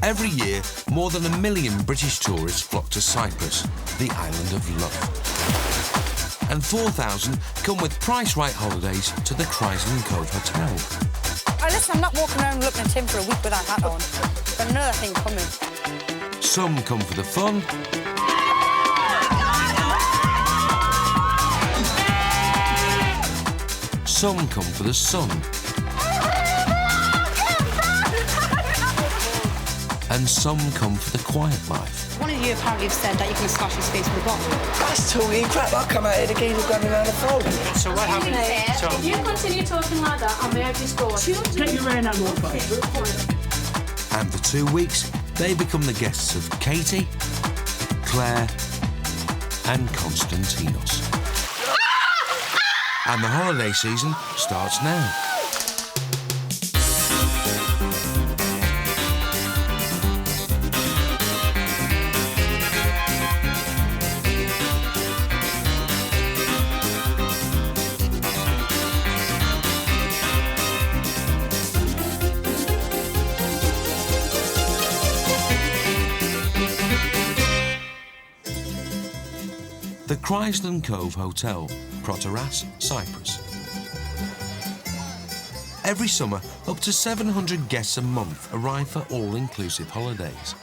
Every year, more than 1 million British tourists flock to Cyprus, the island of love. And 4,000 come with price-right holidays to the Chrysland Cove Hotel. Oh, listen, I'm not walking around looking at Tim for a week without a hat on. Got another thing coming. Some come for the fun. Some come for the sun. And some come for the quiet life. One of you apparently have said that you can smash his face with a bottle. That's talking crap. I'll come out here, the geezer will grab me around the throat. So what happened? If you continue talking like that, I may have this door. Get your rear now, And for 2 weeks, they become the guests of Katie, Claire, and Konstantinos. And the holiday season starts now. The Chrysland Cove Hotel, Proteras, Cyprus. Every summer, up to 700 guests a month arrive for all-inclusive holidays.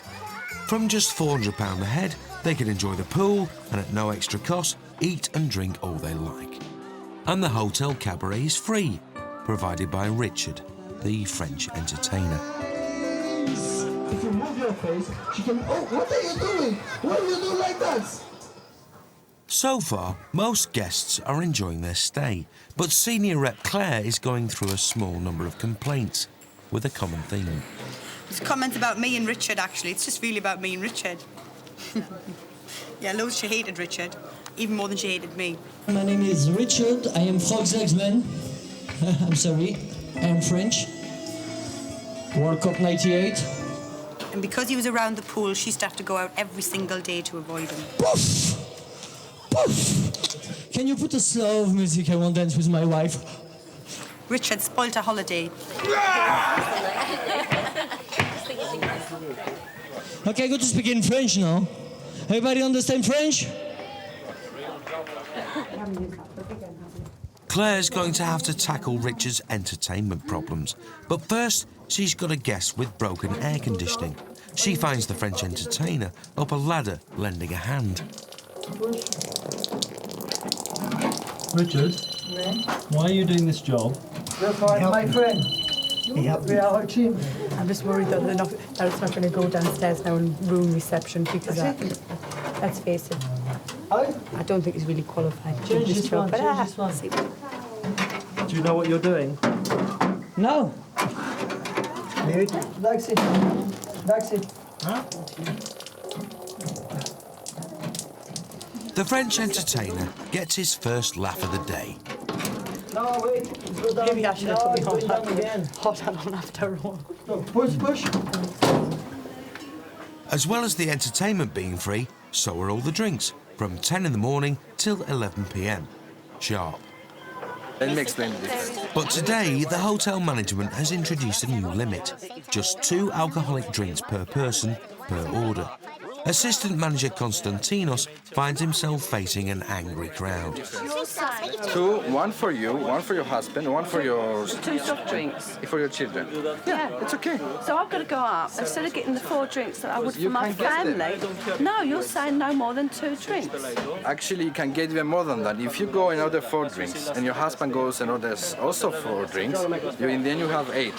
From just £400 a head, they can enjoy the pool and at no extra cost, eat and drink all they like. And the hotel cabaret is free, provided by Richard, the French entertainer. If you move your face, she can... Oh, what are you doing? Why do you do like that? So far, most guests are enjoying their stay, but senior rep Claire is going through a small number of complaints with a common theme. It's a comment about me and Richard, actually. It's just really about me and Richard. Yeah, loads she hated Richard, even more than she hated me. My name is Richard. I am Volkswagen. I'm sorry, I am French. World Cup 98. And because he was around the pool, she used to have to go out every single day to avoid him. Poof! Can you put a slow music? I won't dance with my wife. Richard spoilt her holiday. Okay, go to speak in French now. Everybody understand French? Claire's going to have to tackle Richard's entertainment problems. But first, she's got a guest with broken air conditioning. She finds the French entertainer up a ladder, lending a hand. Richard, why are you doing this job? My friend. We are our team. I'm just worried that it's not going to go downstairs now and ruin reception because let's face it, I don't think he's really qualified to do this job. Do you know what you're doing? No. That's it. That's it. Huh? The French entertainer gets his first laugh of the day. No, wait. Maybe I should have told me hot on after all. No, push. As well as the entertainment being free, so are all the drinks, from 10 in the morning till 11 p.m. Sharp. Let me explain this. But today, the hotel management has introduced a new limit. Just 2 alcoholic drinks per person, per order. Assistant manager Konstantinos finds himself facing an angry crowd. 2, 1 for you, 1 for your husband, 1 for your... 2 soft drinks. For your children. Yeah, it's okay. So I've got to go up, instead of getting the 4 drinks that I would for my family, no, you're saying no more than 2 drinks. Actually, you can get even more than that. If you go and order 4 drinks, and your husband goes and orders also 4 drinks, in the end you have 8.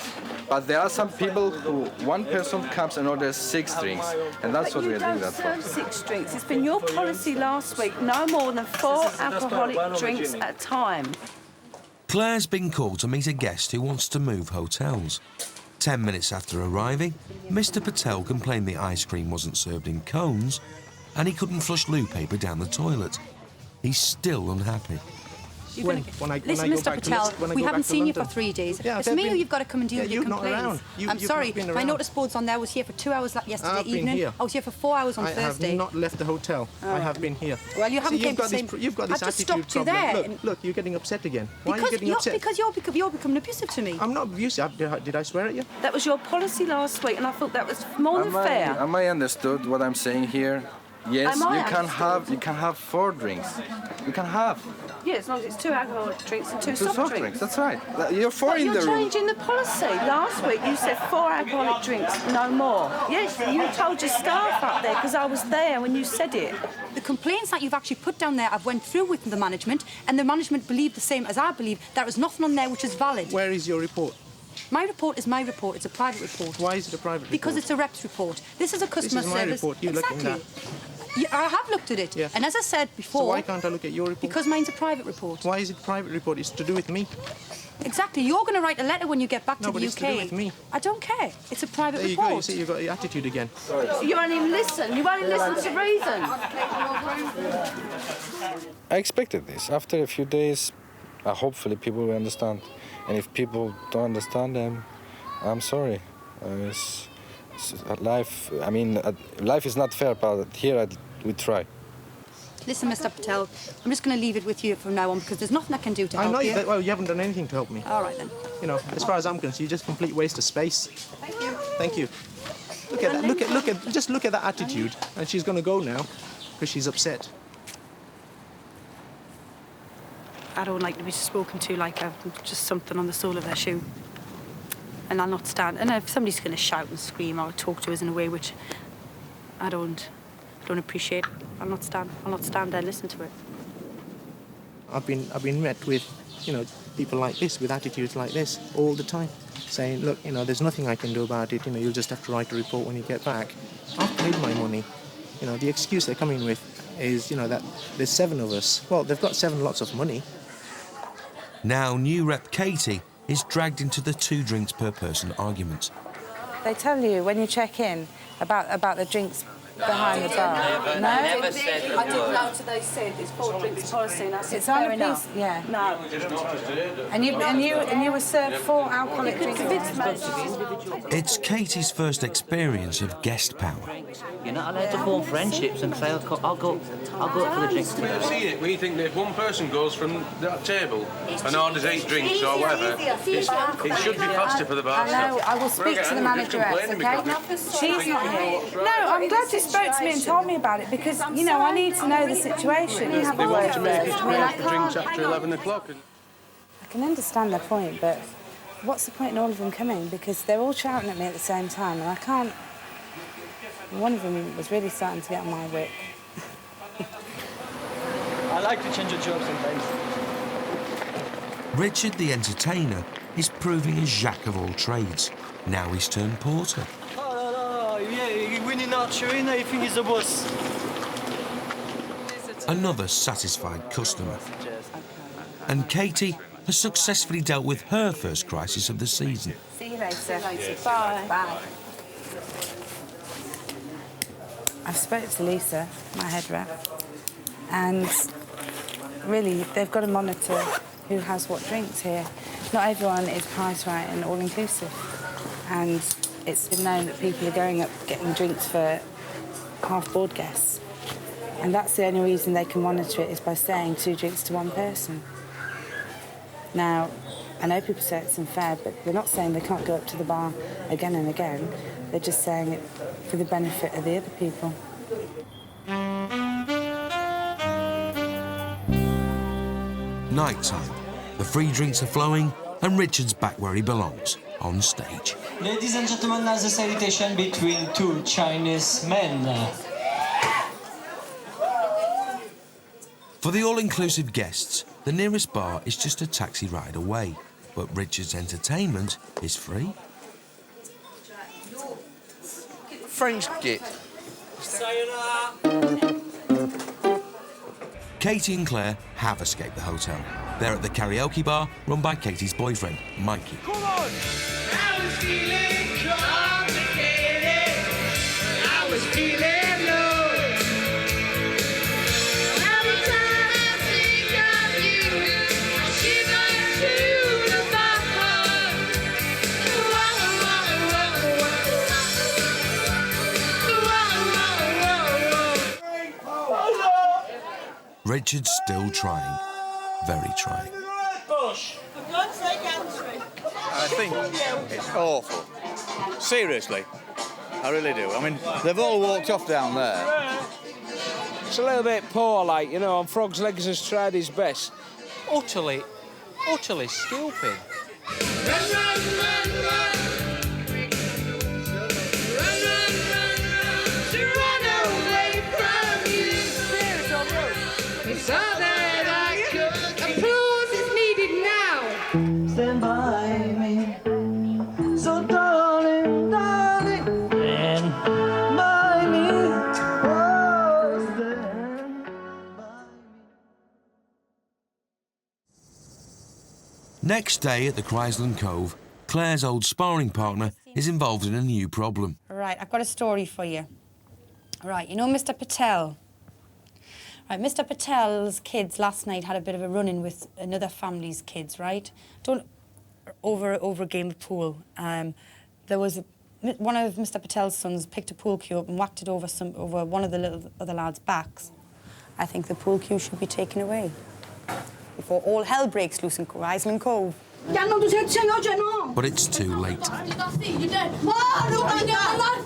But there are some people who, 1 person comes and orders 6 drinks, and that's what we're doing that for. 6 drinks. It's been your policy last week, no more than 4 alcoholic drinks at a time. Claire's been called to meet a guest who wants to move hotels. 10 minutes after arriving, Mr. Patel complained the ice cream wasn't served in cones and he couldn't flush loo paper down the toilet. He's still unhappy. When I Listen, go Mr. back Patel, to, when I we go haven't back to seen you for London. 3 days. Yeah, It's they've me who been- you've got to come and deal with you're your not complaints. around. I'm You've sorry, not been my around. notice board's on there. I was here for 2 hours yesterday I've been evening. here. I was here for 4 hours on I Thursday. have not left the hotel. I have been here. Well, you haven't See, came to say... you've got this I've just attitude stopped you problem. there. Look, you're getting upset again. Why are you Because getting upset? Because you're becoming abusive to me. I'm not abusive. Did I swear at you? That was your policy last week, and I thought that was more than fair. Am I understood what I'm saying here? Yes, Am I you can have 4 drinks. You can have Yeah, as long as it's 2 alcoholic drinks and 2 2 soft soft drinks. drinks. That's right. You're 4 But in you're the room. changing the policy. Last week you said 4 alcoholic drinks, no more. Yes, you told your staff up there because I was there when you said it. The complaints that you've actually put down there, I've went through with the management, and the management believed the same as I believe. There is nothing on there which is valid. Where is your report? My report is my report. It's a private report. Why is it a private report? Because it's a rep's report. This is a customer This is my service. report. You're looking exactly. at. Yeah, I have looked at it. Yeah. And as I said before... So why can't I look at your report? Because mine's a private report. Why is it a private report? It's to do with me. Exactly. You're going to write a letter when you get back to but the it's UK. to do with me. I don't care. It's a private There you report. go. You see, you've got your attitude again. You won't even listen. You won't even listen to reason. I expected this. After a few days, hopefully people will understand. And if people don't understand them, I'm sorry. It's life. I mean, life is not fair, but here we try. Listen, Mr. Patel, I'm just going to leave it with you from now on because there's nothing I can do to help you. Well, you haven't done anything to help me. All right, then. You know, as far as I'm concerned, you're just a complete waste of space. Thank you. Thank you. Look at that. Just look at that attitude. And she's going to go now because she's upset. I don't like to be spoken to like just something on the sole of their shoe. And I'll not stand. And if somebody's going to shout and scream or talk to us in a way which I don't appreciate, I'll not stand there and listen to it. I've been met with, you know, people like this, with attitudes like this all the time, saying, look, you know, there's nothing I can do about it. You know, you'll just have to write a report when you get back. I've paid my money. You know, the excuse they're coming with is, you know, that there's 7 of us. Well, they've got 7 lots of money. Now, new rep Katie is dragged into the 2 drinks per person argument. They tell you when you check in about the drinks behind the bar. No? I didn't know until they said it's 4 drinks policy, and I said, It's on fair a enough. piece, yeah. No. And you were served 4 alcoholic drinks. It's Katie's first experience of guest power. You're not allowed to form friendships and say, I'll go up for the drinks. When you see it, when you think that if one person goes from that table and orders 8 drinks or whatever, it should be faster for the bar I know, staff. I will speak to the manageress, okay? She's not here. No, I'm glad you spoke to me and told me about it because, you know, I need to know the situation. You have They a want word to for make it. us I mean, I drink drinks can't... after 11 o'clock. I can understand their point, but what's the point in all of them coming? Because they're all shouting at me at the same time, and I can't... One of them was really starting to get on my wick. I like to change the job sometimes. Richard, the entertainer, is proving a jack of all trades. Now he's turned porter. No, yeah, winning archery, I think he's the boss. Another satisfied customer. And Katie has successfully dealt with her first crisis of the season. See you later. Bye. Bye. I've spoken to Lisa, my head rep, and really they've got to monitor who has what drinks here. Not everyone is price right and all-inclusive, and it's been known that people are going up getting drinks for half-board guests, and that's the only reason they can monitor it is by saying 2 drinks to 1 person. Now, I know people say it's unfair, but they're not saying they can't go up to the bar again and again. They're just saying it for the benefit of the other people. Night time. The free drinks are flowing, and Richard's back where he belongs, on stage. Ladies and gentlemen, now the salutation between 2 Chinese men. For the all-inclusive guests, the nearest bar is just a taxi ride away, but Richard's entertainment is free. French git. Katie and Claire have escaped the hotel. They're at the karaoke bar run by Katie's boyfriend, Mikey. Come on! I was feeling complicated. I was feeling low. Every time I think of you, Richard's still trying, very trying. I think it's awful. Seriously, I really do. I mean, they've all walked off down there. It's a little bit poor, like, you know, and Frog's Legs has tried his best. Utterly stupid. It's all that I could. Applause is needed now. Stand by me. So darling, darling, stand by me. Oh, stand by me. Next day at the Chrysland Cove, Claire's old sparring partner is involved in a new problem. Right, I've got a story for you. Right, you know Mr. Patel? Right, Mr. Patel's kids last night had a bit of a run-in with another family's kids, right? Over a game of pool. There was one of Mr. Patel's sons picked a pool cue up and whacked it over one of the other lads' backs. I think the pool cue should be taken away before all hell breaks loose in Chrysland Cove. But it's too late.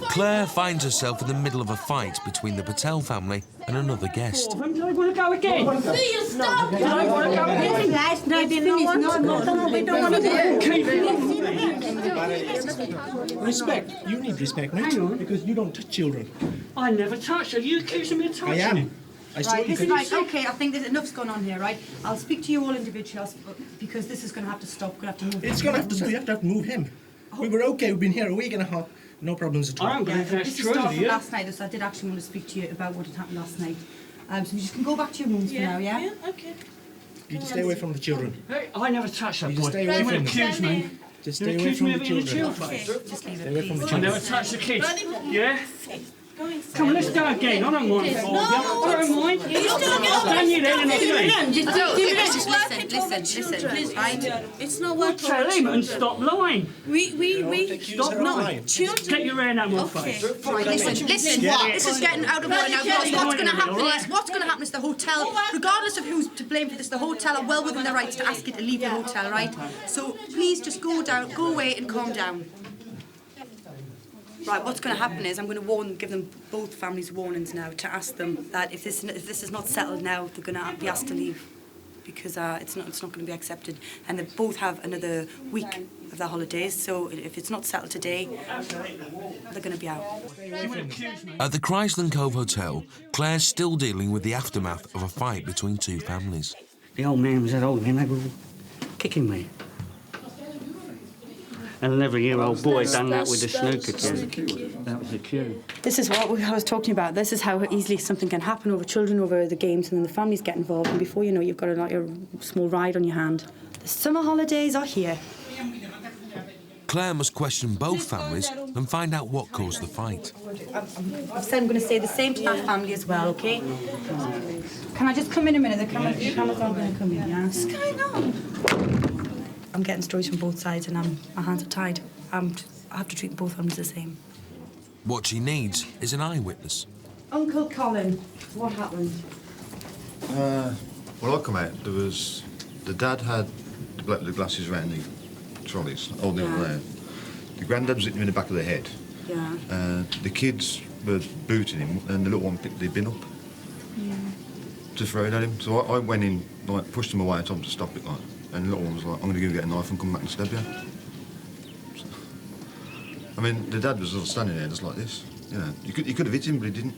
Claire finds herself in the middle of a fight between the Patel family and another guest. Do you want to go again? Do you stop? Do you want to go again? Last night we don't want to go. Respect. You need respect, mate. Hang on. Because you don't touch children. I never touched her. You accusing me of touching I am. him? I saw Right, you. okay, I think there's enough's going on here, right? I'll speak to you all individually because this is going to have to stop. We're going to have to move. It's going to have to stop. You have to move him. We were okay. We've been here a week and a half. No problems at all. I don't believe that's This is true, stuff do from you? last night, so I did actually want to speak to you about what had happened last night. So you just can go back to your rooms for now, yeah? Yeah, okay. You just stay away from the children. Hey, I never touched that You boy. just stay away You from them. accuse me. Just You stay away accuse from me the of being a children. children. Just leave Stay it, away from the please. I children. never touched the kids. Yeah? Go inside. Come on, let's go again. I don't mind. I don't mind. Stand you then and I'll see. Listen, right? It's not working. Tell him and stop lying. We Stop lying. Get your hand out of my face. Right, listen, this is getting out of order now because what's going to happen is the hotel, regardless of who's to blame for this, the hotel are well within their rights to ask you to leave the hotel, right? So please just go away and calm down. Right, what's going to happen is I'm going to give them both families warnings now to ask them that if this is not settled now, they're going to be asked to leave because it's not going to be accepted. And they both have another week of their holidays, so if it's not settled today, they're going to be out. At the Chrysland Cove Hotel, Claire's still dealing with the aftermath of a fight between two families. The old man was that old man, they were kicking me. And an 11-year-old boy done that with the snooker cue. That was the cue. This is what I was talking about. This is how easily something can happen over children, over the games, and then the families get involved. And before you know, you've got a small ride on your hand. The summer holidays are here. Claire must question both families and find out what caused the fight. I've said I'm going to say the same to that family as well, OK? Can I just come in a minute? The cameras aren't going to come in, yeah? What's going on? I'm getting stories from both sides and my hands are tied. I have to treat both families the same. What she needs is an eyewitness. Uncle Colin, what happened? When I come out, the dad had the glasses around the trolleys, holding them there. The granddad was hitting him in the back of the head. Yeah. The kids were booting him, and the little one picked the bin up to throw it at him. So I went in, like, pushed him away and told him to stop it, like. And the little one was like, I'm going to go get a knife and come back and stab you. So, I mean, the dad was sort of standing there just like this. You know, he could have hit him, but he didn't.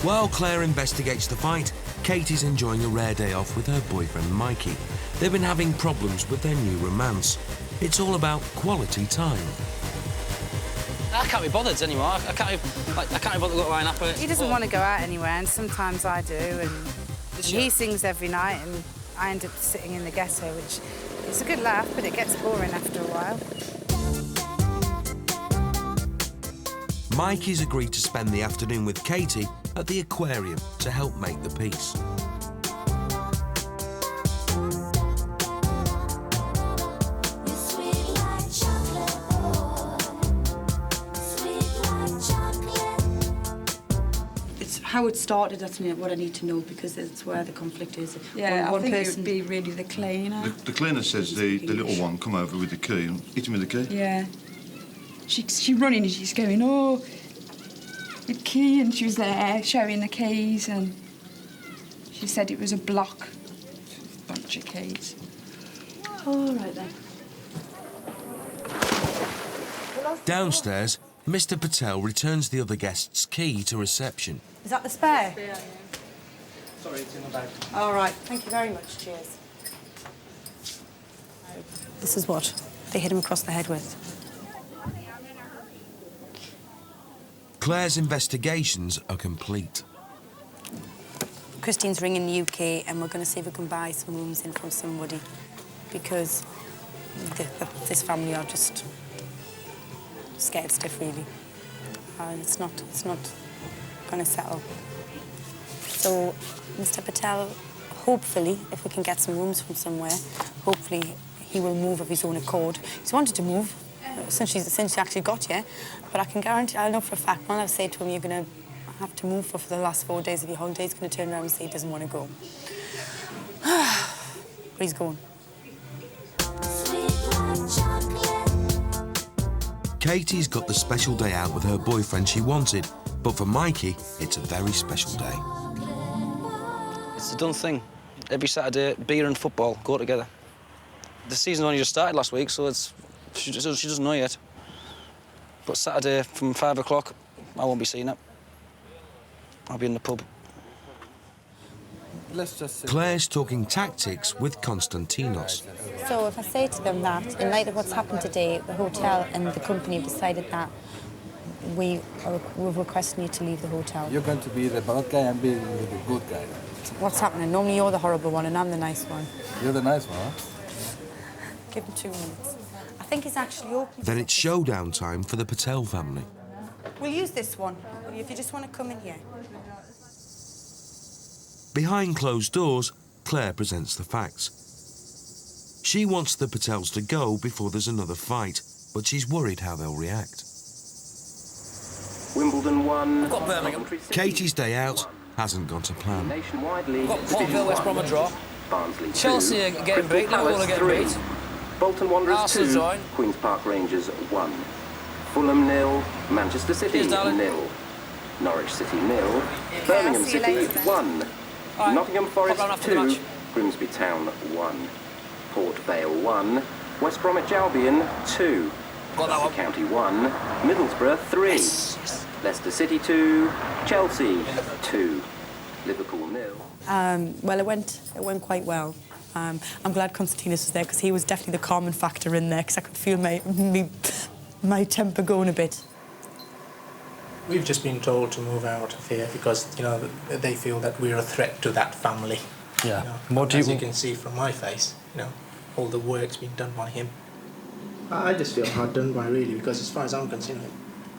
While Claire investigates the fight, Katie's enjoying a rare day off with her boyfriend Mikey. They've been having problems with their new romance. It's all about quality time. I can't be bothered anymore. I can't be bothered to go around after it. He doesn't want to go out anywhere, and sometimes I do, and he sings every night, and I end up sitting in the ghetto, which is a good laugh, but it gets boring after a while. Mikey's agreed to spend the afternoon with Katie at the aquarium to help make the peace. how it started, that's what I need to know, because it's where the conflict is. Yeah, one I think it person would be really the cleaner. The cleaner says the little one come over with the key and hit him with the key. Yeah. She running and she's going, oh, with key, and she was there showing the keys, and she said it was a block, bunch of keys. All right then. Downstairs, Mr. Patel returns the other guest's key to reception. Is that the spare? Yeah. Sorry, it's in the bag. All right, thank you very much. Cheers. This is what they hit him across the head with. Claire's investigations are complete. Christine's ringing the UK and we're going to see if we can buy some rooms in from somebody, because this family are just scared stiff, really. It's not going to settle. So, Mr. Patel, hopefully, if we can get some rooms from somewhere, hopefully he will move of his own accord. He's wanted to move since he actually got here, but I can guarantee, I know for a fact, when I've said to him, you're going to have to move for the last 4 days of your holiday, he's going to turn around and say he doesn't want to go. But he's going. Katie's got the special day out with her boyfriend she wanted, but for Mikey, it's a very special day. It's a done thing. Every Saturday, beer and football go together. The season only just started last week, so she doesn't know yet. But Saturday from 5 o'clock, I won't be seeing it. I'll be in the pub. Claire's talking tactics with Konstantinos. So if I say to them that, in light of what's happened today, the hotel and the company have decided that we're requesting you to leave the hotel. You're going to be the bad guy and be the good guy. What's happening? Normally you're the horrible one and I'm the nice one. You're the nice one, huh? Give him 2 minutes. I think he's actually open. Then it's showdown time for the Patel family. We'll use this one, if you just want to come in here. Behind closed doors, Claire presents the facts. She wants the Patels to go before there's another fight, but she's worried how they'll react. Wimbledon 1. Got Birmingham. Katie's day out hasn't gone to plan. Nationwide League. Got Portville, West Brom a draw. Barnsley 2. Chelsea are getting beat, Liverpool are getting beat. Bolton Wanderers Arsenal 2. join. Queen's Park Rangers 1. Fulham 0. Manchester City 0. Norwich City 0. Birmingham City 1. Right. Nottingham Forest After the 2. match. Grimsby Town 1. Port Vale 1. West Bromwich Albion 2. Got that one. County 1. Middlesbrough 3. Yes. Leicester City 2. Chelsea 2. Liverpool 0. Well, it went quite well. I'm glad Konstantinos was there, because he was definitely the calming factor in there, because I could feel my temper going a bit. We've just been told to move out of here because, you know, they feel that we're a threat to that family. Yeah. You know, as you can see from my face, you know, all the work's been done by him. I just feel hard done by, really, because as far as I'm concerned,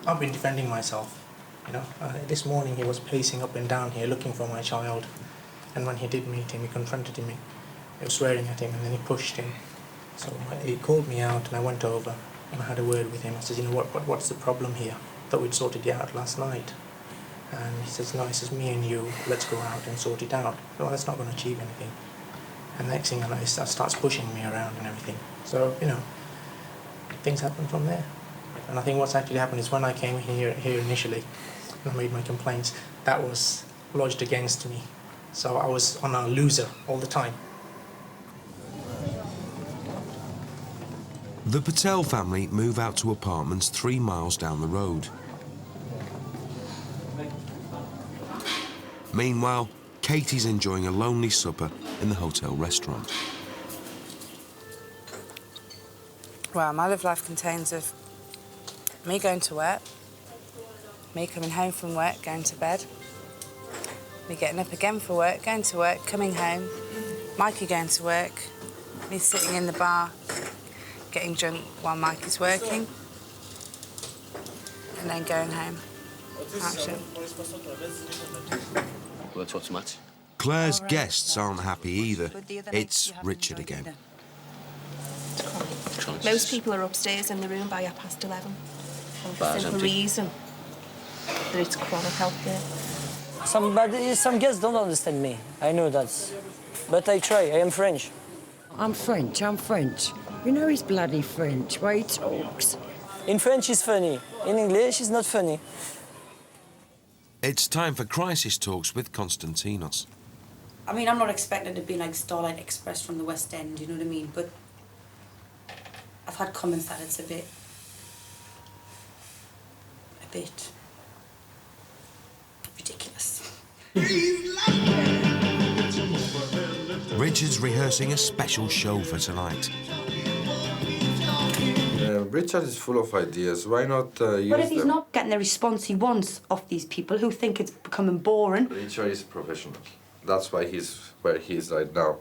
I've been defending myself. You know, this morning he was pacing up and down here looking for my child, and when he did meet him, he confronted him. He was swearing at him, and then he pushed him. So he called me out, and I went over and I had a word with him. I said, you know, what's the problem here? Thought we'd sorted it out last night. And he says, no, he says, me and you, let's go out and sort it out. Well, that's not going to achieve anything. And next thing I know, he starts pushing me around and everything. So, you know, things happen from there. And I think what's actually happened is when I came here initially, and I made my complaints, that was lodged against me. So I was on a loser all the time. The Patel family move out to apartments 3 miles down the road. Meanwhile, Katie's enjoying a lonely supper in the hotel restaurant. Well, my love life contains of me going to work, me coming home from work, going to bed, me getting up again for work, going to work, coming home, Mikey going to work, me sitting in the bar, getting drunk while Mikey's working, and then going home. Action. Well, what's much? Claire's guests aren't happy either. It's Richard again. Most people are upstairs in the room by 11:30. For the simple reason that it's chronic out there. Some guests don't understand me. I know that. But I try. I am French. I'm French. You know he's bloody French, where he talks. In French, he's funny. In English, he's not funny. It's time for Crisis Talks with Konstantinos. I mean, I'm not expecting it to be like Starlight Express from the West End, you know what I mean? But I've had comments that it's a bit ridiculous. Richard's rehearsing a special show for tonight. Richard is full of ideas. Why not use But if he's them? not getting the response he wants off these people who think it's becoming boring... Richard is a professional. That's why he's where he is right now.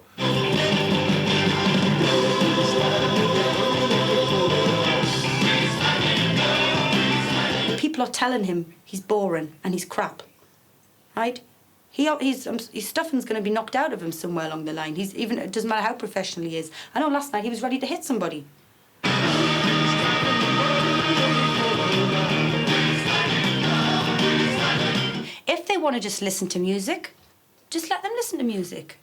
People are telling him he's boring and he's crap, right? His stuffing's going to be knocked out of him somewhere along the line. It doesn't matter how professional he is. I know last night he was ready to hit somebody. If they want to just listen to music, just let them listen to music.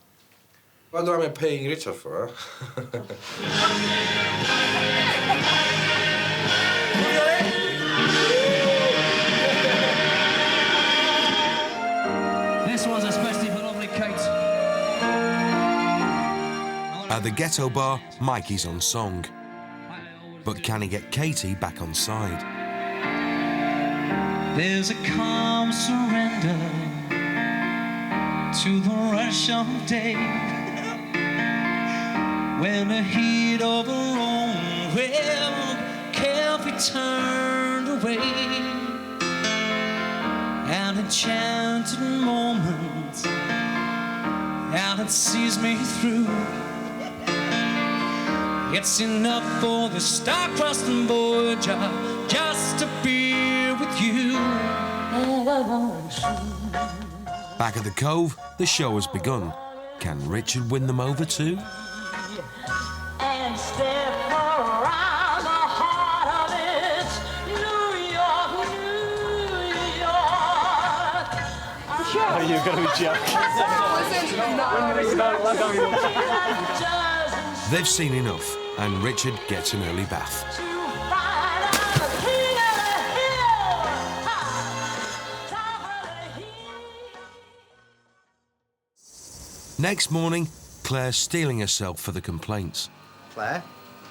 What am I paying Richard for, huh? This one's especially for lovely Kate. At the ghetto bar, Mikey's on song. But can he get Katie back on side? There's a calm surrender to the rush of day when the heat of her own will can't be turned away. An enchanted moment, and it sees me through. It's enough for the star-crossed voyager just to be with you. Back at the Cove, the show has begun. Can Richard win them over too? And step around the heart of it, New York, New York. Are you going to be joking? They've seen enough, and Richard gets an early bath. Next morning, Claire's steeling herself for the complaints. Claire?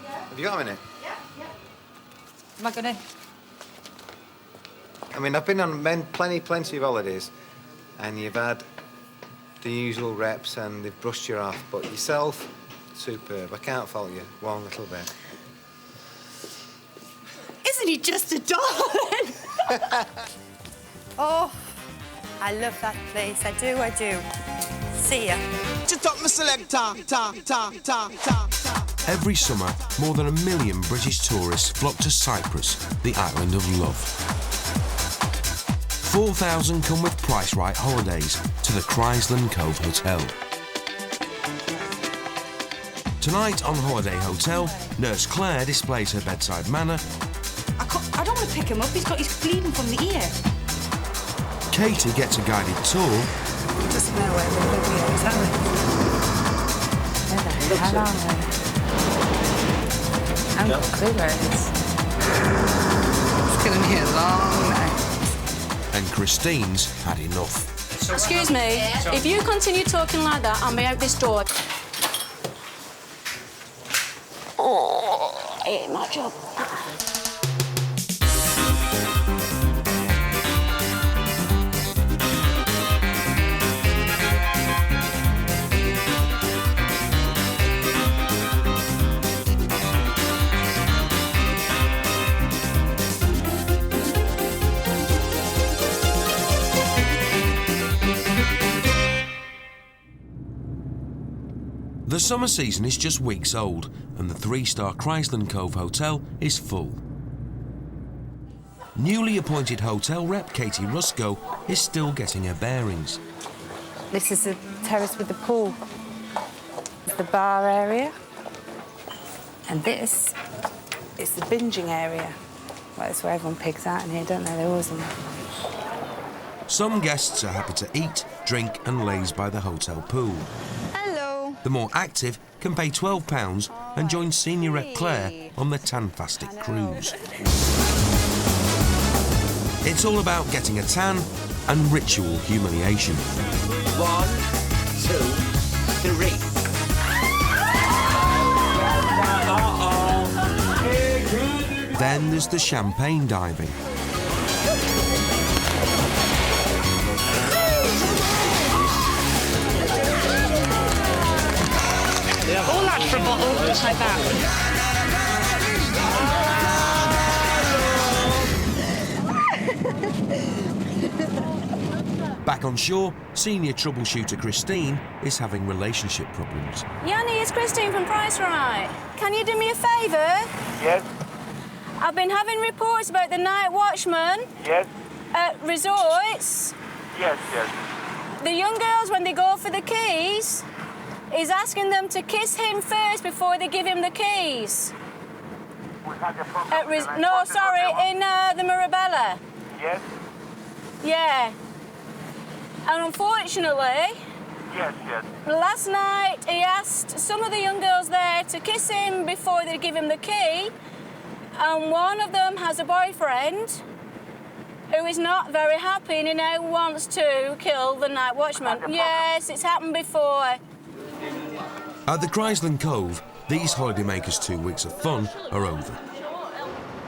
Yeah? Have you got a minute? Am I gonna... I mean, I've been on plenty of holidays, and you've had the usual reps and they've brushed you off, but yourself, superb. I can't fault you one little bit. Isn't he just a darling? Oh, I love that place. I do. See ya. Every summer, more than 1 million British tourists flock to Cyprus, the island of love. 4,000 come with price-right holidays to the Chrysland Cove Hotel. Tonight on Holiday Hotel, Nurse Claire displays her bedside manner. I don't want to pick him up. He's bleeding from the ear. Katie gets a guided tour. He doesn't know where the bloody hotel is. Where the hell are they? I haven't got a clue where it is. It's going to be a long night. And Christine's had enough. Excuse me, if you continue talking like that, I'll be out this door. Oh, I hate my job. The summer season is just weeks old, and the 3-star Chrysland Cove Hotel is full. Newly appointed hotel rep Katie Rusco is still getting her bearings. This is the terrace with the pool. It's the bar area. And this is the binging area. Well, that's where everyone pigs out in here, don't they? There wasn't. Some guests are happy to eat, drink and laze by the hotel pool. Hello. The more active can pay £12 and join Seniorette Claire on the Tantastic cruise. It's all about getting a tan and ritual humiliation. 1, 2, 3. Then there's the champagne diving. All that for a bottle like that. Back on shore, senior troubleshooter Christine is having relationship problems. Yanni, it's Christine from Price Right. Can you do me a favour? Yes. I've been having reports about the night watchman. Yes. At resorts. Yes, yes. The young girls, when they go for the keys, is asking them to kiss him first before they give him the keys. No, sorry, in the Mirabella. Yes. Yeah. And unfortunately, yes, yes. Last night he asked some of the young girls there to kiss him before they give him the key, and one of them has a boyfriend who is not very happy and he now wants to kill the night watchman. Yes, it's happened before. At the Chrysland Cove, these holidaymakers' 2 weeks of fun are over.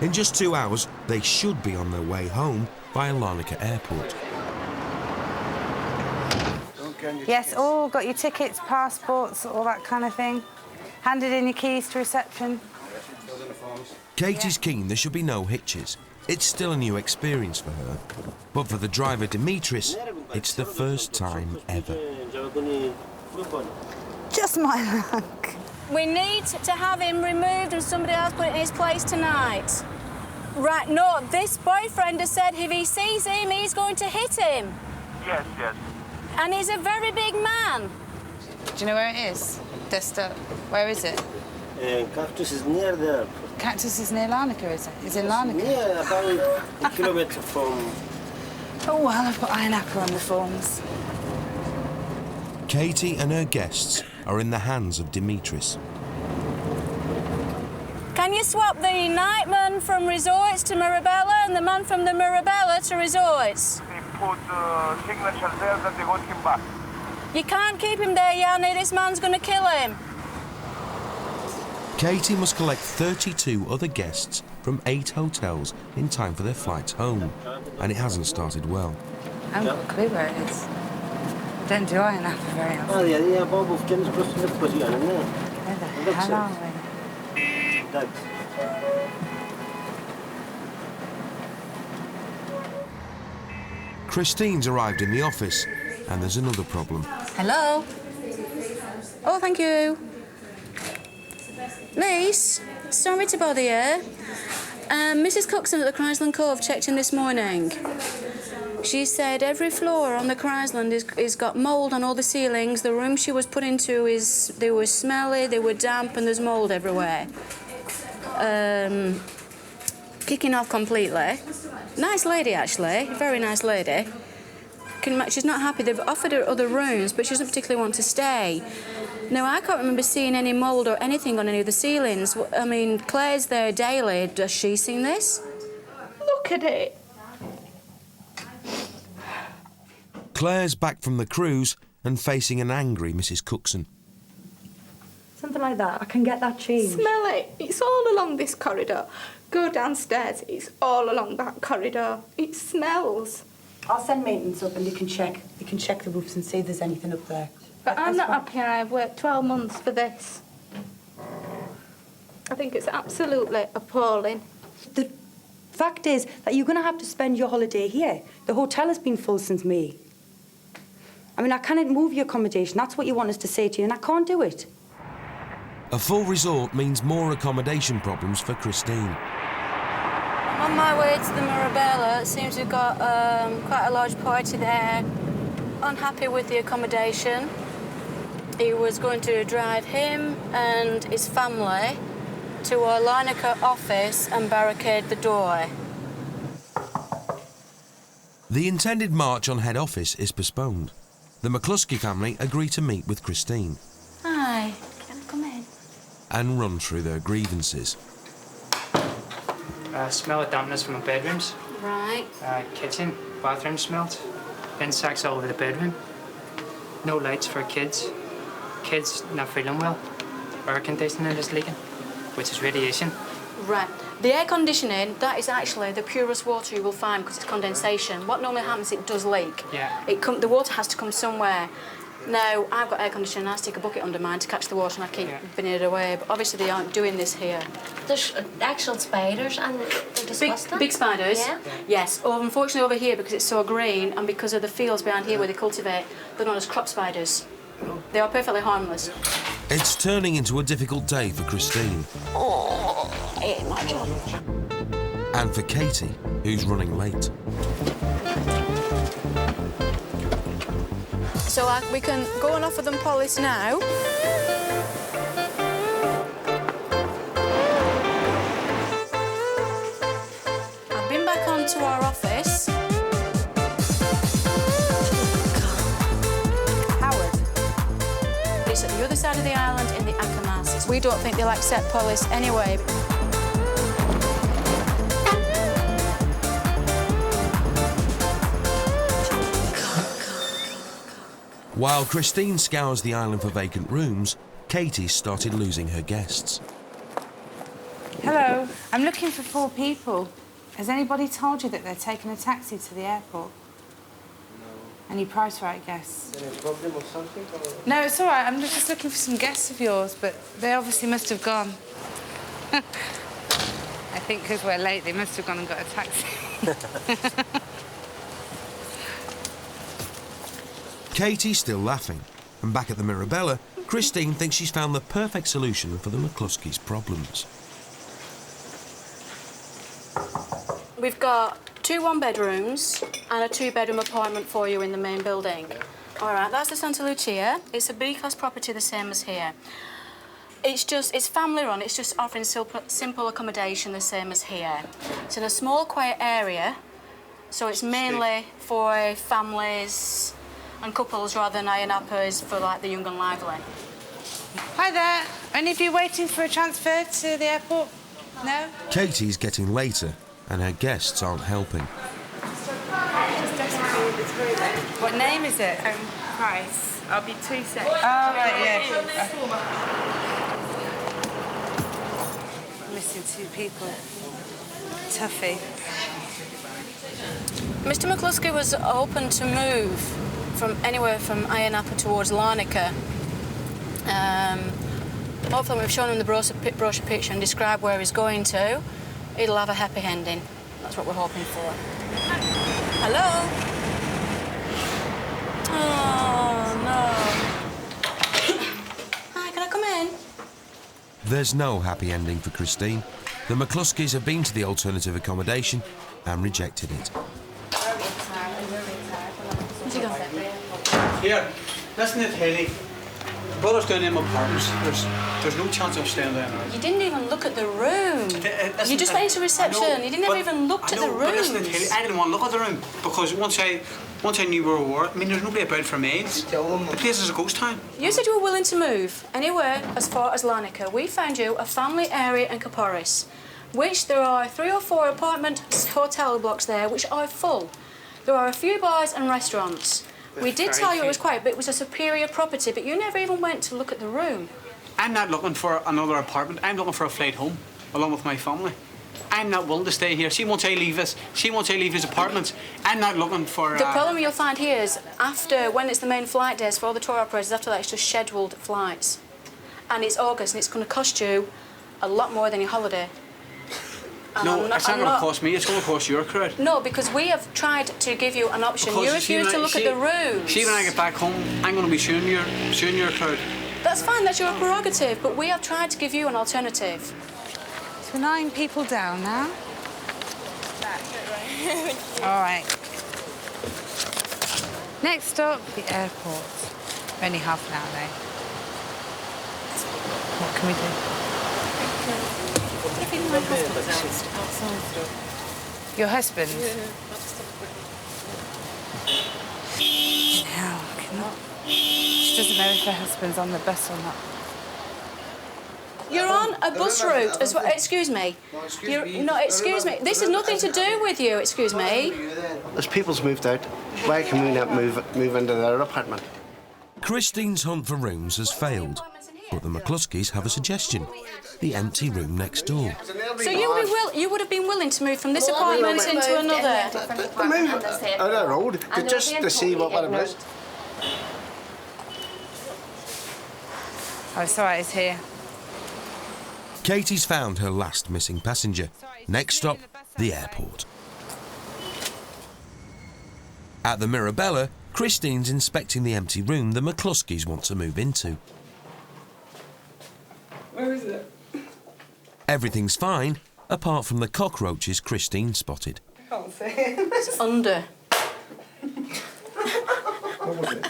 In just 2 hours, they should be on their way home via Larnaca Airport. Yes, all got your tickets, passports, all that kind of thing. Handed in your keys to reception. Katie's keen there should be no hitches. It's still a new experience for her. But for the driver Dimitris, it's the first time ever. Just my luck. We need to have him removed and somebody else put it in his place tonight. Right, no, this boyfriend has said if he sees him, he's going to hit him. Yes, yes. And he's a very big man. Do you know where it is? Where is it? Cactus is near there. Cactus is near Larnaca, is it? Is it Larnaca? Yeah, about a kilometre from... Oh, well, I've got Ironapper on the forms. Katie and her guests are in the hands of Dimitris. Can you swap the nightman from resorts to Mirabella and the man from the Mirabella to resorts? They put signature there that they want him back. You can't keep him there, Yanni. This man's going to kill him. Katie must collect 32 other guests from 8 hotels in time for their flights home. And it hasn't started well. I haven't got a clue where it is. I don't do Ironapper very often. Oh, yeah, Bob of Ken's просто не позвонил, не? Where the hell are we? Christine's arrived in the office, and there's another problem. Hello. Oh, thank you. Niece, sorry to bother you. Mrs. Cookson at the Chrysland Cove checked in this morning. She said every floor on the Chrysland is got mould on all the ceilings. The room she was put into they were smelly, they were damp, and there's mould everywhere. Kicking off completely. Nice lady, actually. Very nice lady. She's not happy. They've offered her other rooms, but she doesn't particularly want to stay. Now, I can't remember seeing any mould or anything on any of the ceilings. I mean, Claire's there daily. Does she seen this? Look at it. Claire's back from the cruise and facing an angry Mrs. Cookson. Something like that. I can get that changed. Smell it. It's all along this corridor. Go downstairs. It's all along that corridor. It smells. I'll send maintenance up and you can check the roofs and see if there's anything up there. But I'm not happy. I've worked 12 months for this. I think it's absolutely appalling. The fact is that you're going to have to spend your holiday here. The hotel has been full since May. I mean, I cannot move your accommodation. That's what you want us to say to you, and I can't do it. A full resort means more accommodation problems for Christine. I'm on my way to the Mirabella. It seems we've got quite a large party there. Unhappy with the accommodation. He was going to drive him and his family to our Larnaca office and barricade the door. The intended march on head office is postponed. The McCluskey family agree to meet with Christine Hi, can I come in? and run through their grievances. Smell of dampness from the bedrooms. Right. Kitchen, bathroom smelled. Insects all over the bedroom. No lights for kids. Kids not feeling well. Air conditioning is leaking, which is radiation. Right. The air conditioning, that is actually the purest water you will find because it's condensation. What normally happens, it does leak. Yeah. The water has to come somewhere. Now, I've got air conditioning, I stick a bucket under mine to catch the water and I keep binning it away, but obviously they aren't doing this here. There's actual spiders and they're disgusting. Big spiders? Yeah. Yes. Oh, unfortunately over here, because it's so green and because of the fields behind here where they cultivate, they're known as crop spiders. They are perfectly harmless. It's turning into a difficult day for Christine. Oh, I ate my job. And for Katie, who's running late. So we can go and offer them polish now. I've been back onto our office. Howard. It's at the other side of the island in the Akamas. We don't think they'll accept police anyway. While Christine scours the island for vacant rooms, Katie started losing her guests. Hello, I'm looking for 4 people. Has anybody told you that they're taking a taxi to the airport? No. Any price right guests? Any problem or something? Or... No, it's all right. I'm just looking for some guests of yours, but they obviously must have gone. I think because we're late, they must have gone and got a taxi. Katie's still laughing, and back at the Mirabella, Christine thinks she's found the perfect solution for the McCluskeys' problems. We've got 2 1-bedrooms and a 2-bedroom apartment for you in the main building. All right, that's the Santa Lucia. It's a B-class property, the same as here. It's family run. It's just offering simple accommodation, the same as here. It's in a small, quiet area, so it's mainly for families and couples rather than INAPAs for like the young and lively. Hi there. Any of you waiting for a transfer to the airport? No? Katie's getting later, and her guests aren't helping. What name is it? Price. I'll be 2 seconds. Oh, right, yeah. Missing 2 people. Tuffy. Mr. McCluskey was open to move from anywhere from Ayia towards Larnaca. Hopefully we've shown him the brochure picture and described where he's going to. It'll have a happy ending. That's what we're hoping for. Hello? Oh, no. Hi, can I come in? There's no happy ending for Christine. The McCluskeys have been to the alternative accommodation and rejected it. Where's he gone? Here, listen to Haley. Brother's down in my apartments. There's no chance of staying there now. You didn't even look at the room. You just went to reception. You didn't even look at the room. But listen to Haley, I didn't want to look at the room because once I knew where we were, I mean, there's nobody about for maids. The place is a ghost town. You said you were willing to move anywhere as far as Larnaca. We found you a family area in Kaporis, which there are 3 or 4 apartment hotel blocks there which are full. There are a few bars and restaurants. We did tell you it was quiet, but it was a superior property, but you never even went to look at the room. I'm not looking for another apartment. I'm looking for a flight home, along with my family. I'm not willing to stay here. See, once I leave his apartment, I'm not looking for... The problem you'll find here is when it's the main flight days for all the tour operators, after that it's just scheduled flights. And it's August, and it's going to cost you a lot more than your holiday. No, it's not going to cost me, it's going to cost your crowd. No, because we have tried to give you an option. You refuse to look at the rooms. See, when I get back home, I'm going to be showing your crowd. That's fine, that's your prerogative, but we have tried to give you an alternative. So 9 people down now. All right. Next stop, the airport. Only half an hour though. What can we do? Your husband? Hell, she doesn't know if her husband's on the bus or not. You're on a bus route as well. Excuse me. Excuse me. This has nothing to do with you. Excuse me. As people's moved out, why can we not move into their apartment? Christine's hunt for rooms has failed, but the McCluskeys have a suggestion: the empty room next door. So you would have been willing to move from this apartment into another? Move out of the road, just to see what it is. Oh, it's all right, it's here. Katie's found her last missing passenger. Next stop, the airport. At the Mirabella, Christine's inspecting the empty room the McCluskeys want to move into. Where is it? Everything's fine, apart from the cockroaches Christine spotted. I can't see it. It's under. What was it?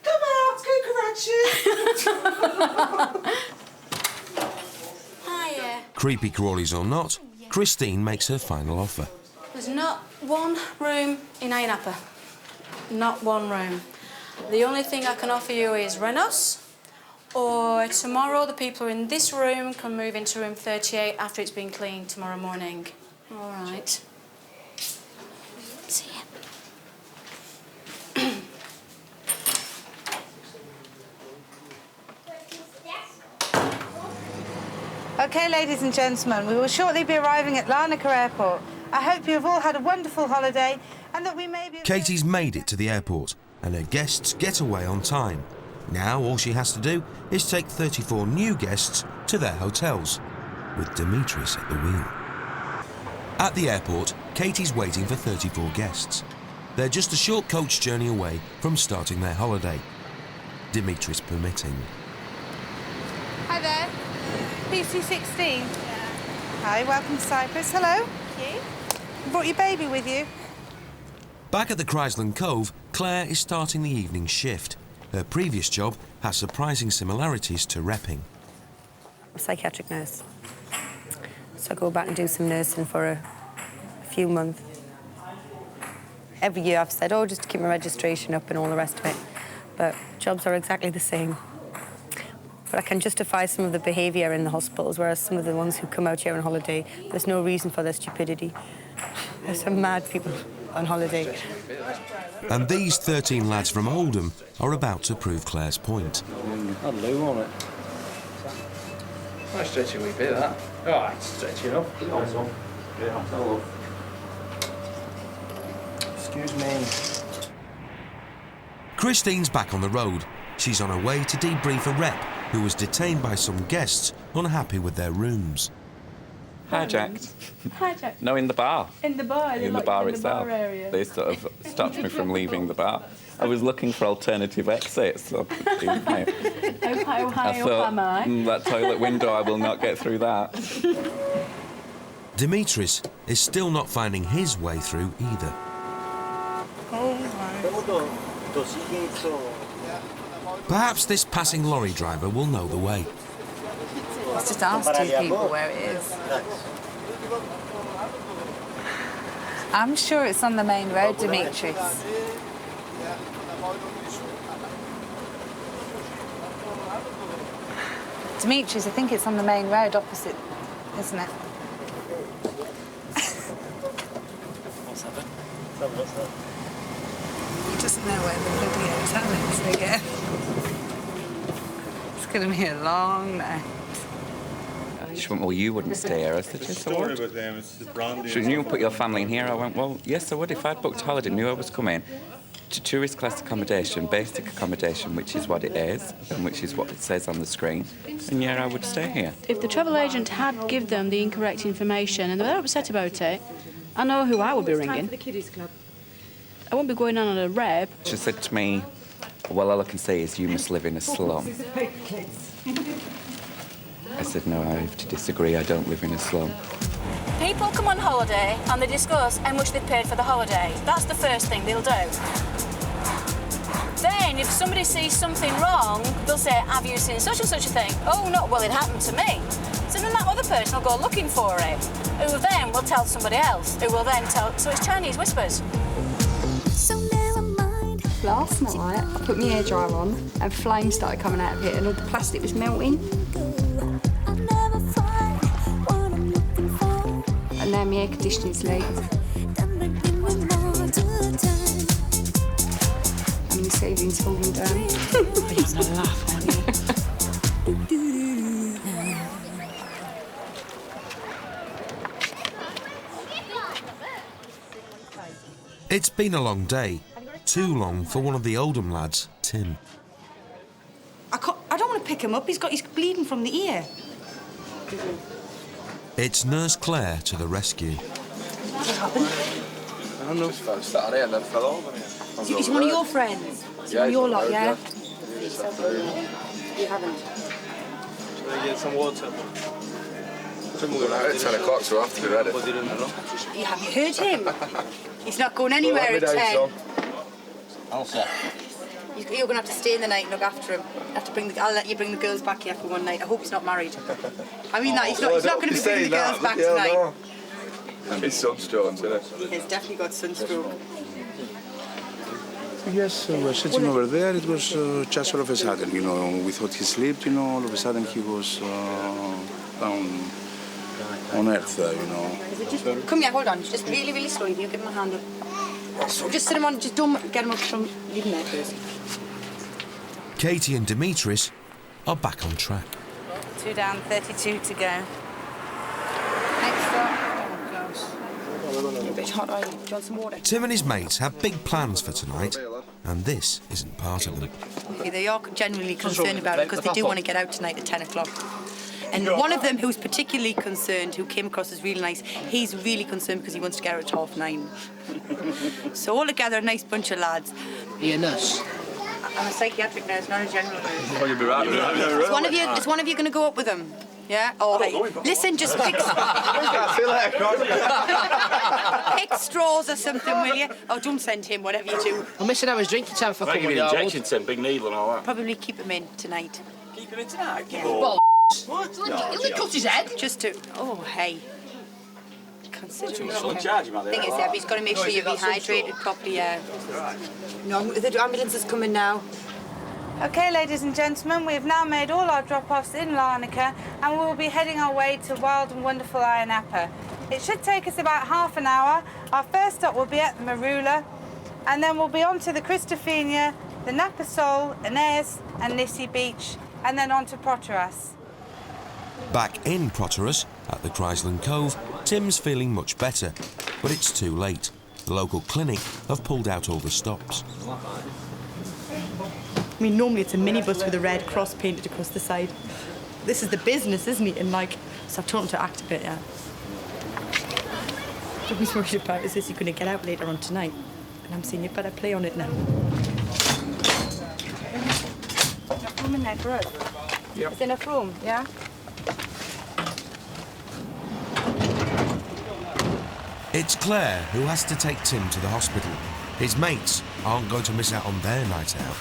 Come out, cucarachas! Hiya. Creepy crawlies or not, Christine makes her final offer. There's not one room in Ayia Napa. Not one room. The only thing I can offer you is Renos, or tomorrow the people in this room can move into room 38 after it's been cleaned tomorrow morning. All right. See ya. OK, ladies and gentlemen, we will shortly be arriving at Larnaca Airport. I hope you have all had a wonderful holiday and that we may be... Katie's made it to the airport and her guests get away on time. Now all she has to do is take 34 new guests to their hotels, with Dimitris at the wheel. At the airport, Katie's waiting for 34 guests. They're just a short coach journey away from starting their holiday, Dimitris permitting. Hi there. PC16. Hi, welcome to Cyprus. Hello. Thank you. You brought your baby with you? Back at the Chrysland Cove, Claire is starting the evening shift. Her previous job has surprising similarities to repping. I'm a psychiatric nurse. So I go back and do some nursing for a few months. Every year I've said, oh, just to keep my registration up and all the rest of it. But jobs are exactly the same. But I can justify some of the behaviour in the hospitals, whereas some of the ones who come out here on holiday, there's no reason for their stupidity. There's some mad people on holiday. And these 13 lads from Oldham are about to prove Claire's point. I'd loo on it. Nice stretchy wee bit, that. Oh, it's stretchy enough. Excuse me. Christine's back on the road. She's on her way to debrief a rep who was detained by some guests unhappy with their rooms. Hijacked. Hijacked? No, in the bar. In the bar? In the bar itself. They sort of stopped me from leaving the bar. I was looking for alternative exits. So How high up am I? That toilet window, I will not get through that. Dimitris is still not finding his way through either. Perhaps this passing lorry driver will know the way. Let's just ask two people where it is. I'm sure it's on the main road, Dimitris. Dimitris, I think it's on the main road opposite, isn't it? He doesn't know where the bloody hotel is again. It's going to be a long night. She went, well, you wouldn't stay here. I said, yes, I would. Shouldn't you put your family in here? I went, well, yes, I would. If I'd booked a holiday, knew I was coming to tourist class accommodation, basic accommodation, which is what it is, and which is what it says on the screen, and yeah, I would stay here. If the travel agent had given them the incorrect information and they were upset about it, I know who I would be ringing. The kiddies club. I won't be going on a rep. She said to me, well, all I can say is you must live in a slum. I said, no, I have to disagree. I don't live in a slum. People come on holiday and they discuss how much they've paid for the holiday. That's the first thing they'll do. Then, if somebody sees something wrong, they'll say, have you seen such and such a thing? Oh, no, well, it happened to me. So then that other person will go looking for it, who then will tell somebody else, who will then tell... So it's Chinese whispers. So now I'm Last night, I put my hairdryer on and flames started coming out of it and all the plastic was melting. And now my air conditioning's leaked. And the ceiling's falling down. You're gonna laugh, aren't you? It's been a long day. Too long for one of the Oldham lads, Tim. I don't want to pick him up. He's bleeding from the ear. It's Nurse Claire to the rescue. What happened? I don't know. Just sat on here and then fell over. He's one of your friends. He's one of your lot, yeah? You haven't. Should I get some water? We're out at 10 o'clock, so I have to be ready. Have you heard him? He's not going anywhere at 10. You're going to have to stay in the night and look after him. I'll let you bring the girls back here for one night. I hope he's not married. I mean that, he's not going to be bringing the girls back tonight. No. It's sunstroke, isn't it? He's definitely got sunstroke. Yes, we were sitting over there. It was just all of a sudden, you know, we thought he slept, you know, all of a sudden he was down on earth, you know. Come here, hold on. Just really, really slowly. You give him a hand up. Just sit him on, just don't get him up from... Leave him there first. Katie and Demetris are back on track. 2 down, 32 to go. Next up. Oh, gosh. You're a bit hot, are you? Do you want some water? Tim and his mates have big plans for tonight, and this isn't part of them. They are genuinely concerned about it because they do want to get out tonight at 10 o'clock. And one of them who's particularly concerned, who came across as really nice, he's really concerned because he wants to get out at 9:30. So all together, a nice bunch of lads. Are you a nurse? I'm a psychiatric nurse, not a general nurse. Oh, you'll be right. Is one of you going to go up with them? Yeah? Oh, hey, listen, just pick... pick straws or something, will you? Oh, don't send him, whatever you do. I'm missing out his drinking time for Give me the injection, Tim, big needle and all that. Probably keep him in tonight. Keep him in tonight? Yeah. What? He'll cut his head. Just to... Oh, hey. Considering... Thing Thing is, yeah, but he's got to make sure you're dehydrated properly, yeah. No, the ambulance is coming now. OK, ladies and gentlemen, we've now made all our drop-offs in Larnaca and we will be heading our way to wild and wonderful Ayia Napa. It should take us about half an hour. Our first stop will be at the Marula, and then we'll be on to the Christophania, the Napa Sol, Aeneas and Nissi Beach, and then on to Proteras. Back in Proteras, at the Chrysland Cove, Tim's feeling much better, but it's too late. The local clinic have pulled out all the stops. I mean, normally it's a minibus with a red cross painted across the side. This is the business, isn't it? And like, so I've told him to act a bit, yeah. What he's worried about is this, you're going to get out later on tonight. And I'm saying, you better play on it now. Enough room in there for us? Yep. Is there enough room, yeah? It's Claire who has to take Tim to the hospital. His mates aren't going to miss out on their night out.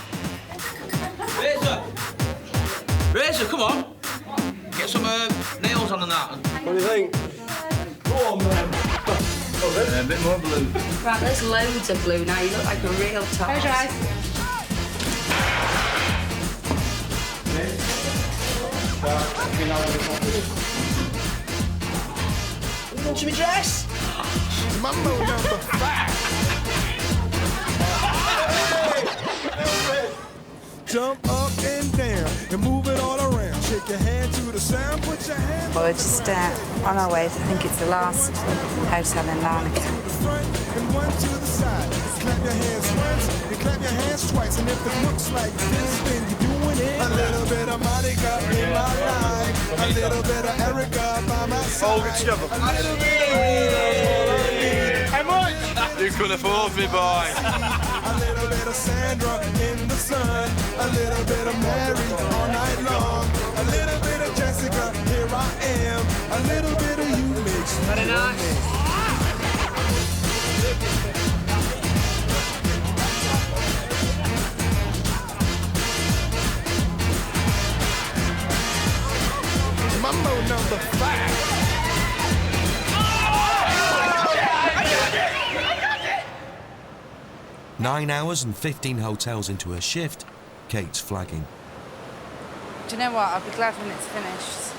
Razor, come on. Get some nails on and that. What do you think? Go on, man. A bit more blue. Right, there's loads of blue now. You look like a real top. Close your eyes. Want to be dressed? Mambo number 5. Jump up and down and move it all around. Shake your hand to the sound, put your hand... Well, we're just on our way. I think it's the last hotel in Larnaca. And one to the side. Clap your hands once and clap your hands twice. And if it looks like this, then you're doing it. A little bit of Monica in my life. A little bit of Erica by my side. Hold it together. A little bit of Rita. How much? You couldn't afford me, boy. A little bit of Sandra in the sun. A little bit of Mary all night long. A little bit of Jessica, here I am. A little bit of you makes me Very nice. Mambo number 5. 9 hours and 15 hotels into her shift, Kate's flagging. Do you know what? I'll be glad when it's finished.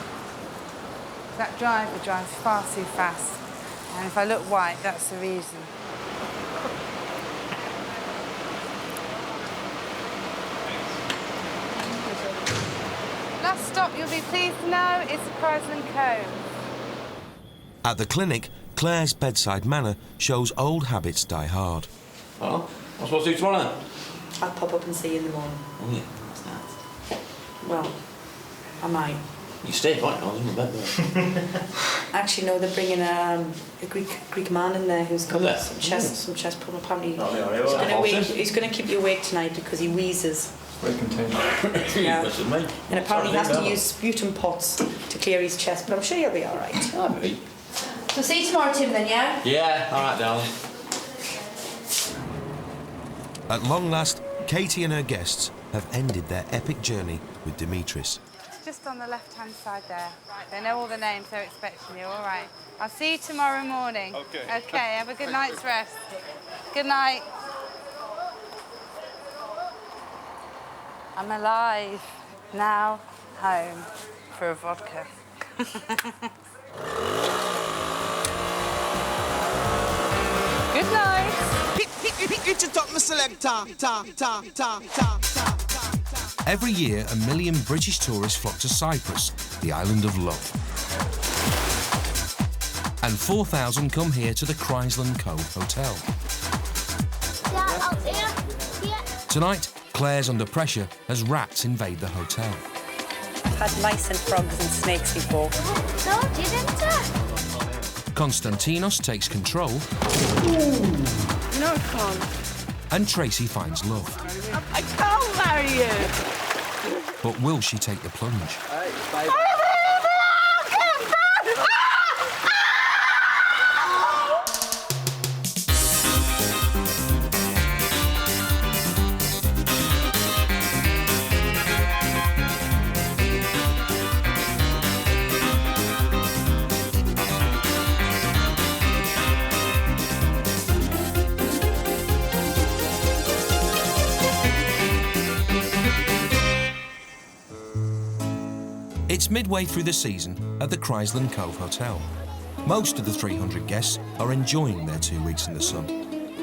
That driver drives far too fast. And if I look white, that's the reason. Last stop, you'll be pleased to know, is the Chrysland Cove. At the clinic, Claire's bedside manner shows old habits die hard. Well, what's supposed to do tomorrow then? I'll pop up and see you in the morning. Oh yeah, what's that? Well, I might. You stay right now, isn't it? Actually, no, they're bringing a Greek man in there who's got Is there? some chest problem. Apparently, Oh, he's going to keep you awake tonight because he wheezes. Very contagious. Yeah. Me. And apparently he has to use sputum pots to clear his chest, but I'm sure he'll be all right. Alright. So see you tomorrow, Tim, then, yeah? Yeah, all right, darling. At long last, Katie and her guests have ended their epic journey with Dimitris. Just on the left-hand side there. Right, they know all the names, they're expecting you, all right. I'll see you tomorrow morning. Okay. Okay, have a good night's rest. Good night. I'm alive. Now, home for a vodka. Good night. It's a top, selector. Every year, 1 million British tourists flock to Cyprus, the island of love. And 4,000 come here to the Chrysland Cove Hotel. Tonight, Claire's under pressure as rats invade the hotel. I've had mice and frogs and snakes before. No, didn't I? Konstantinos takes control. No, I can't. And Tracy finds love. I can't marry you. But will she take the plunge? It's midway through the season at the Chrysland Cove Hotel. Most of the 300 guests are enjoying their 2 weeks in the sun.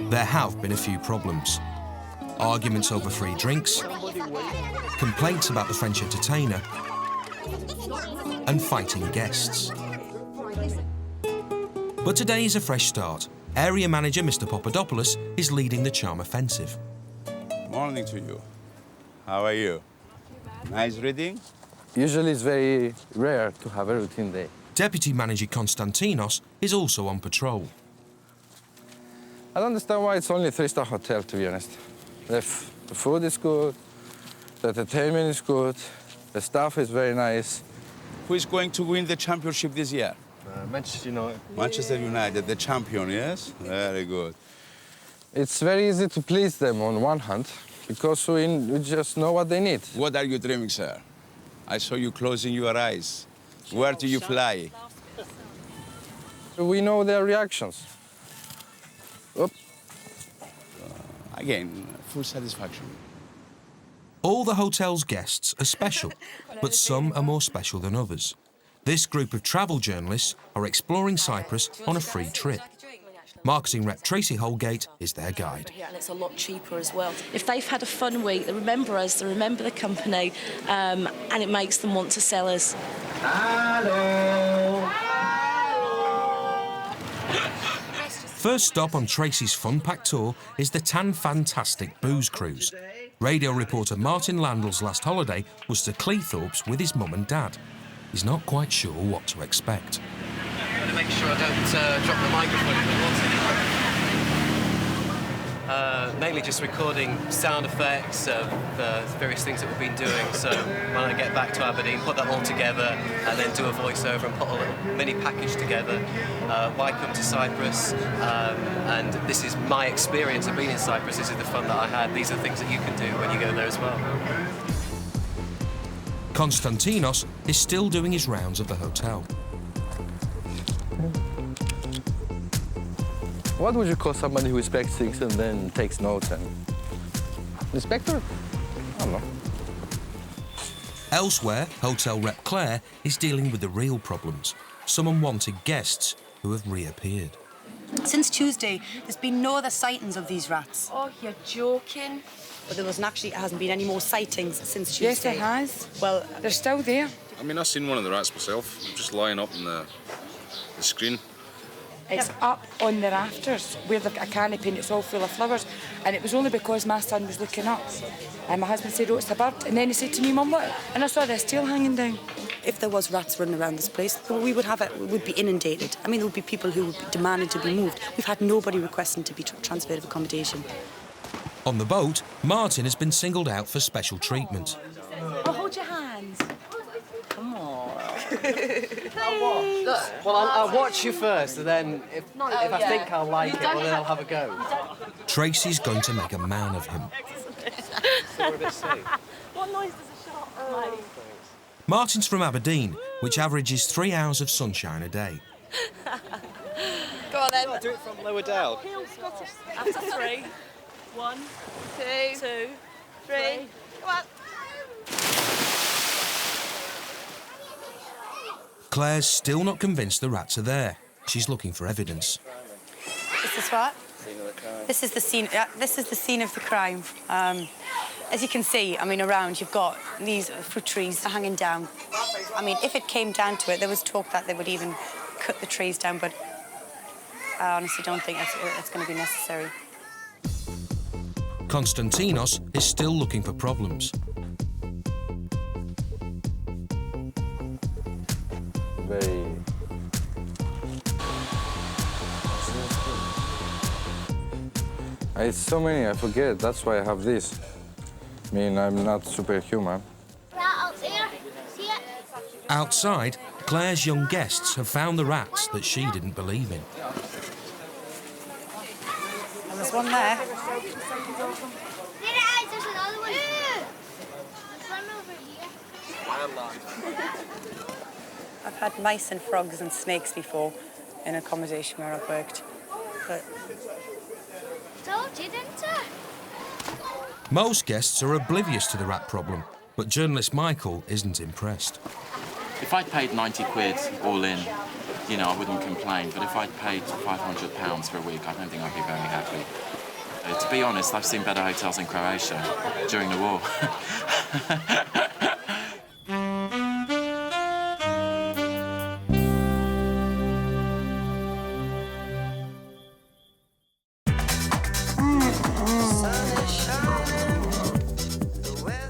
There have been a few problems. Arguments over free drinks, complaints about the French entertainer, and fighting guests. But today is a fresh start. Area manager Mr. Papadopoulos is leading the charm offensive. Morning to you. How are you? Nice reading? Usually it's very rare to have a routine day. Deputy manager Konstantinos is also on patrol. I don't understand why it's only a 3-star hotel, to be honest. The food is good, the entertainment is good, the staff is very nice. Who is going to win the championship this year? Manchester United. Manchester United, the champion, yes? Very good. It's very easy to please them on one hand, because we just know what they need. What are you dreaming, sir? I saw you closing your eyes. Where do you fly? We know their reactions. Again, full satisfaction. All the hotel's guests are special, but some are more special than others. This group of travel journalists are exploring Cyprus on a free trip. Marketing rep Tracy Holgate is their guide. And it's a lot cheaper as well. If they've had a fun week, they remember us, they remember the company, and it makes them want to sell us. Hello. First stop on Tracy's fun-packed tour is the Tan-Fantastic Booze Cruise. Radio reporter Martin Landell's last holiday was to Cleethorpes with his mum and dad. He's not quite sure what to expect. I'm going to make sure I don't drop the microphone. Mainly just recording sound effects of various things that we've been doing. So when I get back to Aberdeen, put that all together and then do a voiceover and put a little mini package together. Why come to Cyprus? And this is my experience of being in Cyprus. This is the fun that I had. These are things that you can do when you go there as well. Konstantinos is still doing his rounds of the hotel. What would you call somebody who inspects things and then takes notes and... Inspector? I don't know. Elsewhere, hotel rep Claire is dealing with the real problems. Some unwanted guests who have reappeared. Since Tuesday, there's been no other sightings of these rats. Oh, you're joking. But there hasn't been any more sightings since Tuesday. Yes, there has. Well, they're still there. I mean, I've seen one of the rats myself, just lying up on the screen. It's up on the rafters where they've got a canopy and it's all full of flowers. And it was only because my son was looking up. And my husband said, oh, it's a bird. And then he said to me, Mum, look. And I saw this tail hanging down. If there was rats running around this place, we would be inundated. I mean, there would be people who would be demanding to be moved. We've had nobody requesting to be transferred of accommodation. On the boat, Martin has been singled out for special treatment. Oh, hold your hands. Come on. Well, I'll watch you first, and then if I think I'll like it, well, then I'll have a go. Tracy's going to make a man of him. So we're a bit safe. What noise does a shark make? Martin's from Aberdeen, which averages 3 hours of sunshine a day. Go on then. I'll do it from Lower Dale. After 3. 1, 2, 3. Come on. Claire's still not convinced the rats are there. She's looking for evidence. Is this what? This is the scene. This is the scene of the crime. As you can see, I mean, around you've got these fruit trees hanging down. I mean, if it came down to it, there was talk that they would even cut the trees down, but I honestly don't think that's going to be necessary. Konstantinos is still looking for problems. Very... It's so many, I forget. That's why I have this. I mean, I'm not superhuman. Outside, Claire's young guests have found the rats that she didn't believe in. And there's one there. There's another one. There's one over here. I've had mice and frogs and snakes before in accommodation where I've worked, but... Told you, didn't I? Most guests are oblivious to the rat problem, but journalist Michael isn't impressed. If I'd paid 90 quid all in, you know, I wouldn't complain. But if I'd paid £500 for a week, I don't think I'd be very happy. To be honest, I've seen better hotels in Croatia during the war.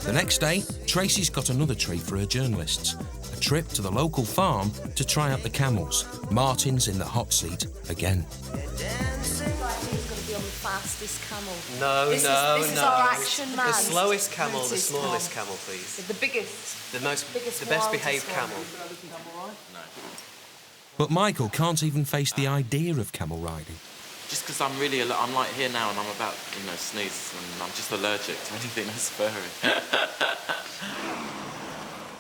The next day, Tracy's got another treat for her journalists. A trip to the local farm to try out the camels. Martin's in the hot seat again. Fastest camel. No, this is our action man. The slowest camel, the smallest camel, please. The biggest. The best behaved camel. No. But Michael can't even face the idea of camel riding. Just because I'm like here now and I'm about, you know, sneeze and I'm just allergic to anything that's furry.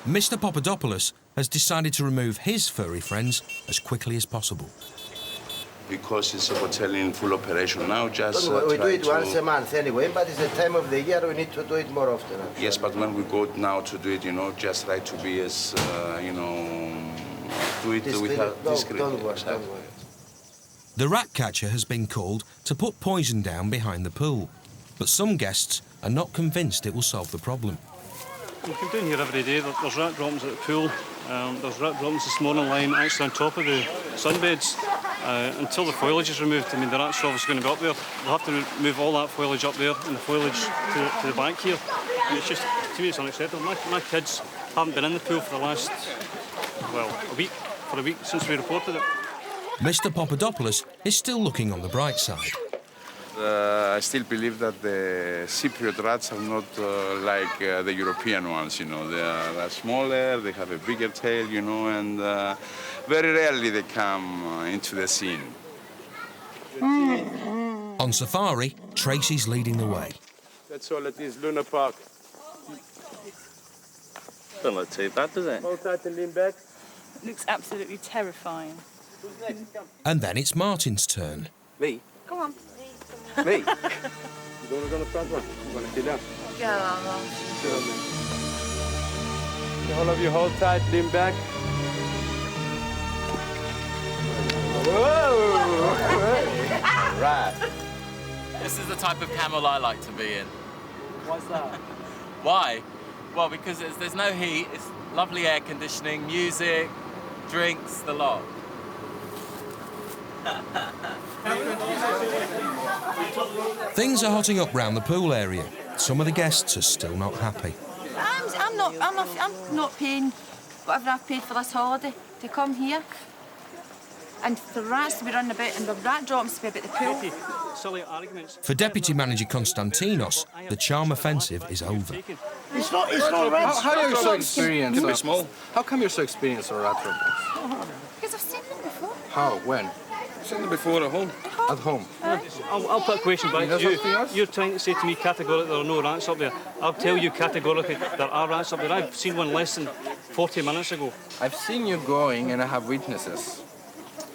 Mr. Papadopoulos has decided to remove his furry friends as quickly as possible. Because it's a hotel in full operation now, just we do it once a month anyway, but it's the time of the year we need to do it more often. Yes, but when we go now to do it, you know, just try to be as, you know, do it without discreet. Don't worry. The rat catcher has been called to put poison down behind the pool, but some guests are not convinced it will solve the problem. We come down here every day. There's rat droppings at the pool. There's rat droppings this morning lying actually on top of the sunbeds. Until the foliage is removed, I mean, the rats are obviously going to be up there. We'll have to move all that foliage up there and the foliage to the back here. And it's just, to me, it's unacceptable. My kids haven't been in the pool for the last, well, a week since we reported it. Mr. Papadopoulos is still looking on the bright side. I still believe that the Cypriot rats are not like the European ones, you know. They are smaller, they have a bigger tail, you know, and very rarely they come into the scene. On safari, Tracy's leading the way. That's all it is, Luna Park. Doesn't look too bad, does it? Hold tight and lean back. Looks absolutely terrifying. And then it's Martin's turn. Me? Come on. Me? You don't want to go on the front one? You want to sit down? Go on, Mum. Sit on there. All of you hold tight, lean back. Whoa! All right. This is the type of camel I like to be in. Why's that? Why? Well, because there's no heat, it's lovely air conditioning, music, drinks, the lot. Things are hotting up round the pool area. Some of the guests are still not happy. I'm not paying whatever I've paid for this holiday to come here. And for the rats to be running about and the rat drops to be about the pool. Silly arguments. For Deputy Manager Konstantinos, the charm offensive is over. It's not rats. How are you so experienced? Keep it small. How come you're so experienced on rat problems? Because I've seen them before. How? When? Seen them before at home. At home? I'll put a question back to you. You're trying to say to me categorically there are no rats up there. I'll tell you categorically there are rats up there. I've seen one less than 40 minutes ago. I've seen you going and I have witnesses.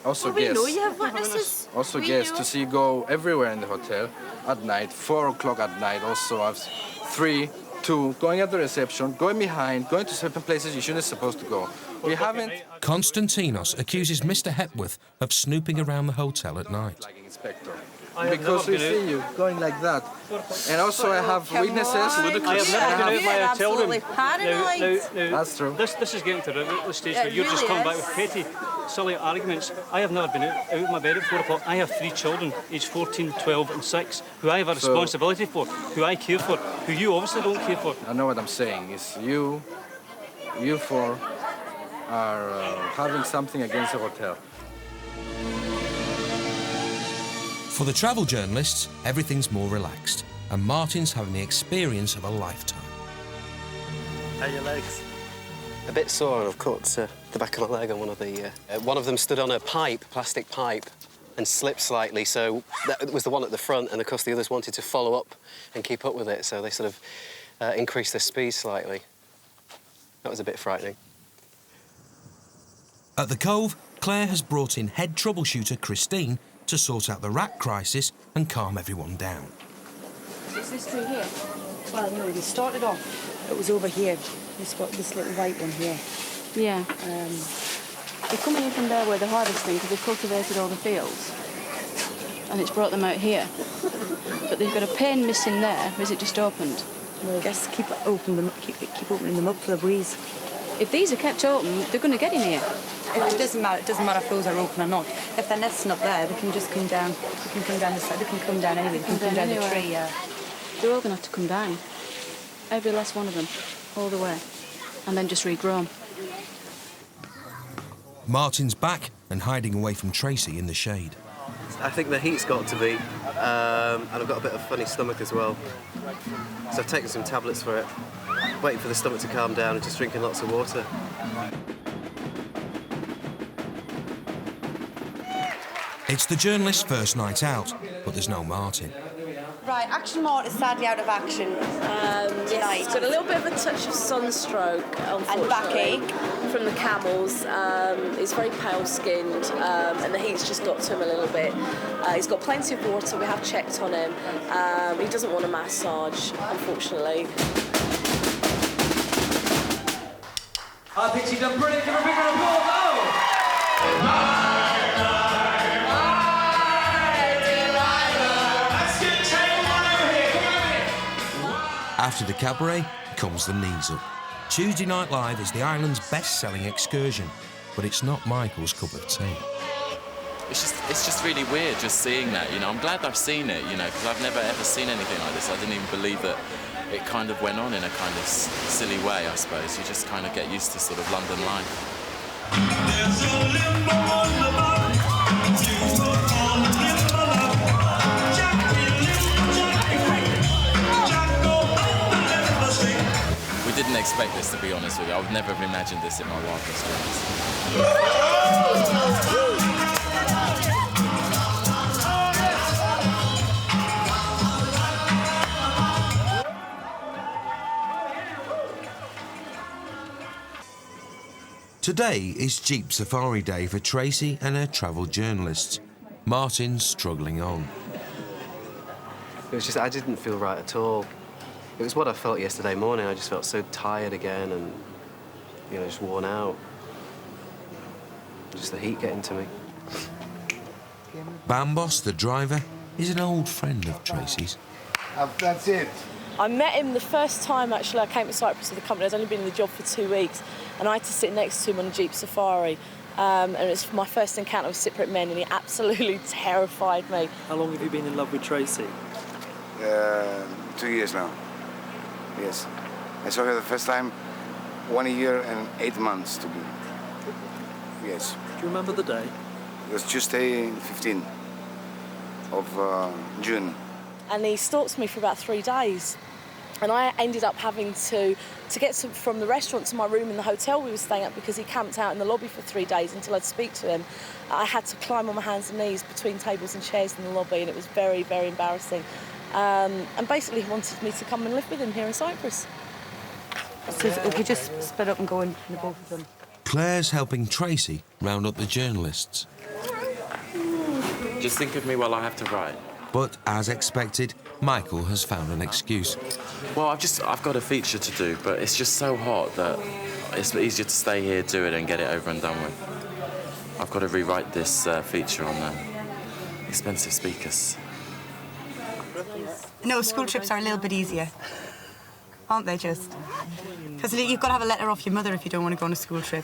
Also We guests. know you have witnesses. Also We guests know. to see you go everywhere in the hotel at night, 4 o'clock at night. Also, I've 3, 2, going at the reception, going behind, going to certain places you shouldn't supposed to go. We haven't. Konstantinos accuses Mr. Hepworth of snooping around the hotel at night. Like inspector. I have Because never we been see you going like that. And also I have witnesses. I have never been out of my hotel room. Absolutely paranoid. Now, That's true. This is getting to the stage It where you're just really coming back is. with petty, silly arguments. I have never been out of my bed at 4 o'clock. I have 3 children, aged 14, 12 and 6, who I have a So- responsibility for, who I care for, who you obviously don't care for. I know what I'm saying. Is you four are having something against the hotel. For the travel journalists, everything's more relaxed, and Martin's having the experience of a lifetime. How are your legs? A bit sore, and I've cut the back of my leg on one of the... one of them stood on a pipe, plastic pipe, and slipped slightly, so that was the one at the front, and of course the others wanted to follow up and keep up with it, so they sort of increased their speed slightly. That was a bit frightening. At the Cove, Claire has brought in head troubleshooter Christine to sort out the rat crisis and calm everyone down. Is this tree here? Well, no, we started off, it was over here. This little white one here. Yeah. They're coming in from there where they're harvesting because they've cultivated all the fields. And it's brought them out here. But they've got a pane missing there, or is it just opened? Well, I guess keep opening them up for the breeze. If these are kept open, they're going to get in here. It doesn't matter. It doesn't matter if those are open or not. If they're nesting up there, they can just come down. They can come down the side. They can come down anyway. They can come down the tree. Yeah. They're all going to have to come down. Every last one of them, all the way, and then just regrow. Martin's back and hiding away from Tracy in the shade. I think the heat's got to be, and I've got a bit of funny stomach as well. So I've taken some tablets for it, waiting for the stomach to calm down and just drinking lots of water. It's the journalist's first night out, but there's no Martin. Right, Action Mart is sadly out of action tonight. He's got a little bit of a touch of sunstroke, unfortunately. And backache. From the camels. He's very pale-skinned, and the heat's just got to him a little bit. He's got plenty of water. We have checked on him. He doesn't want a massage, unfortunately. I think she's done brilliant. Give her a big round of applause. After the cabaret comes the knees up. Tuesday Night Live is the island's best-selling excursion, but it's not Michael's cup of tea. It's just really weird just seeing that, you know. I'm glad I've seen it, you know, because I've never ever seen anything like this. I didn't even believe that it kind of went on in a kind of silly way, I suppose. You just kind of get used to sort of London life. We didn't expect this, to be honest with you. I would never have imagined this in my wildest dreams. Today is Jeep Safari Day for Tracy and her travel journalists. Martin's struggling on. It was just, I didn't feel right at all. It was what I felt yesterday morning. I just felt so tired again and, you know, just worn out. Just the heat getting to me. Bambos, the driver, is an old friend of Tracy's. That's it. I met him the first time, actually, I came to Cyprus with the company. I'd only been in the job for 2 weeks, and I had to sit next to him on a Jeep Safari. And it was my first encounter with Cypriot men, and he absolutely terrified me. How long have you been in love with Tracy? 2 years now. Yes. I saw her the first time 1 year and 8 months to be. Yes. Do you remember the day? It was Tuesday, 15th of June. And he stalked me for about 3 days. And I ended up having to get from the restaurant to my room in the hotel we were staying at, because he camped out in the lobby for 3 days until I'd speak to him. I had to climb on my hands and knees between tables and chairs in the lobby, and it was very, very embarrassing. And basically he wanted me to come and live with him here in Cyprus. So we could just split up and go in the both of them. Claire's helping Tracy round up the journalists. Just think of me while I have to write. But as expected, Michael has found an excuse. Well, I've got a feature to do, but it's just so hot that it's easier to stay here, do it, and get it over and done with. I've got to rewrite this feature on expensive speakers. No, school trips are a little bit easier, aren't they, just? Because you've got to have a letter off your mother if you don't want to go on a school trip.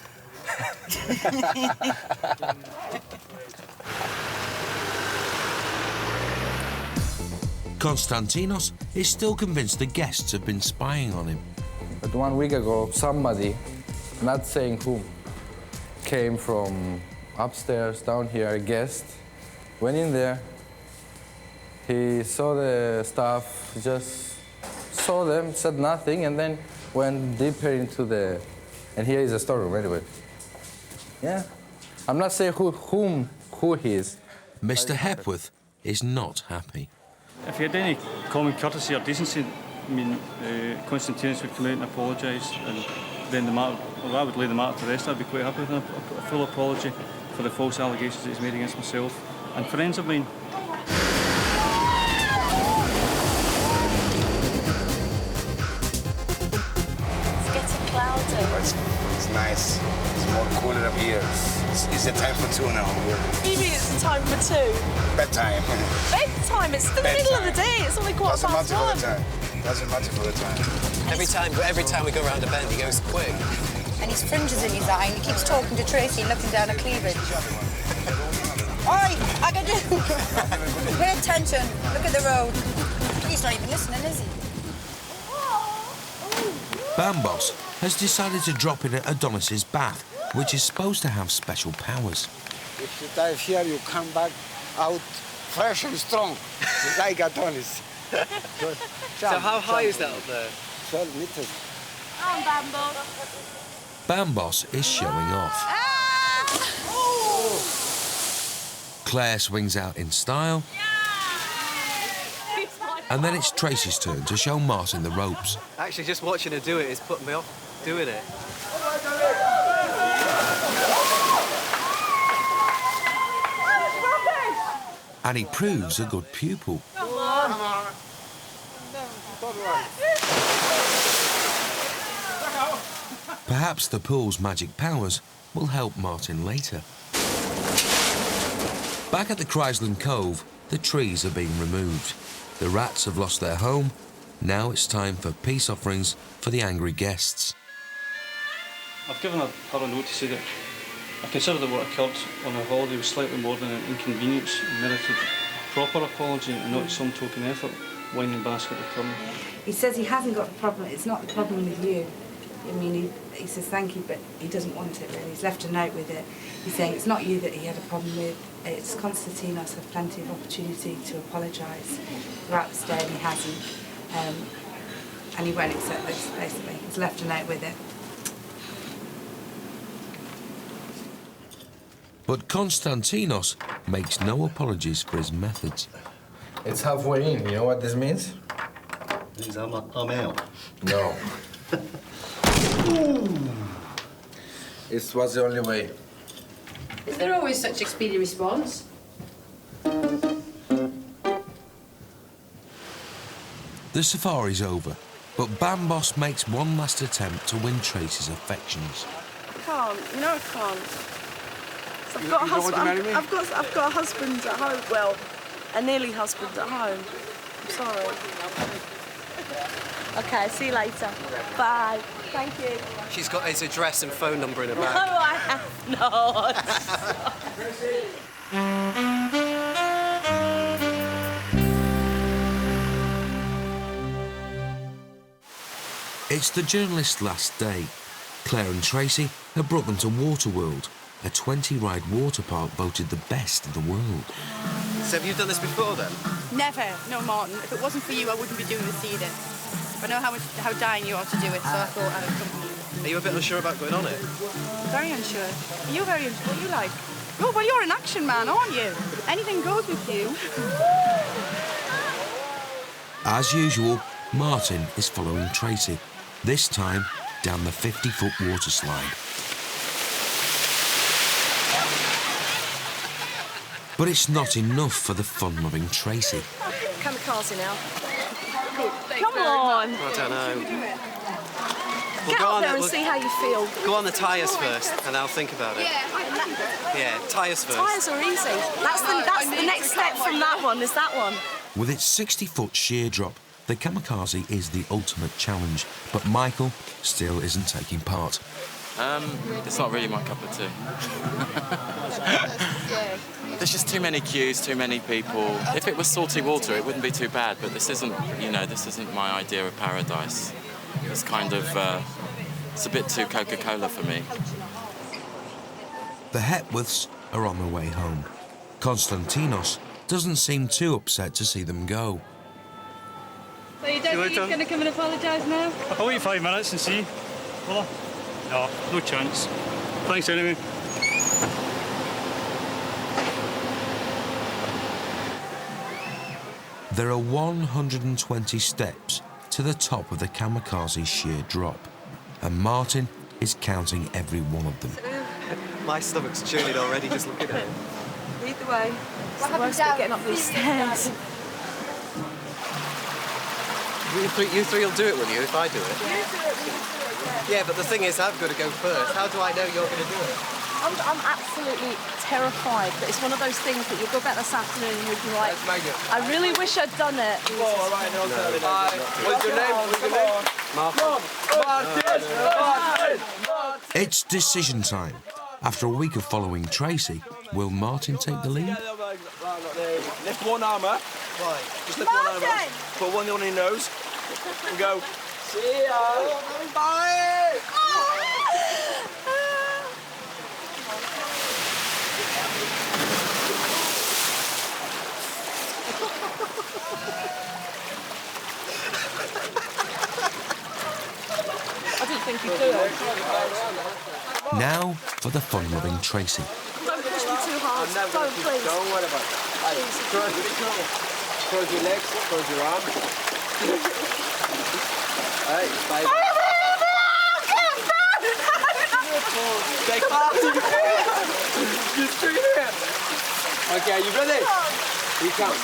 Konstantinos is still convinced the guests have been spying on him. But 1 week ago, somebody, not saying who, came from upstairs down here, a guest, went in there. He saw the staff, just saw them, said nothing, and then went deeper into the... And here is a storeroom, anyway. Yeah. I'm not saying who he is. Mr. Hepworth is not happy. If he had any common courtesy or decency, I mean, Konstantinos would come out and apologise, and then the matter, well, I would lay the matter to rest. I'd be quite happy with a full apology for the false allegations that he's made against myself and friends of mine. It's getting cloudy. It's nice. It's more cooler up here. It's the time for 2 now. Maybe it's the time for 2. Bedtime. Bedtime? It's the middle of the day. It's only quarter past 1. Doesn't matter for the time. Every time we go around a bend, he goes quick. And his fringes in his eye, and he keeps talking to Tracy and looking down at cleavage. Oi, I can do. Pay attention. Look at the road. He's not even listening, is he? Bambos has decided to drop in at Adonis's bath, which is supposed to have special powers. If you dive here, you come back out fresh and strong, like Adonis. So how high is that up there? 12 meters. Come on, Bambos. Bambos is showing off. Claire swings out in style. And then it's Tracy's turn to show Martin the ropes. Actually, just watching her do it is putting me off doing it. And he proves a good pupil. Come on. Perhaps the pool's magic powers will help Martin later. Back at the Chrysland Cove, the trees are being removed. The rats have lost their home. Now it's time for peace offerings for the angry guests. I've given her a note to say that I consider that what occurred on her holiday was slightly more than an inconvenience and merited a proper apology and not some token effort, winding basket return. He says he hasn't got a problem. It's not the problem with you. I mean, he says thank you, but he doesn't want it really. He's left a note with it. He's saying it's not you that he had a problem with. It's Konstantinos had plenty of opportunity to apologise throughout the stay, and he hasn't. And he won't accept this, basically. He's left a note with it. But Konstantinos makes no apologies for his methods. It's halfway in. You know what this means? Means I'm out. No. It was the only way. Is there always such a speedy response? The safari's over, but Bambos makes one last attempt to win Tracy's affections. I can't. You know I can't. So I've got a husband. I've got a husband at home. Well, a nearly husband at home. I'm sorry. Okay, see you later. Bye. Thank you. She's got his address and phone number in her bag. No, I have not. It's the journalist's last day. Claire and Tracy have brought them to Waterworld, a 20-ride water park voted the best in the world. So have you done this before then? Never. No, Martin. If it wasn't for you, I wouldn't be doing this either. I know how dying you are to do it, so I thought I'd accompany you. Are you a bit unsure about going on it? Very unsure. Are you very unsure? What do you like? Oh, well, you're an action man, aren't you? Anything goes with you. As usual, Martin is following Tracy, this time down the 50-foot water slide. But it's not enough for the fun-loving Tracy. Kamikaze now. Come on. I don't know. Get up there and see how you feel. Go on the tyres first, and I'll think about it. Yeah, tyres first. Tyres are easy. That's the next step from that one, is that one. With its 60-foot sheer drop, the Kamikaze is the ultimate challenge, but Michael still isn't taking part. It's not really my cup of tea. There's just too many queues, too many people. If it was salty water, it wouldn't be too bad, but this isn't, this isn't my idea of paradise. It's kind of, it's a bit too Coca-Cola for me. The Hepworths are on their way home. Konstantinos doesn't seem too upset to see them go. So you don't think he's going to come and apologise now? I'll wait 5 minutes and see. Well, no chance. Thanks anyway. There are 120 steps to the top of the Kamikaze's sheer drop, and Martin is counting every one of them. My stomach's churning already just looking at it. Either way, It's the worst bit getting up these stairs. You three will do it, will you, if I do it? Yeah, but the thing is, I've got to go first. How do I know you're going to do it? I'm absolutely terrified, but it's one of those things that you'll go back this afternoon and you'll be like, I really wish I'd done it. What's your name? Martin! It's decision time. After a week of following Tracy, will Martin take the lead? Lift one arm up. Why? Just lift one arm up. Put one on your nose and go. See ya! Bye! I didn't think you'd do it. Now for the fun-loving Tracy. Don't push me too hard. Don't, please. Don't worry about that. Close your legs, close your arms. Hey, bye. Stay fast. Just straight here. Okay, you ready? Here you come.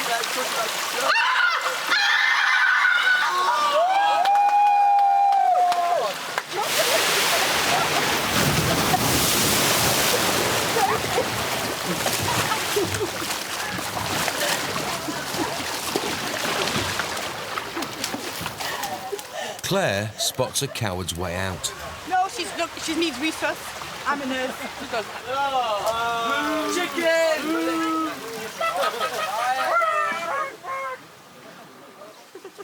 Claire spots a coward's way out. No, she needs resus. I'm a nurse.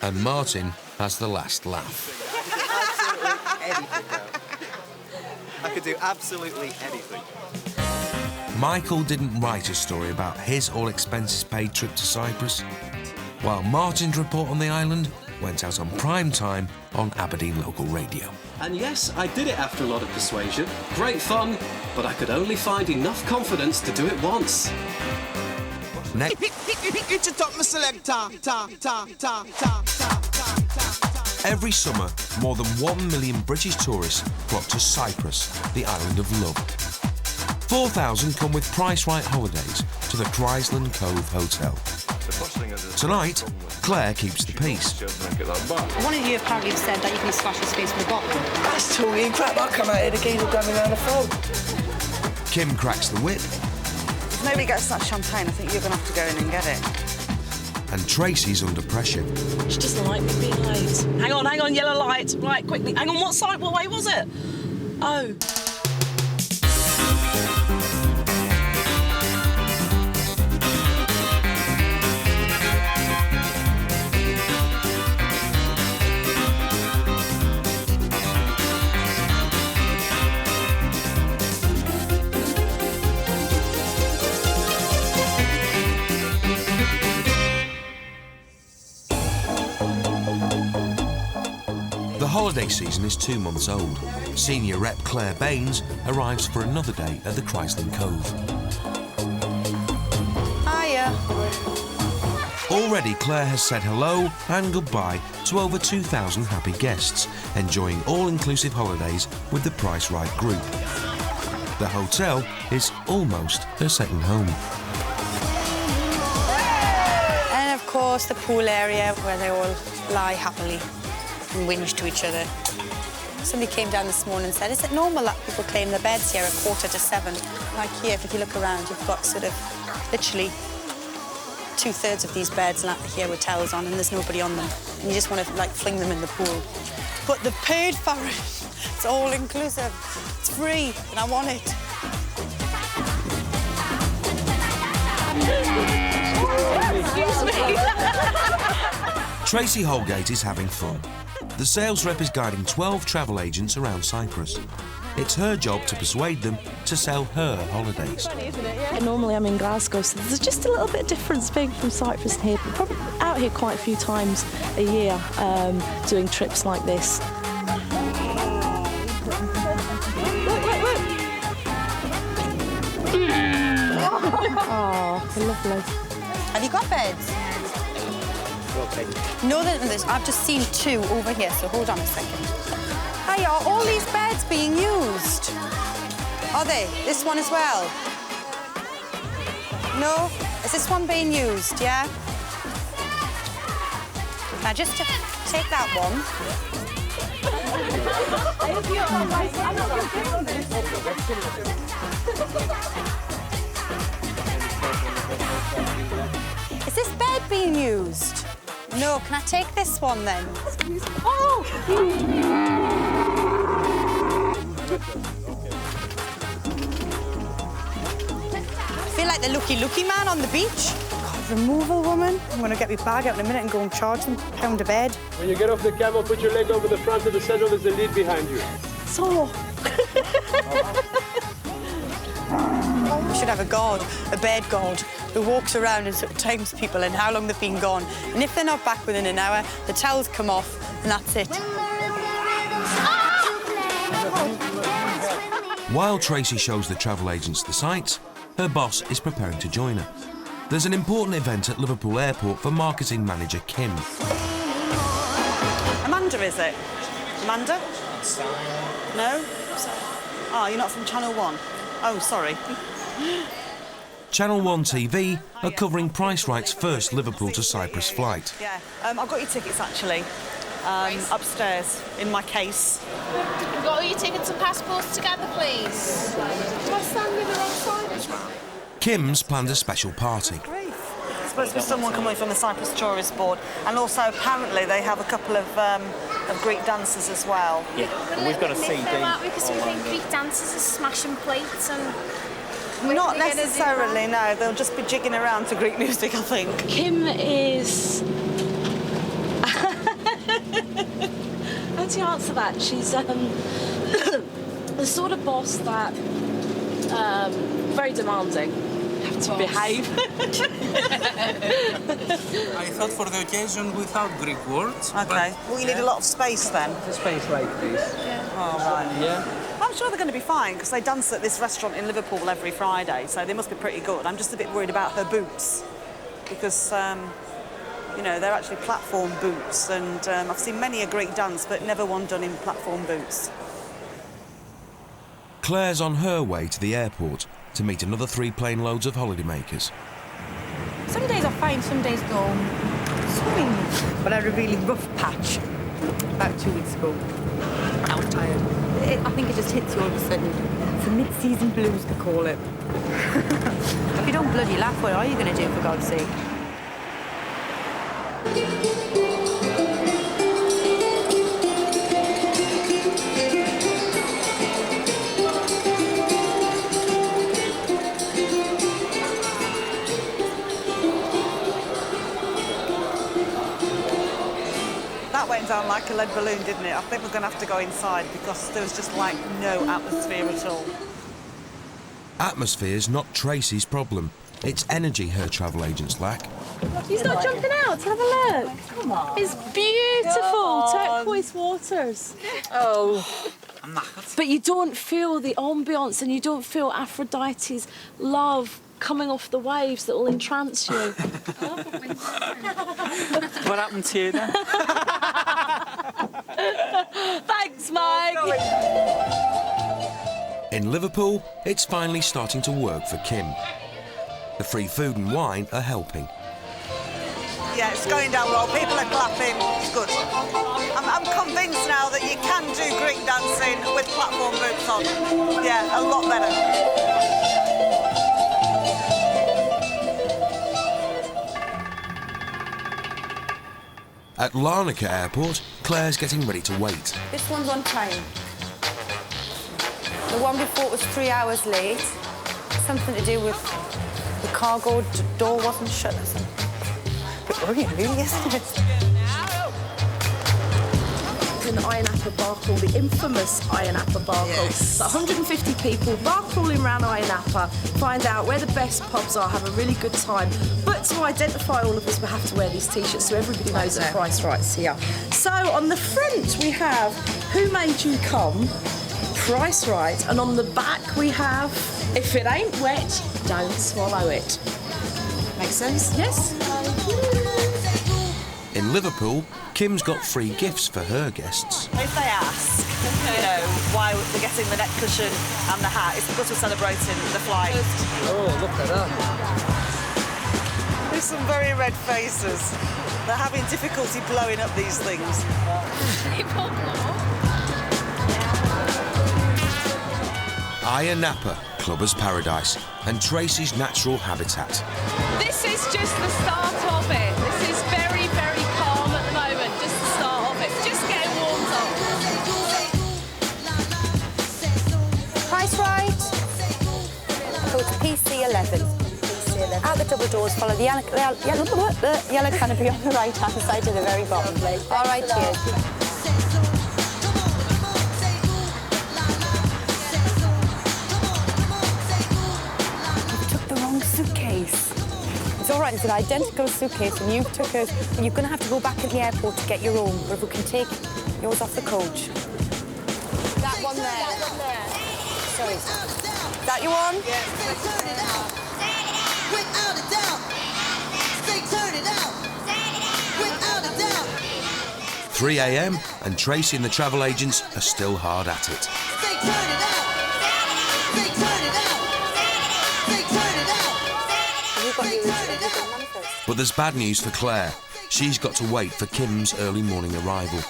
And Martin has the last laugh. Anything now. I could do absolutely anything. Michael didn't write a story about his all-expenses-paid trip to Cyprus, while Martin's report on the island went out on prime time on Aberdeen local radio. And yes, I did it after a lot of persuasion. Great fun, but I could only find enough confidence to do it once. Next. Every summer, more than 1 million British tourists flock to Cyprus, the island of love. 4,000 come with price-right holidays to the Chrysland Cove Hotel. Tonight, Claire keeps the peace. One of you apparently have said that you can slash his face with a bottle. That's talking crap. I come out here, the geezer will grab me around the throat. Kim cracks the whip. If nobody gets that champagne, I think you're going to have to go in and get it. And Tracy's under pressure. She doesn't like me being late. Hang on, yellow light. Right, quickly. Hang on, what side? What way was it? Oh. The holiday season is 2 months old. Senior rep Claire Baines arrives for another day at the Chrysland Cove. Hiya. Already Claire has said hello and goodbye to over 2,000 happy guests, enjoying all-inclusive holidays with the Price Right group. The hotel is almost her second home. And of course the pool area where they all lie happily and whinge to each other. Somebody came down this morning and said, is it normal that people claim their beds here at 7:15? Like here, if you look around, you've got sort of literally 2/3 of these beds here with towels on, and there's nobody on them. And you just want to, like, fling them in the pool. But they've paid for it. It's all inclusive. It's free, and I want it. Excuse me. Tracy Holgate is having fun. The sales rep is guiding 12 travel agents around Cyprus. It's her job to persuade them to sell her holidays. Normally I'm in Glasgow, so there's just a little bit of difference being from Cyprus and here. Probably out here quite a few times a year, doing trips like this. Oh, lovely. Have you got beds? Okay. No, I've just seen 2 over here, so hold on a second. Hey, are all these beds being used? Are they? This one as well? No? Is this one being used, yeah? Now, just to take that one. Is this bed being used? No, can I take this one then? Oh! I feel like the looky man on the beach. God, removal woman. I'm going to get my bag out in a minute and go and charge them £1 a bed. When you get off the camel, put your leg over the front of the saddle. There's a lead behind you. So. We should have a bed guard, who walks around and sort of times people and how long they've been gone. And if they're not back within an hour, the towels come off and that's it. While Tracy shows the travel agents the sights, her boss is preparing to join her. There's an important event at Liverpool Airport for marketing manager Kim. Amanda, is it? Amanda? No? Oh, you're not from Channel 1? Oh, sorry. Channel 1 TV are covering Price Right's first Liverpool to Cyprus flight. Yeah, I've got your tickets, actually, upstairs in my case. We've got all your tickets and passports together, please. Do I stand with the wrong side as well? Kim's planned a special party. There's supposed to be someone coming from the Cyprus Tourist Board, and also apparently they have a couple of Greek dancers as well. Yeah, we've got a CD. Because we think Greek dancers are smashing plates and... Not necessarily, no. They'll just be jigging around to Greek music, I think. Kim is... How do you answer that? She's the sort of boss that... very demanding. You have to behave. I thought for the occasion without Greek words. OK. Well, you need a lot of space then. Space like this. Yeah. Oh, right. Yeah. I'm sure they're going to be fine, because they dance at this restaurant in Liverpool every Friday, so they must be pretty good. I'm just a bit worried about her boots, because, you know, they're actually platform boots, and I've seen many a Greek dance, but never one done in platform boots. Claire's on her way to the airport to meet another 3 plane loads of holidaymakers. Some days I find some days go swimming. But I had a really rough patch about 2 weeks ago. I was tired. I think it just hits you all of a sudden. It's a mid-season blues, they call it. If you don't bloody laugh, what are you going to do, for God's sake? That went down like a lead balloon, didn't it? I think we're going to have to go inside because there was just like no atmosphere at all. Atmosphere's not Tracy's problem. It's energy her travel agents lack. He's not jumping out. Have a look. Come on. It's beautiful, turquoise waters. Oh. But you don't feel the ambience and you don't feel Aphrodite's love coming off the waves that will entrance you. What happened to you then? Thanks, Mike. In Liverpool, it's finally starting to work for Kim. The free food and wine are helping. Yeah, it's going down well. People are clapping. It's good. I'm convinced now that you can do Greek dancing with platform boots on. Yeah, a lot better. At Larnaca Airport, Claire's getting ready to wait. This one's on time. The one before was 3 hours late. Something to do with the cargo door wasn't shut or something. But worrying, really, isn't it? In Iron Apple bar crawl, the infamous Iron Apple bar crawl. Yes. 150 people bar crawling around Iron Apple, find out where the best pubs are, have a really good time. But to identify all of us, we have to wear these T-shirts so everybody knows the price right's here. So on the front we have Who Made You Come? Price Right, and on the back we have If It Ain't Wet, Don't Swallow It. Make sense? Yes. In Liverpool, Kim's got free gifts for her guests. If they ask, you know, why we're getting the neck cushion and the hat, it's because we're celebrating the flight. Oh, look at that. There's some very red faces. They're having difficulty blowing up these things. Ayia Napa, Clubber's Paradise, and Tracy's natural habitat. This is just the start of it. This is very, very calm at the moment. Just the start of it. Just getting warmed up. Price Right. Go to PC11. Out the double doors, follow the yellow canopy on the right-hand side to the very bottom. All right, cheers. Suitcase. It's all right, it's an identical suitcase and you took it, and you're going to have to go back at the airport to get your own, but if we can take yours off the coach. That one there. Sorry. Is that your one? Yes. Turn it out. Without a doubt. Say turn it out. Without a doubt. 3 a.m. and Tracy and the travel agents are still hard at it. Say turn it out. Say turn it out. Say turn it out. But there's bad news for Claire. She's got to wait for Kim's early morning arrival.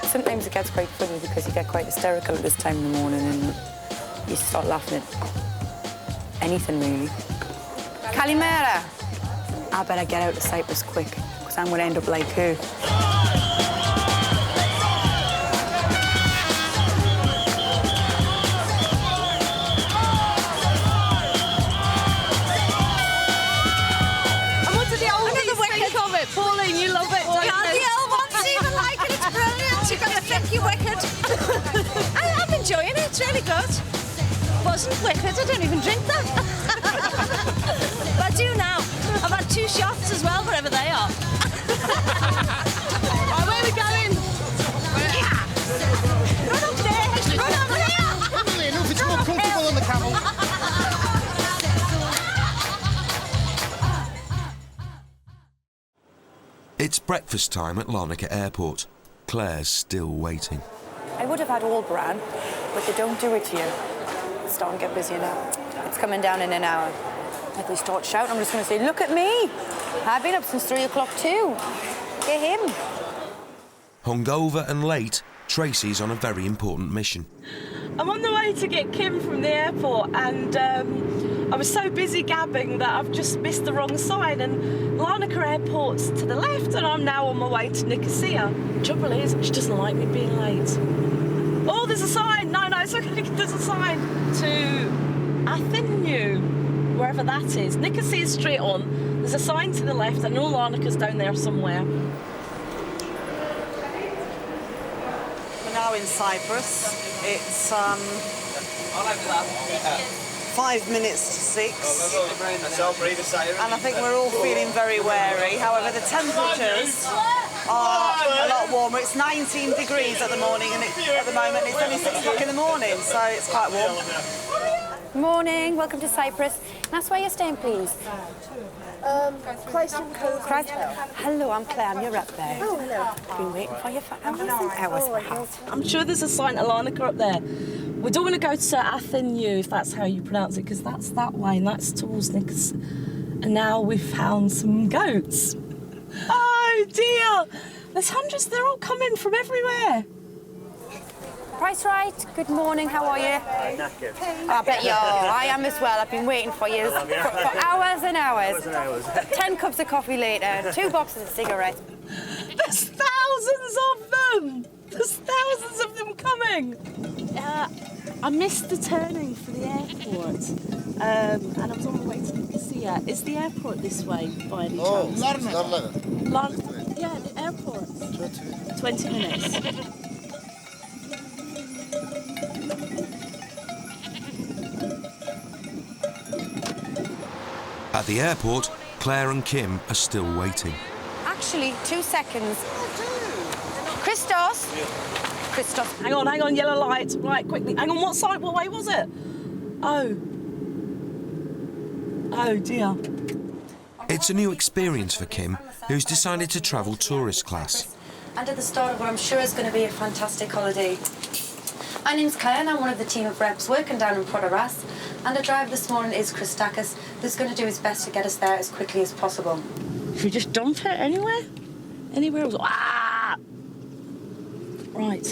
Sometimes it gets quite funny because you get quite hysterical at this time in the morning and you start laughing at anything, really. Kalimera! I better get out of Cyprus quick because I'm going to end up like her. Pauline, you love it, don't you? The old one's even like it. It's brilliant. You've got to think you're wicked. I'm enjoying it. It's really good. Wasn't wicked. I don't even drink that. But I do now. I've had 2 shots as well, wherever they are. Right, where are we going? Run up there. Run up there. Funnily enough, it's more comfortable on the camel. It's breakfast time at Larnaca Airport. Claire's still waiting. I would have had all bran, but they don't do it here. It's starting to get busier now. It's coming down in an hour. If they start shouting, I'm just going to say, look at me. I've been up since 3 o'clock too. Get him. Hungover and late, Tracy's on a very important mission. I'm on the way to get Kim from the airport, and I was so busy gabbing that I've just missed the wrong sign, and Larnaca Airport's to the left, and I'm now on my way to Nicosia. Trouble is, she doesn't like me being late. Oh, there's a sign! No, it's okay, there's a sign to Athenu, wherever that is. Nicosia straight on, there's a sign to the left, and all Larnaca's down there somewhere. We're now in Cyprus. It's 5 minutes to 6, and I think we're all feeling very wary. However, the temperatures are a lot warmer. It's 19 degrees at the moment, and it's only 6 o'clock in the morning, so it's quite warm. Morning, welcome to Cyprus. That's where you're staying, please. Chrysland Cove. Hello, I'm Claire, you're up there. Oh, hello. I've been waiting for you for hours. I'm sure there's a sign to Larnaca up there. We don't want to go to Athenu, if that's how you pronounce it, because that's that way, and that's towards Nicosia. And now we've found some goats. Oh dear! There's hundreds, they're all coming from everywhere. Price right, good morning, how are you? I bet you are. I am as well. I've been waiting for you for hours and hours. 10 cups of coffee later, 2 boxes of cigarettes. There's thousands of them! There's thousands of them coming! I missed the turning for the airport, and I was on my way to Nicosia. Is the airport this way, by any chance? Yeah, the airport. 20 minutes. At the airport, Claire and Kim are still waiting. Actually, 2 seconds. Christos! Christos. Hang on, yellow light. Right, quickly. Hang on, what side, what way was it? Oh dear. It's a new experience for Kim, who's decided to travel tourist class. And at the start of what I'm sure is going to be a fantastic holiday. My name's Claire and I'm one of the team of reps working down in Prodoras. And the driver this morning is Christakis, who's going to do his best to get us there as quickly as possible. Should we just dump it anywhere? Anywhere else? Ah! Right.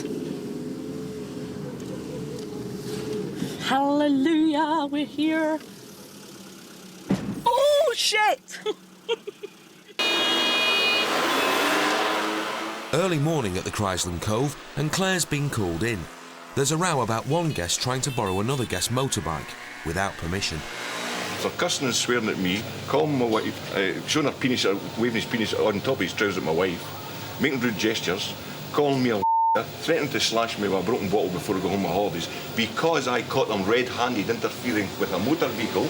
Hallelujah, we're here. Oh, shit! Early morning at the Chrysland Cove, and Claire's been called in. There's a row about one guest trying to borrow another guest's motorbike without permission. They're cussing and swearing at me, calling my wife, showing her penis, waving his penis on top of his trousers at my wife, making rude gestures, calling me a threatening to slash me with a broken bottle before I go home on holidays because I caught them red-handed interfering with a motor vehicle.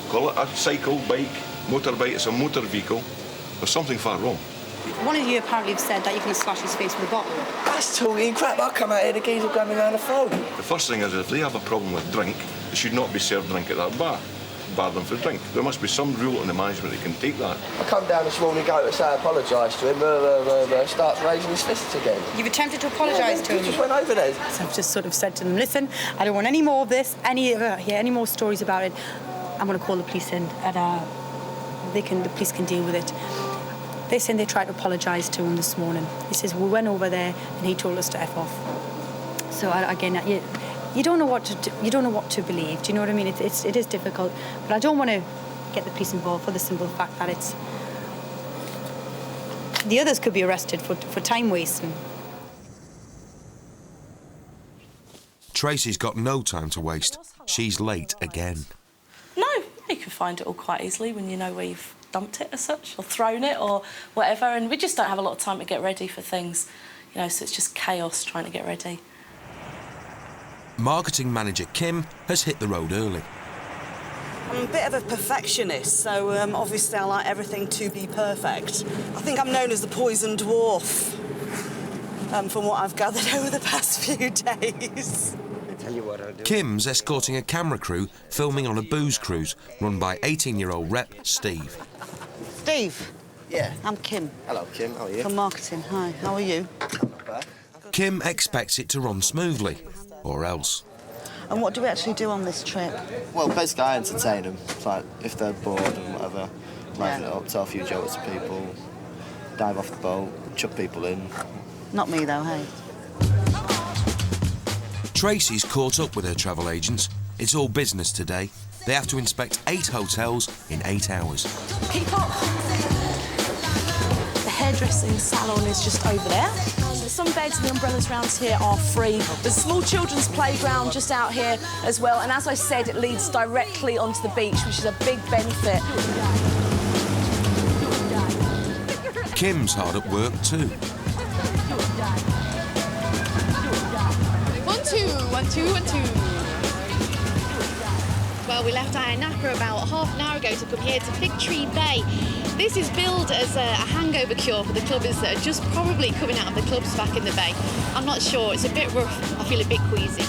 Call it a cycle, bike, motorbike, it's a motor vehicle. There's something far wrong. One of you apparently have said that you're going to slash his face with a bottle. That's talking crap. I'll come out here, the geezer will grab me down the phone. The first thing is, if they have a problem with drink, they should not be served drink at that bar. Bar them for drink. There must be some rule in the management that can take that. I come down this morning, go to say I apologise to him, starts raising his fists again. You've attempted to apologise to him? He just went over there. So I've just sort of said to them, listen, I don't want any more of this, any more stories about it. I'm going to call the police in, and the police can deal with it. They're saying they tried to apologise to him this morning. He says, we went over there and he told us to F off. So again, you don't know what to do, you don't know what to believe. Do you know what I mean? It is difficult, but I don't want to get the police involved for the simple fact that the others could be arrested for time wasting. Tracy's got no time to waste. She's late again. No, you can find it all quite easily when you know where you've dumped it as such, or thrown it, or whatever, and we just don't have a lot of time to get ready for things, so it's just chaos trying to get ready. Marketing manager Kim has hit the road early. I'm a bit of a perfectionist, so obviously I like everything to be perfect. I think I'm known as the poison dwarf, from what I've gathered over the past few days. Kim's escorting a camera crew filming on a booze cruise run by 18-year-old rep Steve. Steve? Yeah? I'm Kim. Hello, Kim. How are you? From marketing. Hi, how are you? Kim expects it to run smoothly, or else. And what do we actually do on this trip? Well, basically I entertain them. It's like, if they're bored and whatever, liven it up, tell a few jokes to people, dive off the boat, chuck people in. Not me though, hey? Tracy's caught up with her travel agents. It's all business today. They have to inspect 8 hotels in 8 hours. Keep up. The hairdressing salon is just over there. Some beds and the umbrellas around here are free. There's a small children's playground just out here as well, and as I said, it leads directly onto the beach, which is a big benefit. Kim's hard at work too. 1, 2, 1, 2, 1, 2. Well, we left Ayia about half an hour ago to come here to Fig Tree Bay. This is billed as a hangover cure for the clubbers that are just probably coming out of the clubs back in the bay. I'm not sure, it's a bit rough, I feel a bit queasy.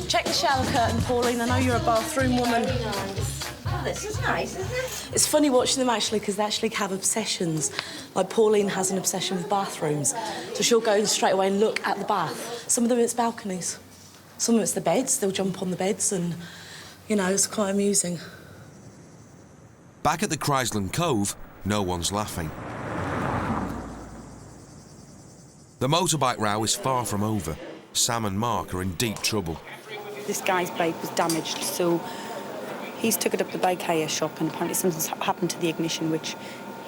Check the shower curtain, Pauline, I know you're a bathroom woman. Oh, this is nice, isn't it? It's funny watching them actually, because they actually have obsessions. Like Pauline has an obsession with bathrooms, so she'll go straight away and look at the bath. Some of them it's balconies, some of it's the beds. They'll jump on the beds and, you know, it's quite amusing. Back at the Chrysland Cove, no one's laughing. The motorbike row is far from over. Sam and Mark are in deep trouble. This guy's bike was damaged, so he's took it up the bike hire shop, and apparently something's happened to the ignition, which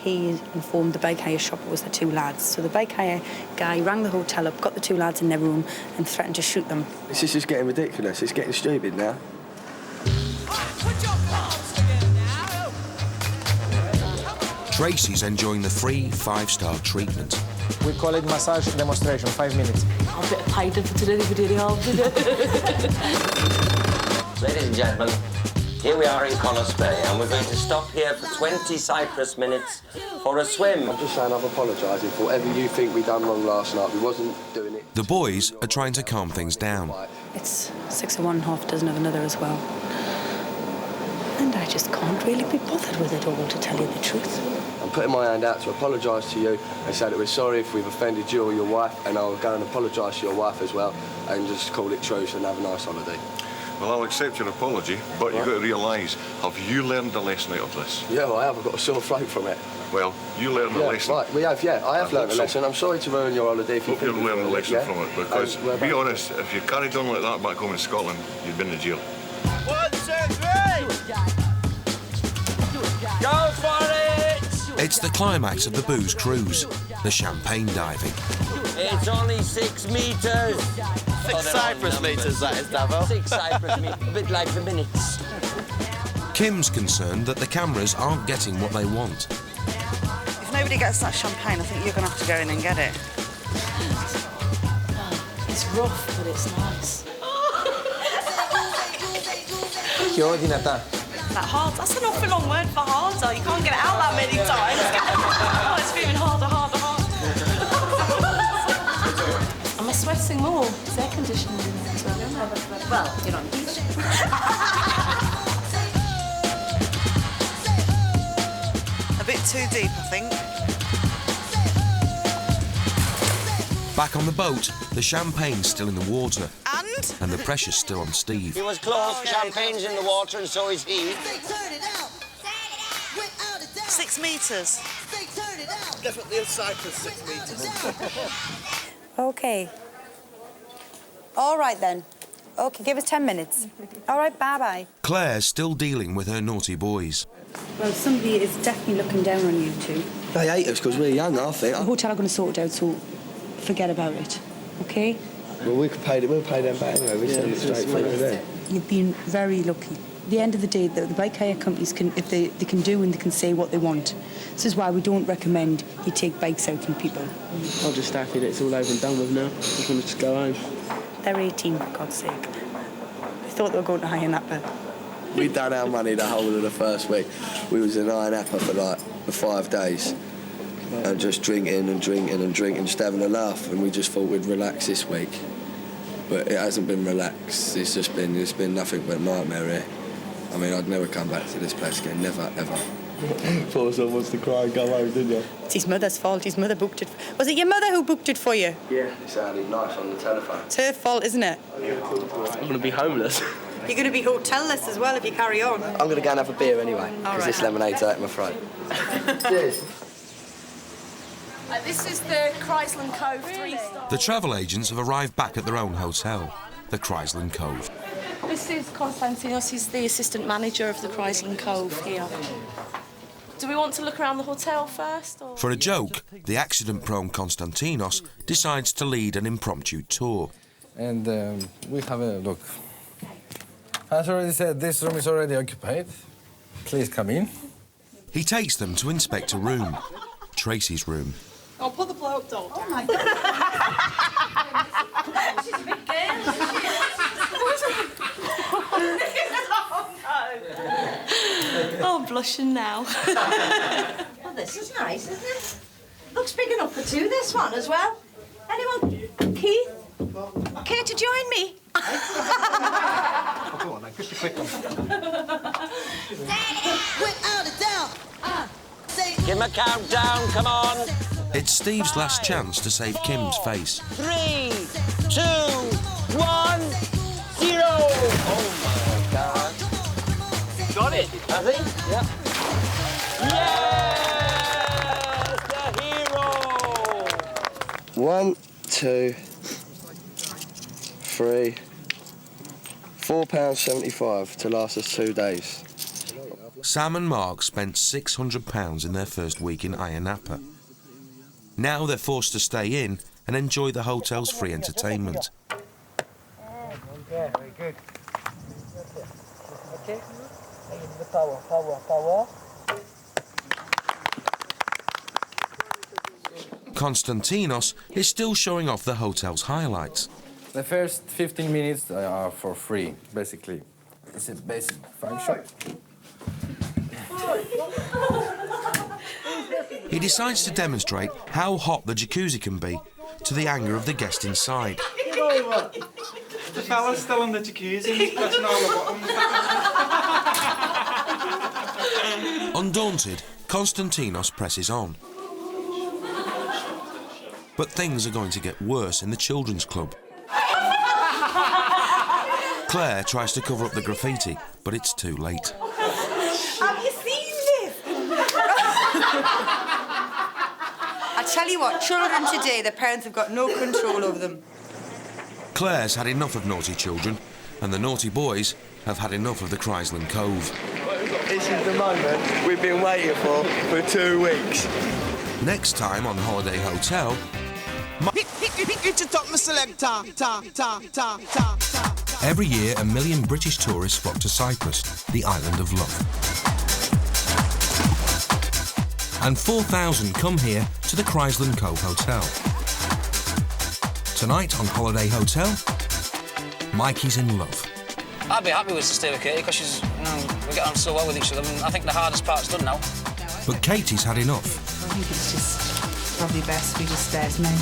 he informed the bike hire shop was the 2 lads. So the bike hire guy rang the hotel up, got the 2 lads in their room and threatened to shoot them. This is just getting ridiculous. It's getting stupid now. Tracy's enjoying the free 5-star treatment. We call it massage demonstration, 5 minutes. I'll get paid for today video. Ladies and gentlemen, here we are in Connah's Bay, and we're going to stop here for 20 Cyprus minutes for a swim. I'm just saying I'm apologising for whatever you think we done wrong last night. We wasn't doing it. The boys are trying to calm things down. It's 6 of one, half a dozen of another as well. And I just can't really be bothered with it all, to tell you the truth. I'm putting my hand out to apologise to you and say that we're sorry if we've offended you or your wife, and I'll go and apologise to your wife as well, and just call it truce and have a nice holiday. Well, I'll accept your apology, but you've got to realise, have you learned a lesson out of this? Yeah, I have. I've got a sore throat from it. Well, you learned a lesson. Right, we have, yeah. I have learned a lesson. I'm sorry to ruin your holiday. I hope you've learned a lesson from it, because, to be honest, if you carried on like that back home in Scotland, you'd been in jail. 1, 2, 3! Go for it! It's the climax of the booze cruise, the champagne diving. It's only 6 metres. 6 Cyprus metres, that is, Davo. 6 Cyprus metres, a bit like the minutes. Kim's concerned that the cameras aren't getting what they want. If nobody gets that champagne, I think you're going to have to go in and get it. It's rough, but it's nice. Πιο δυνατά. That hard, that's an awfully long word for harder. You can't get it out that many times. Oh, it's feeling harder. Am I sweating more? It's air conditioning in there as well, isn't it? Well, you're on beach. A bit too deep, I think. Back on the boat, the champagne's still in the water. And the pressure's still on Steve. He was close, champagne's in the water, and so is he. 6 metres. Definitely a Cyprus 6 metres. OK. All right, then. OK, give us 10 minutes. All right, bye-bye. Claire's still dealing with her naughty boys. Well, somebody is definitely looking down on you two. They hate us because we're young, I think. The hotel are going to sort it out, so forget about it, OK? Well, we'll pay them back anyway. We send it straight through to them. You've been very lucky. At the end of the day, the bike hire companies can, if they can do and they can say what they want. This is why we don't recommend you take bikes out from people. I'm just happy that it's all over and done with now. Just want to just go home. They're 18, for God's sake. They thought they were going to hire that bit. We done our money the whole of the first week. We was in Ayia Napa for like 5 days. And just drinking, just having a laugh. And we just thought we'd relax this week. But it hasn't been relaxed. It's been nothing but a nightmare here. I mean, I'd never come back to this place again, never, ever. Poor son wants to cry and go home, didn't you? It's his mother's fault. His mother booked it. Was it your mother who booked it for you? Yeah, it sounded nice on the telephone. It's her fault, isn't it? I'm going to be homeless. You're going to be hotelless as well if you carry on. I'm going to go and have a beer anyway, because this lemonade's hurting my throat. Cheers. This is the Chrysland Cove 3-star. The travel agents have arrived back at their own hotel, the Chrysland Cove. This is Konstantinos, he's the assistant manager of the Chrysland Cove here. Do we want to look around the hotel first? Or? For a joke, the accident-prone Konstantinos decides to lead an impromptu tour. And we have a look. As already said, this room is already occupied. Please come in. He takes them to inspect a room, Tracy's room. I'll put the blow-up doll. Oh my God. She's a big girl, Oh, I'm blushing now. Well, this is nice, isn't it? Looks big enough for two, this one as well. Anyone? Keith? Care to join me? Oh, go on, then. Just a quick one. Without a doubt. Give him a countdown, come on. It's Steve's last chance to save Kim's face. 3, 2, 1, 0. Oh my God. Got it. Has he? Yeah. Yes, the hero. 1, 2, 3, £4.75 to last us 2 days. Sam and Mark spent £600 in their first week in Ayia Napa. Now they're forced to stay in and enjoy the hotel's free entertainment. Okay, very good. Okay. The power. Konstantinos is still showing off the hotel's highlights. The first 15 minutes are for free, basically. It's a basic function. He decides to demonstrate how hot the jacuzzi can be, to the anger of the guest inside. You know what? The fella's still in the jacuzzi and he's pressing all the buttons. Undaunted, Konstantinos presses on. But things are going to get worse in the children's club. Claire tries to cover up the graffiti, but it's too late. Have you seen this? I tell you what, children today, their parents have got no control over them. Claire's had enough of naughty children, and the naughty boys have had enough of the Chrysland Cove. This is the moment we've been waiting for 2 weeks. Next time on Holiday Hotel... Every year, 1 million British tourists flock to Cyprus, the island of love. And 4,000 come here to the Chrysland Cove Hotel. Tonight on Holiday Hotel, Mikey's in love. I'd be happy with to stay with Katie because she's, we get on so well with each other. I think the hardest part's done now. But Katie's had enough. I think it's just probably best we just stay as men.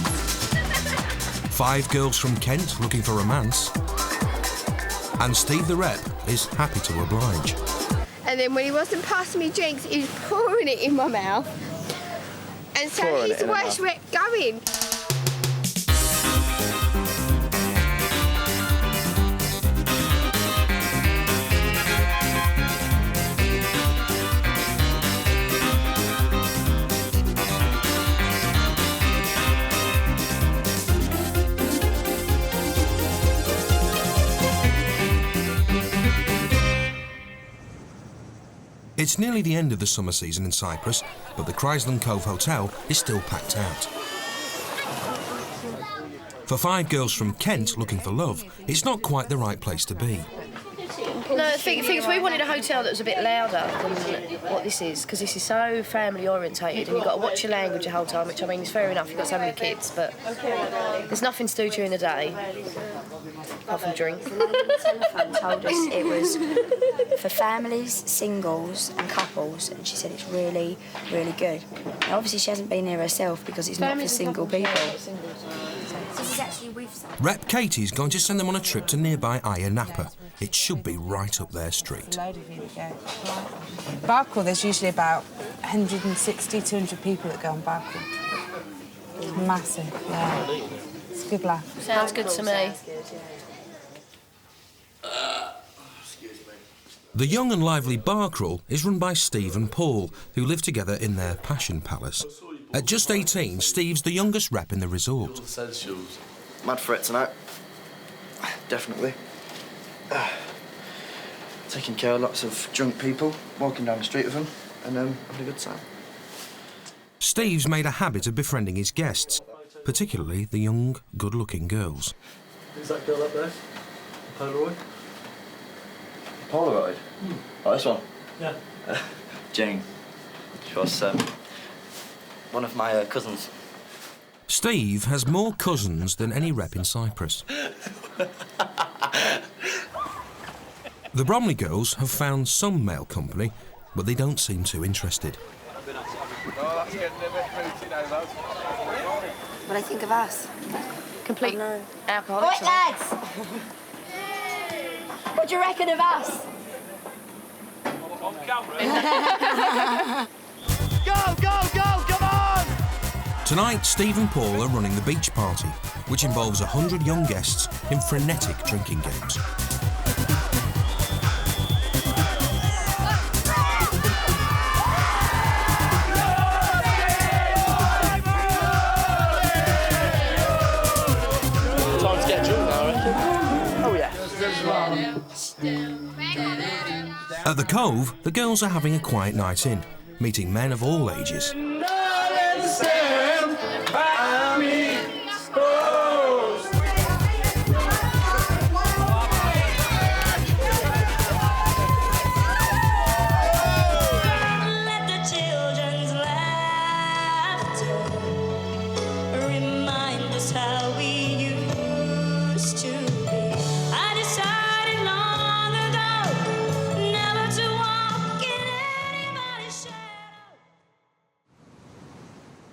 5 girls from Kent looking for romance. And Steve the Rep is happy to oblige. And then when he wasn't passing me drinks, he was pouring it in my mouth. And so his worst wet going. It's nearly the end of the summer season in Cyprus, but the Chrysland Cove Hotel is still packed out. For 5 girls from Kent looking for love, it's not quite the right place to be. No, the thing is, we wanted a hotel that was a bit louder than what this is, because this is so family orientated, and you've got to watch your language the whole time, which I mean is fair enough, you've got so many kids, but there's nothing to do during the day, apart from drink. The telephone told us it was for families, singles and couples, and she said it's really, really good. Now, obviously she hasn't been here herself because it's not for single people. This is actually Rep Katie's going to send them on a trip to nearby Ayia Napa. It should be right up their street. Barkle, there's usually about 160, 200 people that go on Barkle. It's massive, yeah. It's a good laugh. Sounds good to me. The young and lively bar crawl is run by Steve and Paul, who live together in their Passion Palace. At just 18, Steve's the youngest rep in the resort. Mad for it tonight. Definitely. Taking care of lots of drunk people, walking down the street with them, and having a good time. Steve's made a habit of befriending his guests, particularly the young, good-looking girls. Who's that girl up there? Polaroid? Polaroid? Oh, this one? Yeah. Jane. She was one of my cousins. Steve has more cousins than any rep in Cyprus. The Bromley girls have found some male company, but they don't seem too interested. What do I think of us? Complete alcoholics. Right, lads! What do you reckon of us? On camera. Go, go, go, come on! Tonight, Steve and Paul are running the beach party, which involves 100 young guests in frenetic drinking games. Time to get drunk now, I reckon. Oh, yeah. At the Cove, the girls are having a quiet night in, meeting men of all ages.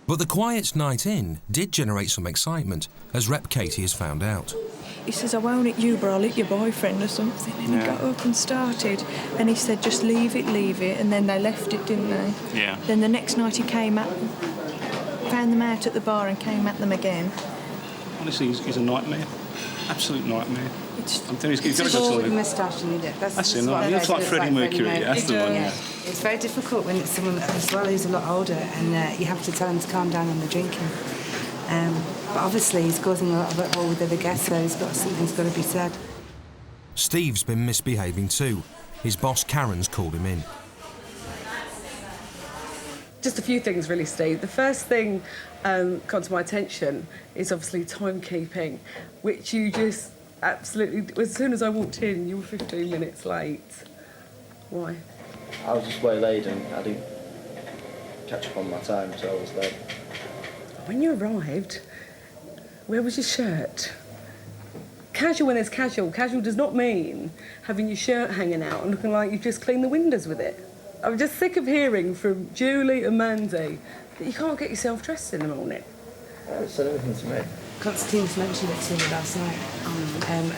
But the quiet night in did generate some excitement, as Rep Katie has found out. He says, I won't hit you, but I'll hit your boyfriend or something. And he got up and started. And he said, just leave it. And then they left it, didn't they? Yeah. Then the next night he came up, found them out at the bar and came at them again. Honestly, he's a nightmare. Absolute nightmare. I'm telling you, he's got to It's go all to with the... moustache and That's it, he looks like Freddie Mercury. That's the one, yeah. It's very difficult when it's someone as well who's a lot older and you have to tell him to calm down on the drinking. But obviously he's causing a lot of uproar with other guests, so something's got to be said. Steve's been misbehaving too. His boss Karen's called him in. Just a few things really, Steve. The first thing got to my attention is obviously timekeeping, which you just absolutely... As soon as I walked in, you were 15 minutes late. Why? I was just waylaid and I didn't catch up on my time, so I was late. When you arrived, where was your shirt? Casual when there's casual. Casual does not mean having your shirt hanging out and looking like you've just cleaned the windows with it. I'm just sick of hearing from Julie and Mandy that you can't get yourself dressed in the morning. It said everything to me. Constantine's mentioned it to me last night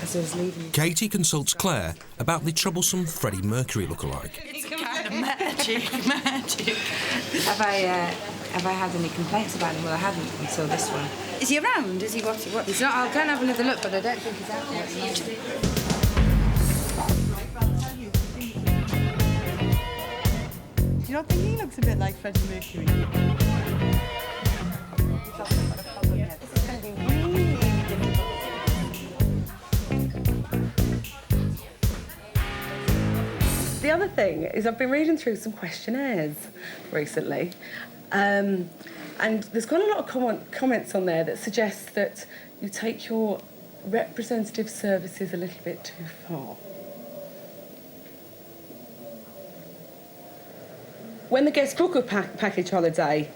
as I was leaving. Katie consults Claire about the troublesome Freddie Mercury lookalike. It's kind of magic. Have I had any complaints about him? Well, I hadn't until this one. Is he around? Is he what? He's not. I'll go and have another look, but I don't think he's out there. Do you not think he looks a bit like Freddie Mercury? The other thing is I've been reading through some questionnaires recently, and there's quite a lot of comments on there that suggest that you take your representative services a little bit too far. When the guests book a package holiday,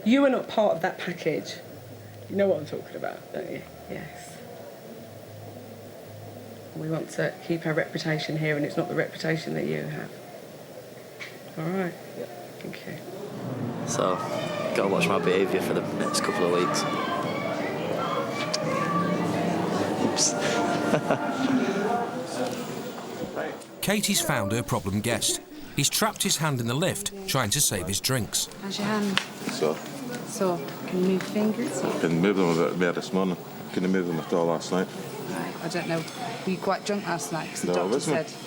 you are not part of that package. You know what I'm talking about, don't you? Yes. We want to keep our reputation here, and it's not the reputation that you have. All right? Yeah. Thank you. So, got to watch my behaviour for the next couple of weeks. tips. Katie's found her problem guest. He's trapped his hand in the lift, trying to save his drinks. How's your hand? So, Can you move fingers? I can move them a bit this morning. Can I move them at all last night? Right, I don't know. Were you quite drunk last night? Because the No, I doctor wasn't. said...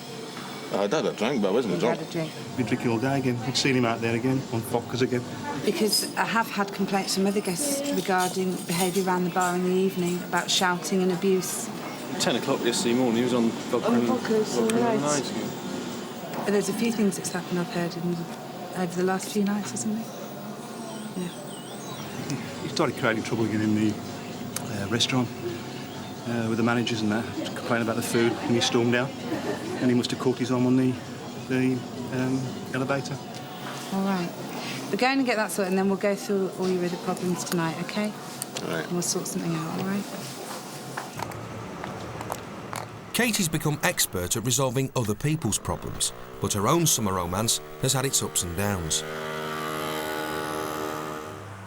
I had a drink, but I wasn't drunk. Had a drink. Been drinking all day again. We've seen him out there again, on vodkas again. Because I have had complaints from other guests regarding behaviour around the bar in the evening, about shouting and abuse. 10 o'clock yesterday morning, he was on vodka and night. But there's a few things that's happened, I've heard, over the last few nights, hasn't there? Yeah. He started creating trouble again in the restaurant with the managers and that, complaining about the food, and he stormed out. And he must have caught his arm on the elevator. All right. We're going to get that sorted, and then we'll go through all your other problems tonight, OK? All right. And we'll sort something out, all right? Katie's become expert at resolving other people's problems, but her own summer romance has had its ups and downs.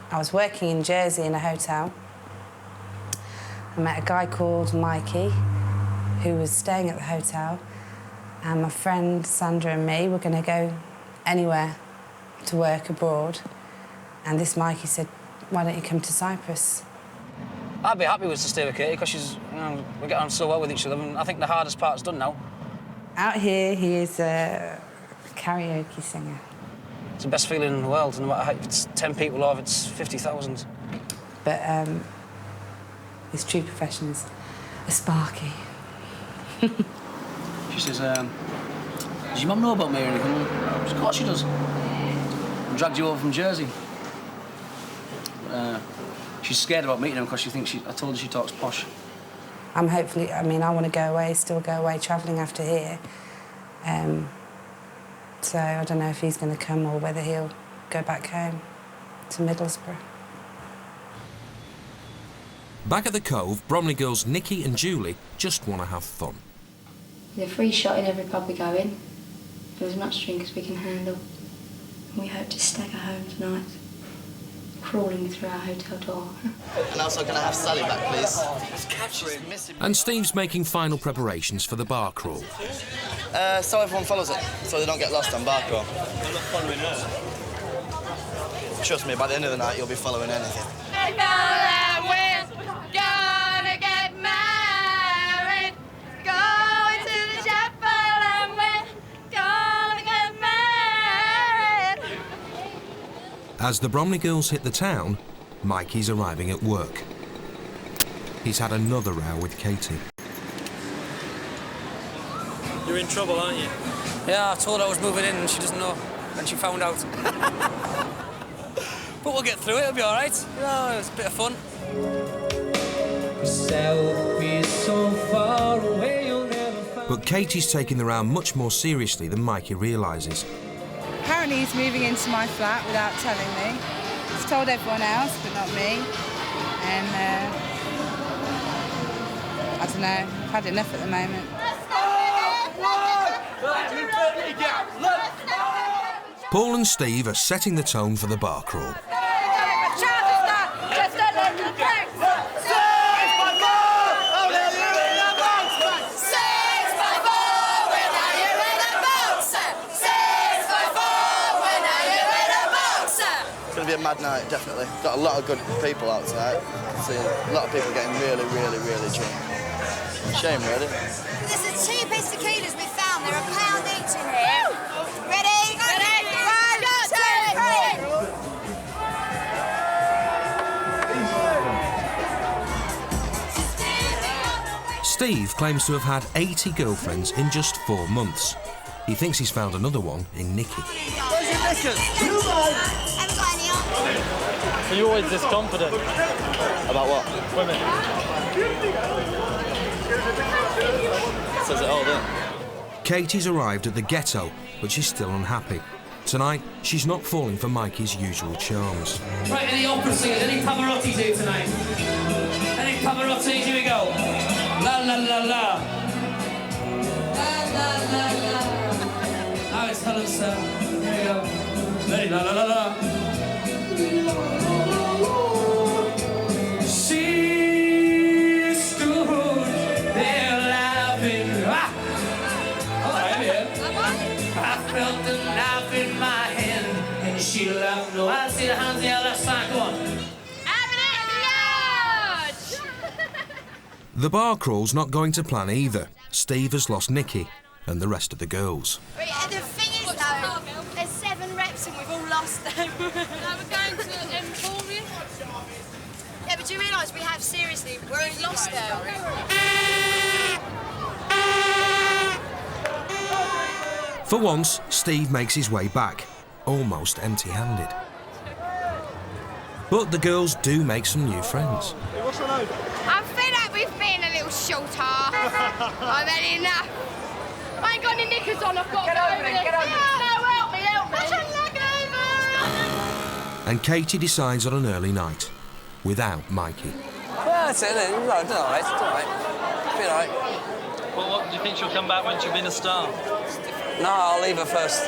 I was working in Jersey in a hotel. I met a guy called Mikey, who was staying at the hotel, and my friend Sandra and me were going to go anywhere to work abroad. And this Mikey said, why don't you come to Cyprus? I'd be happy with to stay with Katie because she's, we get on so well with each other. And I think the hardest part's done now. Out here, he is a karaoke singer. It's the best feeling in the world, no matter how, if it's 10 people or if it's 50,000. But his true profession is a sparky. She says, does your mum know about me or anything? Of course she does. I dragged you over from Jersey. She's scared about meeting him because she thinks I told her she talks posh. I want to go away, still go away, travelling after here. So I don't know if he's going to come or whether he'll go back home to Middlesbrough. Back at the Cove, Bromley girls Nikki and Julie just want to have fun. There's a free shot in every pub we go in, for as much drink as we can handle. And we hope to stagger home tonight, crawling through our hotel door. And also, can I have Sally back, please? And Steve's making final preparations for the bar crawl. So everyone follows it, so they don't get lost on bar crawl. They're not following her. Trust me, by the end of the night, you'll be following anything. As the Bromley girls hit the town, Mikey's arriving at work. He's had another row with Katie. You're in trouble, aren't you? Yeah, I told her I was moving in and she doesn't know. And she found out. But we'll get through it, it'll be all right. It's a bit of fun. But Katie's taking the row much more seriously than Mikey realises. Apparently he's moving into my flat without telling me. He's told everyone else, but not me. And, I don't know, I've had enough at the moment. Paul and Steve are setting the tone for the bar crawl. It's going to be a mad night, definitely. Got a lot of good people out tonight. See a lot of people getting really, really, really drunk. Shame, really. This is the cheapest tequilas we found. They're £1 each in here. Ready? Ready? 1, 2, 3. Steve claims to have had 80 girlfriends in just 4 months. He thinks he's found another one in Nikki. Where's your knickers? Haven't got any on. Are you always this confident? About what? Women. Says it all, doesn't it? Katie's arrived at the ghetto, but she's still unhappy. Tonight, she's not falling for Mikey's usual charms. Right, any opera singers, any Pavarottis here tonight? Any Pavarottis, here we go. La la la la. La la la la. Now it's Helen, sir. Here we go. Ready, la la la la. She stood I felt the knife in my hand, and she laughed. No, I see the hands in the left side. Go on. The bar crawl's not going to plan either. Steve has lost Nikki and the rest of the girls. The thing is, though, there's 7 reps and we've all lost them. Now we're going to Emporium. Yeah, but do you realise we have, seriously, we're already lost there. For once, Steve makes his way back, almost empty-handed. But the girls do make some new friends. I'm fed up with being a little shorter. I've had enough. I ain't got any knickers on, I've got to go over there. No, help me. Put your leg over. And Katie decides on an early night, without Mikey. Well, that's it, then. No, it's all right. It's all right. It'll be all right. Well, what, do you think she'll come back when she's been a star? No, I'll leave her first.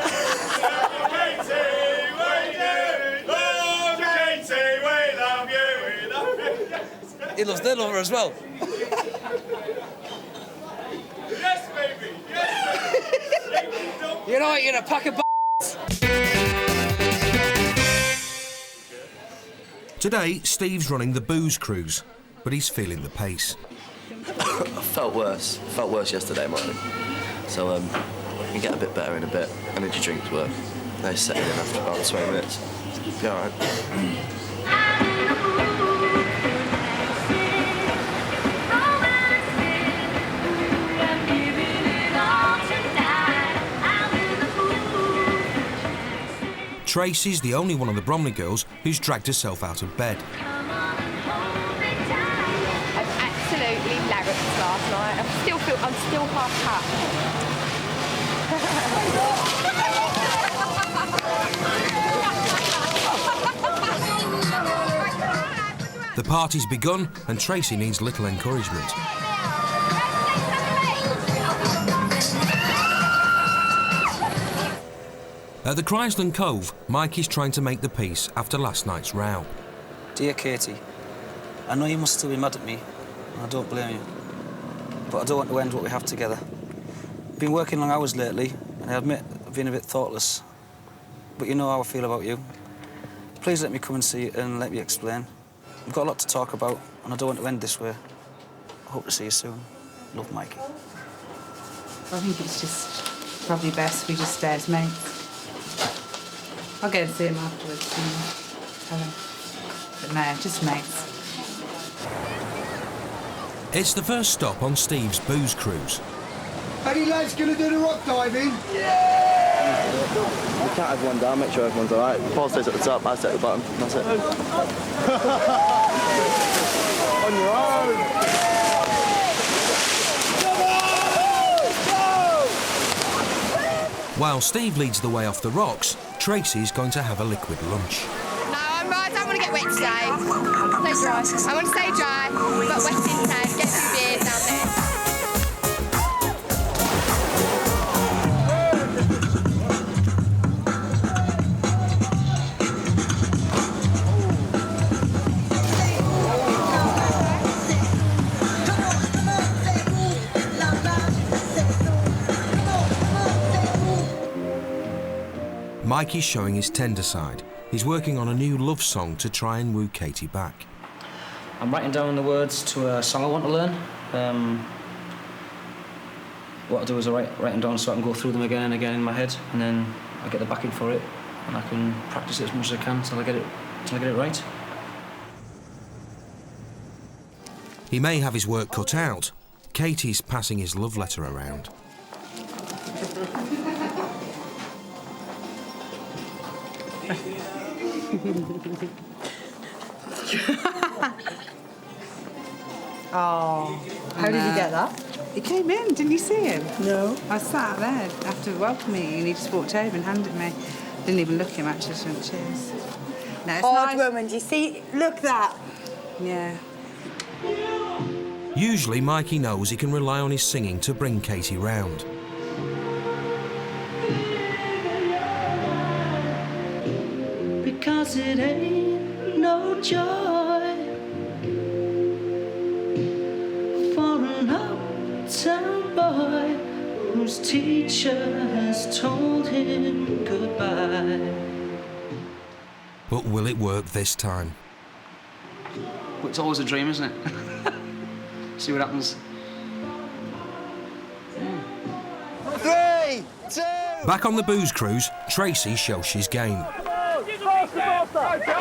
He loves their lover as well. Yes, baby. Yes, You know what? You're a pack of Today, Steve's running the booze cruise, but he's feeling the pace. I felt worse. Felt worse yesterday morning. So you can get a bit better in a bit. Energy drinks work. They set in after about 20 minutes. Be all right. Tracy's the only one of the Bromley girls who's dragged herself out of bed. I absolutely larricked last night. I'm still half cut. The party's begun and Tracy needs little encouragement. At the Chrysland Cove, Mikey's trying to make the peace after last night's row. Dear Katie, I know you must still be mad at me, and I don't blame you. But I don't want to end what we have together. I've been working long hours lately, and I admit I've been a bit thoughtless. But you know how I feel about you. Please let me come and see you and let me explain. We've got a lot to talk about, and I don't want to end this way. I hope to see you soon. Love, Mikey. I think it's just probably best we just stay as mates. I'll go and see him afterwards and tell him. But no, just mates. It's the first stop on Steve's booze cruise. Any lads gonna do the rock diving? Yeah! We can't have one down, make sure everyone's all right. Paul stays at the top, I stay at the bottom. That's it. On your own! While Steve leads the way off the rocks, Tracy's going to have a liquid lunch. No, I don't want to get wet today. Stay dry. I want to stay dry, but wet instead. Get 2 beers down there. Mikey's showing his tender side. He's working on a new love song to try and woo Katie back. I'm writing down the words to a song I want to learn. What I do is I write them down so I can go through them again and again in my head, and then I get the backing for it, and I can practice it as much as I can till I get it right. He may have his work cut out. Katie's passing his love letter around. Oh, how did you get that? He came in, didn't you see him? No. I sat there after welcoming me and he just walked over and handed me. Didn't even look at him actually, just went cheers. No, it's Hard nice. woman, do you see? Look that. Yeah. Usually Mikey knows he can rely on his singing to bring Katie round. Because it ain't no joy for an uptown boy whose tears teacher has told him goodbye. But will it work this time? But it's always a dream, isn't it? See what happens. 3, 2... Back on the booze cruise, Tracy shows she's game. It is 5:45.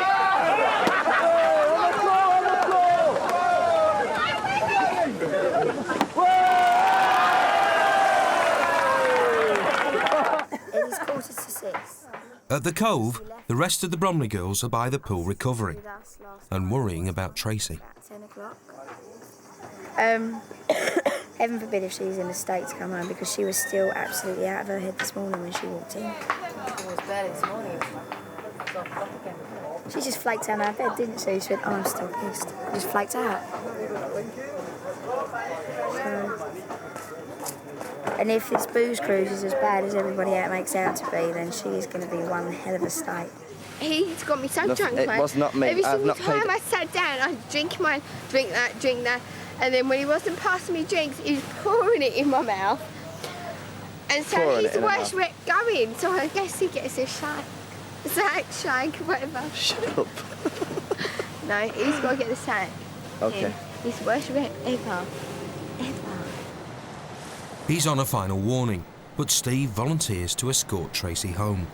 At the Cove, the rest of the Bromley girls are by the pool recovering and worrying about Tracy. 10 o'clock. Heaven forbid if she's in a state to come home, because she was still absolutely out of her head this morning when she walked in. It was bad this morning. She just flaked out of her bed, didn't she? She went, oh, I'm still pissed. Just flaked out. So, and if this booze cruise is as bad as everybody out makes out to be, then she is going to be one hell of a state. He's got me so Nothing, drunk, it man. was not me. Every I've single not time paid- I sat down, I'd drink mine, drink that. And then when he wasn't passing me drinks, he was pouring it in my mouth. And so Pouring he's it the in her worst wreck going. So I guess he gets a shank, whatever. Shut up. No, he's got to get the sack. Okay. He's the worst wreck ever. He's on a final warning, but Steve volunteers to escort Tracy home.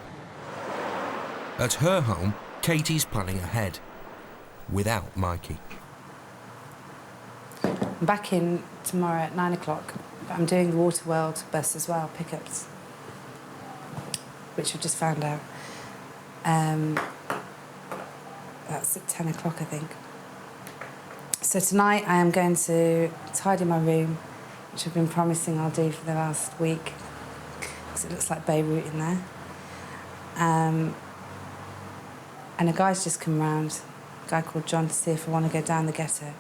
At her home, Katie's planning ahead, without Mikey. I'm back in tomorrow at 9 o'clock. I'm doing the Waterworld bus as well, pickups, which I've just found out. That's at 10 o'clock, I think. So tonight I am going to tidy my room, which I've been promising I'll do for the last week, because it looks like Beirut in there. And a guy's just come round, a guy called John, to see if I want to go down the ghetto.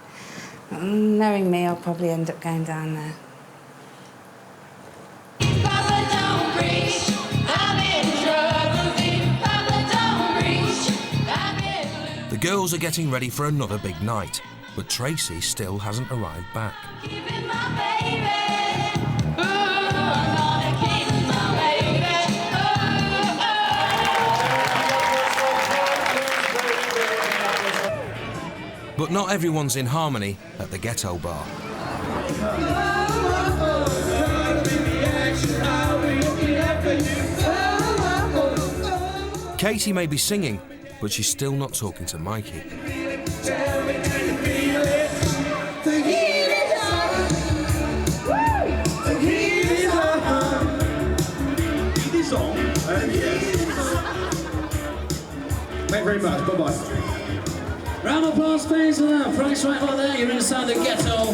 Knowing me, I'll probably end up going down there. The girls are getting ready for another big night, but Tracy still hasn't arrived back. But not everyone's in harmony at the ghetto bar. Katie may be singing, but she's still not talking to Mikey. Thank you very much. Bye-bye. Round of applause, please, for that. Price right over there. You're inside the ghetto.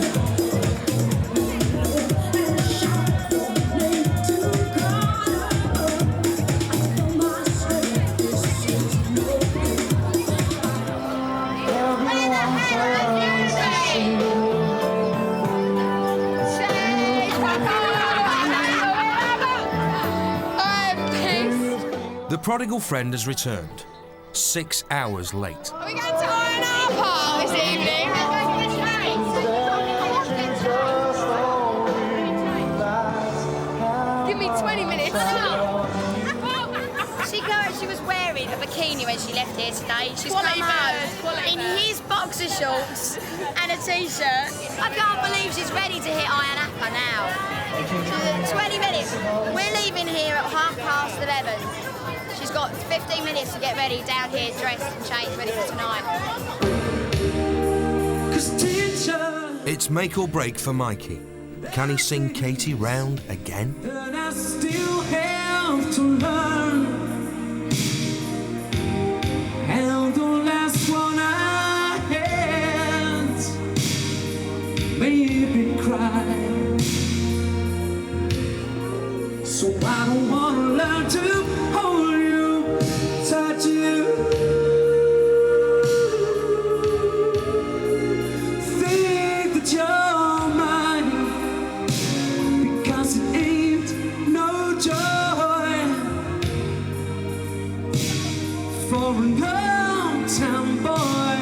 The prodigal friend has returned, 6 hours late. Are we going to iron our part this evening? Give me 20 minutes. She was wearing a bikini when she left here today. She's Quality come home bird. in his boxer shorts and a t-shirt. I can't believe she's ready to hit Iron Appa now. 20 minutes. We're leaving here at 11:30. She's got 15 minutes to get ready down here, dressed and changed, ready for tonight. It's make or break for Mikey. Can he sing Katie round again? But I still have to learn. And the last one I had made me cry. So I don't want to learn to hold you, touch you. Think that you're mine, because it ain't no joy for an old-town boy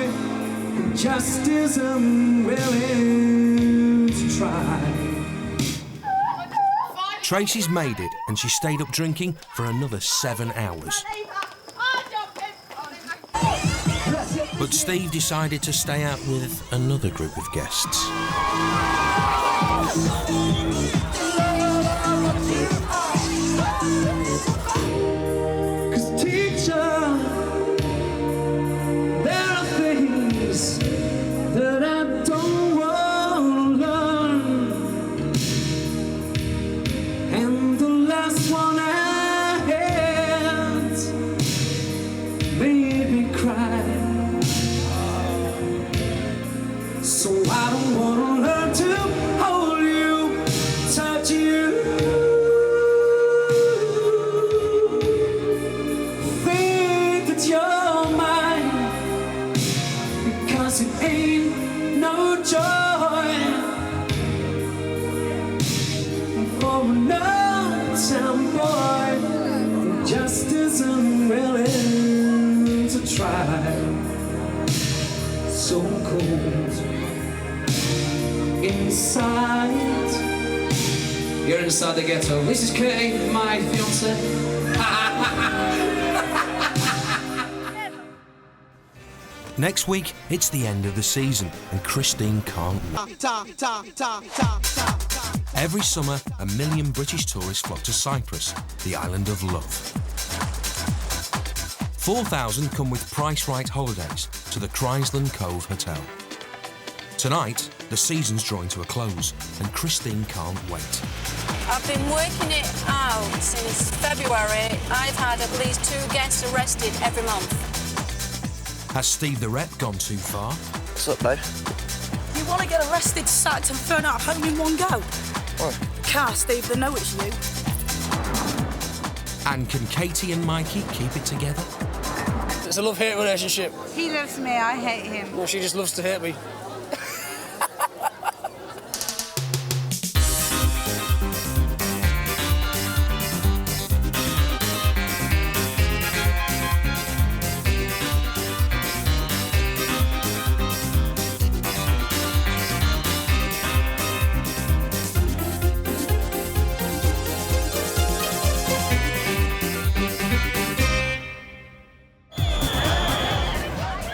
who just isn't willing to try. Tracy's made it, and she stayed up drinking for another 7 hours. But Steve decided to stay out with another group of guests. So cold inside. You're inside the ghetto. This is Katie, my fiance. Next week, it's the end of the season, and Christine can't wait. Every summer, 1 million British tourists flock to Cyprus, the island of love. 4,000 come with price-right holidays to the Chrysland Cove Hotel. Tonight, the season's drawing to a close, and Christine can't wait. I've been working it out since February. I've had at least 2 guests arrested every month. Has Steve the Rep gone too far? What's up, babe? You want to get arrested, sacked and thrown out of home in one go? What? Car, Steve, they know it's you. And can Katie and Mikey keep it together? It's a love-hate relationship. He loves me, I hate him. No, she just loves to hate me.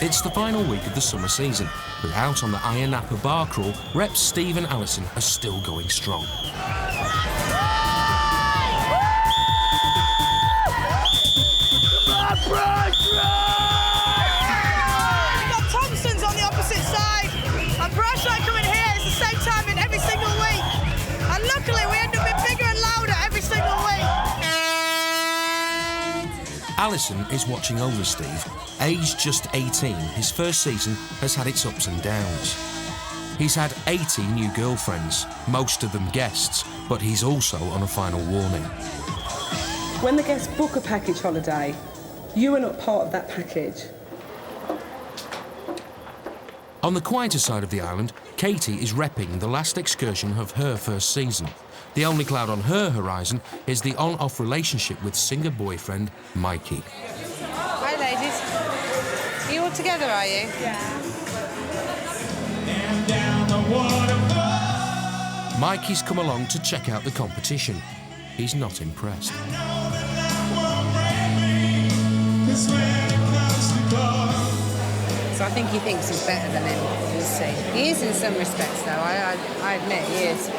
It's the final week of the summer season, but out on the Iron Napa bar crawl, reps Steve and Alison are still going strong. We've got Thompson's on the opposite side, and Chrysland coming here. It's the same time in every single week, and luckily we end up being bigger and louder every single week. Alison is watching over Steve. Aged just 18, his first season has had its ups and downs. He's had 80 new girlfriends, most of them guests, but he's also on a final warning. When the guests book a package holiday, you are not part of that package. On the quieter side of the island, Katie is repping the last excursion of her first season. The only cloud on her horizon is the on-off relationship with singer-boyfriend Mikey. Hi, ladies. Are you all together, are you? Yeah. Mikey's come along to check out the competition. He's not impressed. So I think he thinks he's better than him, we'll see. He is in some respects, though, I admit he is.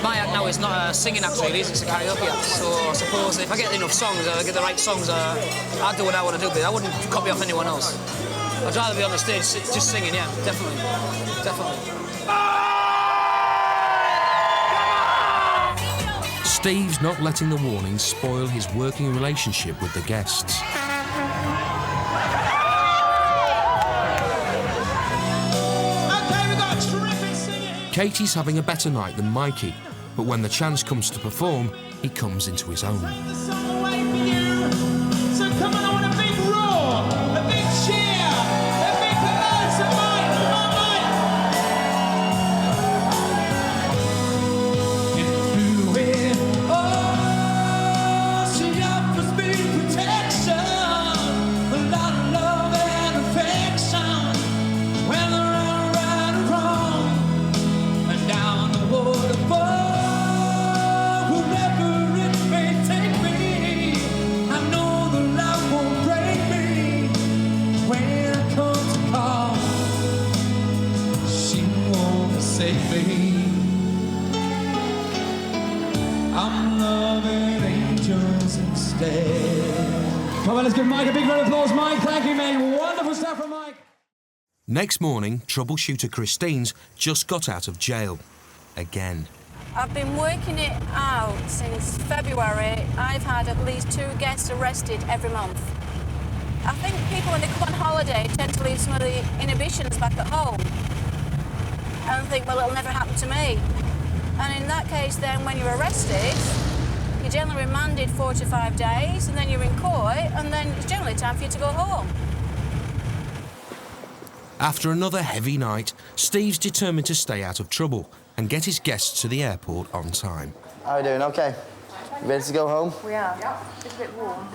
My act now is not a singing act, really, it's a karaoke act. So I suppose if I get enough songs, I get the right songs, I'll do what I want to do, but I wouldn't copy off anyone else. I'd rather be on the stage just singing, yeah, definitely. Definitely. Steve's not letting the warnings spoil his working relationship with the guests. Katie's having a better night than Mikey, but when the chance comes to perform, he comes into his own. stay. Come on, let's give Mike a big round of applause. Mike, thank you, mate. Wonderful stuff from Mike. Next morning, troubleshooter Christine's just got out of jail. Again. I've been working it out since February. I've had at least 2 guests arrested every month. I think people, when they come on holiday, tend to leave some of the inhibitions back at home and think, well, it'll never happen to me. And in that case, then, when you're arrested, you're generally remanded 4 to 5 days, and then you're in court, and then it's generally time for you to go home. After another heavy night, Steve's determined to stay out of trouble and get his guests to the airport on time. How are you doing? OK? Ready to go home? We are. Yeah. It's a bit warm.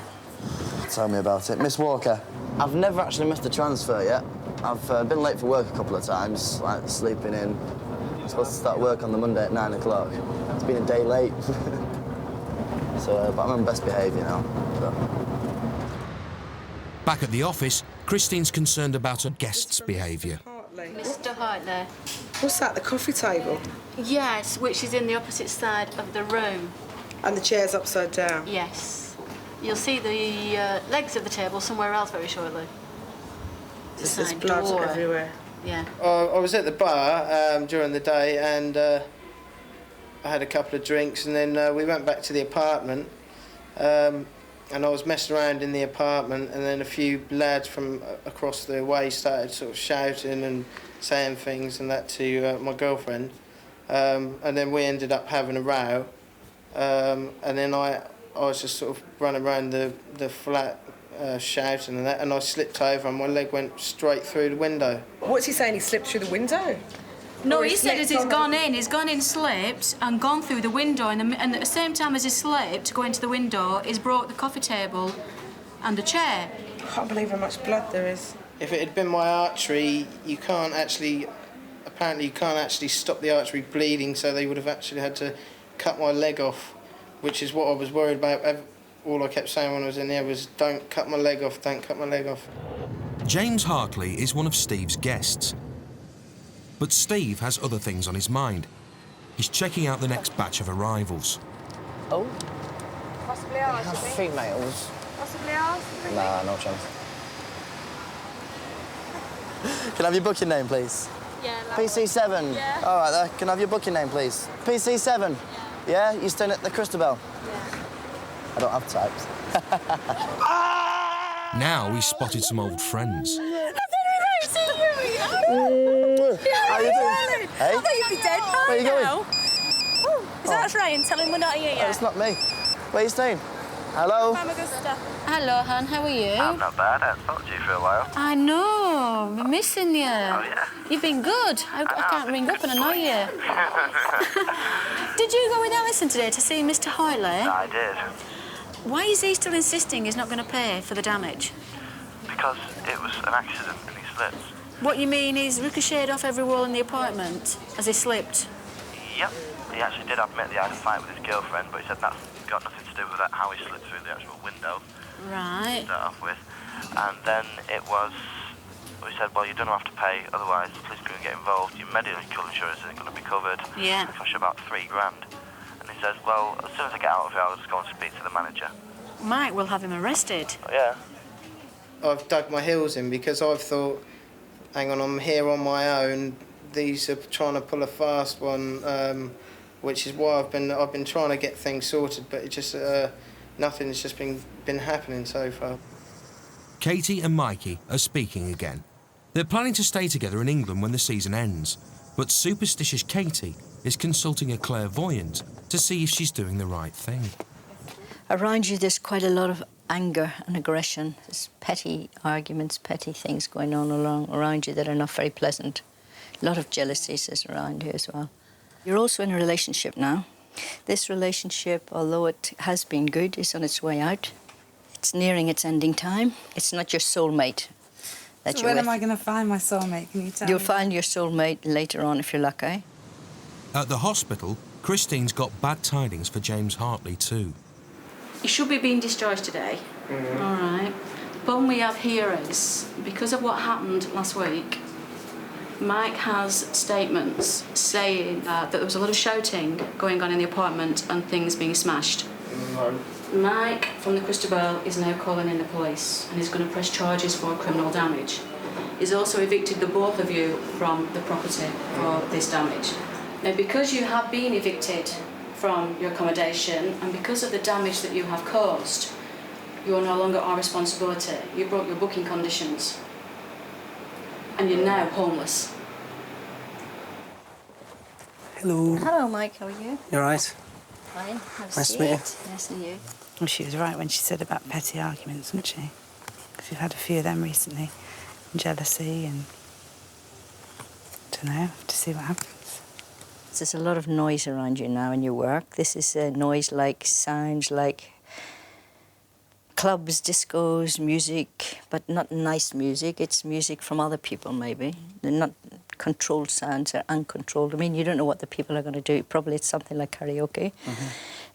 Tell me about it. Miss Walker, I've never actually missed a transfer yet. I've been late for work a couple of times, like sleeping in. I'm supposed to start work on the Monday at 9 o'clock. It's been a day late. So, but I'm on best behaviour now. So. Back at the office, Christine's concerned about her guests' behaviour. Mr. Hartley. What's that, the coffee table? Yes, which is in the opposite side of the room. And the chair's upside down? Yes. You'll see the legs of the table somewhere else very shortly. There's blood everywhere. Yeah. I was at the bar during the day and I had a couple of drinks and then we went back to the apartment and I was messing around in the apartment and then a few lads from across the way started sort of shouting and saying things and that to my girlfriend and then we ended up having a row and then I was just sort of running around the flat shouting and that, and I slipped over and my leg went straight through the window. What's he saying? He slipped through the window? No, he said as he's gone in, slipped and gone through the window, and at the same time as he slipped, going to the window, he's brought the coffee table and the chair. I can't believe how much blood there is. If it had been my artery, apparently you can't actually stop the artery bleeding, so they would have actually had to cut my leg off, which is what I was worried about. All I kept saying when I was in there was, don't cut my leg off, don't cut my leg off. James Hartley is one of Steve's guests. But Steve has other things on his mind. He's checking out the next batch of arrivals. Oh? Possibly ours, Have females? Possibly ours? Nah, no chance. Can I have your booking name, please? Yeah. PC7? Yeah. All right, there. Can I have your booking name, please? PC7? Yeah? You staying at the Christabel? Yeah. I don't have types. Now he's spotted some old friends. How you doing? Hey? I thought you'd be dead. Where you going? Oh, is that Ryan? Tell him we're not here yet. Oh, it's not me. Where are you staying? Hello? Hello, hon, how are you? I'm not bad. I haven't spoken to you for a while. I know, we're missing you. Oh, yeah? You've been good. I can't ring up and annoy you. Did you go with Alison today to see Mr. Hoyley? I did. Why is he still insisting he's not going to pay for the damage? Because it was an accident and he slipped. What you mean, he's ricocheted off every wall in the apartment as he slipped? Yep. He actually did admit he had a fight with his girlfriend, but he said that's got nothing to do with that, how he slipped through the actual window. Right. To start off with. And then it was, we said, well, you don't have to pay, otherwise the police can get involved. Your medical insurance isn't going to be covered. Yeah. It costs you about $3 grand. And he says, well, as soon as I get out of here, I'll just go and speak to the manager. Mike will have him arrested. Yeah. I've dug my heels in because I've thought, hang on, I'm here on my own. These are trying to pull a fast one, which is why I've been trying to get things sorted, but it just nothing's just been happening so far. Katie and Mikey are speaking again. They're planning to stay together in England when the season ends, but superstitious Katie is consulting a clairvoyant to see if she's doing the right thing. Around you, there's quite a lot of anger and aggression. There's petty arguments, petty things going on around you that are not very pleasant. A lot of jealousies is around you as well. You're also in a relationship now. This relationship, although it has been good, is on its way out. It's nearing its ending time. It's not your soulmate that So you're when with. am I going to find my soulmate? Can you tell You'll me? find your soulmate later on if you're lucky. At the hospital, Christine's got bad tidings for James Hartley too. He should be being discharged today. All right. The problem we have here is, because of what happened last week, Mike has statements saying that there was a lot of shouting going on in the apartment and things being smashed. Mike from the Christabel is now calling in the police and is going to press charges for criminal damage. He's also evicted the both of you from the property for this damage. Now, because you have been evicted from your accommodation and because of the damage that you have caused, you are no longer our responsibility. You broke your booking conditions and you're now homeless. Hello. Hello, Mike. How are you? You all right? Fine. Nice to meet you. Nice to meet you. Well, she was right when she said about petty arguments, wasn't she? Because we've had a few of them recently. And jealousy and... don't know, to see what happens. There's a lot of noise around you now in your work. This is noise like, sounds like clubs, discos, music, but not nice music. It's music from other people, maybe. They're not controlled sounds, they're uncontrolled. I mean, you don't know what the people are going to do. Probably it's something like karaoke.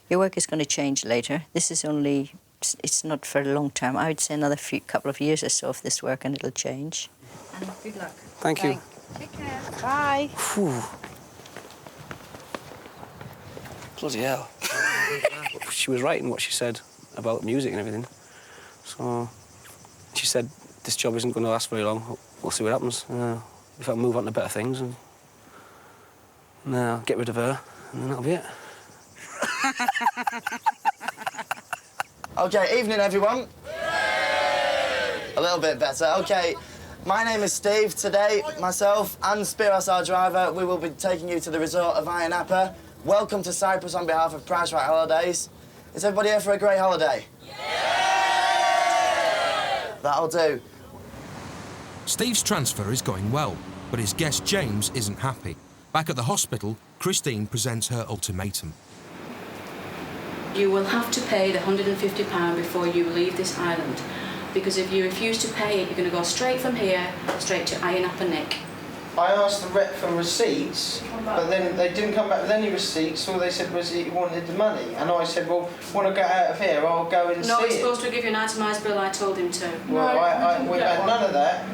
Your work is going to change later. This is only, it's not for a long time. I would say another couple of years or so of this work and it'll change. And good luck. Thank you. Take care. Bye. Whew. Bloody hell. She was right in what she said about music and everything. So she said this job isn't going to last very long. We'll see what happens. If I move on to better things and get rid of her, and then that'll be it. OK, evening, everyone. A little bit better. OK, my name is Steve. Today, myself and Spiros, our driver, we will be taking you to the resort of Ayia Napa. Welcome to Cyprus on behalf of Price Right Holidays. Is everybody here for a great holiday? Yeah! That'll do. Steve's transfer is going well, but his guest James isn't happy. Back at the hospital, Christine presents her ultimatum. You will have to pay the £150 before you leave this island, because if you refuse to pay it, you're going to go straight from here, straight to Ayia Napa Nick. I asked the rep for receipts, but then they didn't come back with any receipts. All they said was he wanted the money. And I said, well, when I get out of here, I'll go and see it. No, he's supposed to give you an itemised bill, I told him to. Well, we've had none of that.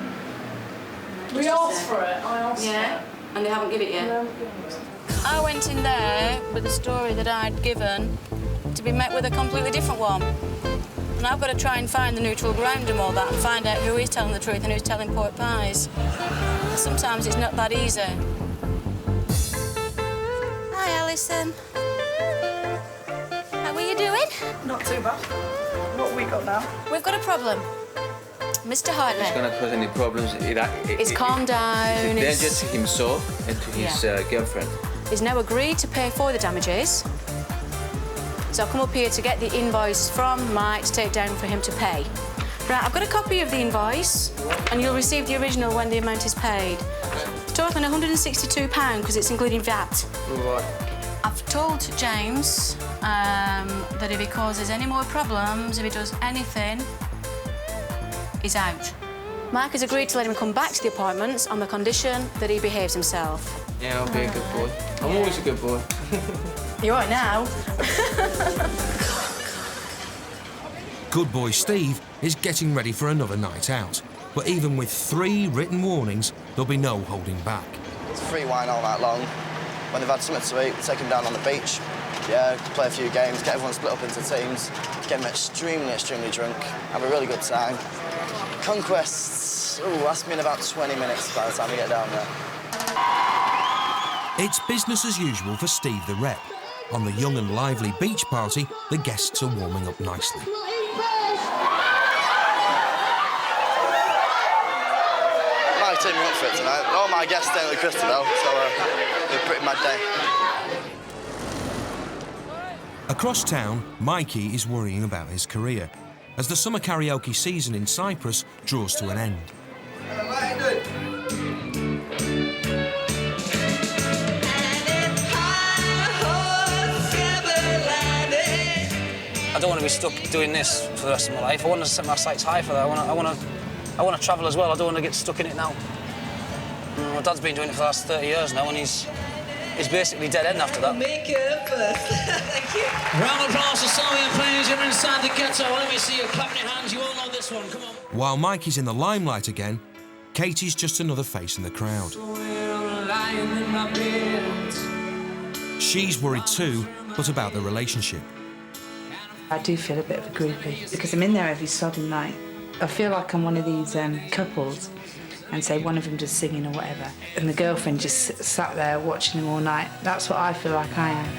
We asked for it, I asked for it. And they haven't given it yet? No. I went in there with a story that I'd given to be met with a completely different one. And I've got to try and find the neutral ground and all that and find out who is telling the truth and who's telling pork pies. Sometimes it's not that easy. Hi, Alison. How are you doing? Not too bad. What have we got now? We've got a problem. Mr. Hartley. It's going to cause any problems. He's calmed down. It's danger to himself and to his girlfriend. He's now agreed to pay for the damages. So I'll come up here to get the invoice from Mike to take down for him to pay. Right, I've got a copy of the invoice, and you'll receive the original when the amount is paid. It's totaling £162 because it's including VAT. Right. I've told James that if he causes any more problems, if he does anything, he's out. Mark has agreed to let him come back to the apartments on the condition that he behaves himself. Yeah, I'll be a good boy. I'm always a good boy. You are now. Good boy Steve is getting ready for another night out. But even with 3 written warnings, there'll be no holding back. It's free wine all night long. When they've had something to eat, we take them down on the beach. Yeah, play a few games, get everyone split up into teams, get them extremely, extremely drunk, have a really good time. Conquests, last me in about 20 minutes by the time we get down there. It's business as usual for Steve the Rep. On the young and lively beach party, the guests are warming up nicely. My team are up for it tonight. All my guests staying at the Christabel, so it's a pretty mad day. Across town, Mikey is worrying about his career, as the summer karaoke season in Cyprus draws to an end. I don't want to be stuck doing this for the rest of my life. I want to set my sights high for that. I want to travel as well. I don't want to get stuck in it now. My dad's been doing it for the last 30 years now, and he's basically dead end after that. Make it first. Thank you. Round of applause for Soviet players. You're inside the ghetto. Let me see you clapping your hands. You all know this one. Come on. While Mikey's in the limelight again, Katie's just another face in the crowd. She's worried too, but about the relationship. I do feel a bit of a groupie because I'm in there every sodding night. I feel like I'm one of these couples, and say one of them just singing or whatever, and the girlfriend just sat there watching them all night. That's what I feel like I am.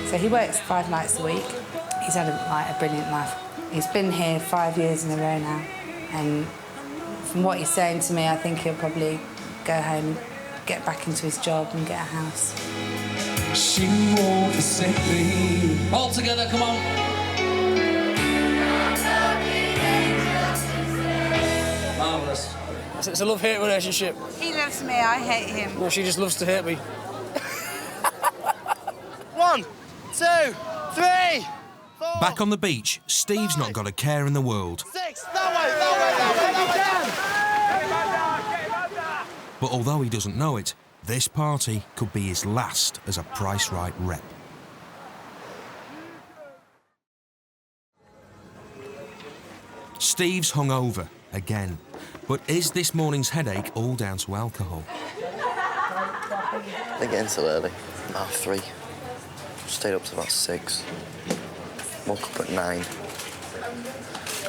So he works 5 nights a week. He's had a brilliant life. He's been here 5 years in a row now, and from what he's saying to me, I think he'll probably go home, get back into his job and get a house. She won't forsake me. All together, come on. Marvellous. It's a love-hate relationship. He loves me, I hate him. No, she just loves to hate me. 1, 2, 3, 4. Back on the beach, Steve's not got a care in the world. 6, that way. But although he doesn't know it, this party could be his last as a Price Right rep. Steve's hungover again, but is this morning's headache all down to alcohol? I didn't get in so early, 3:30. Stayed up till about 6. Woke up at 9.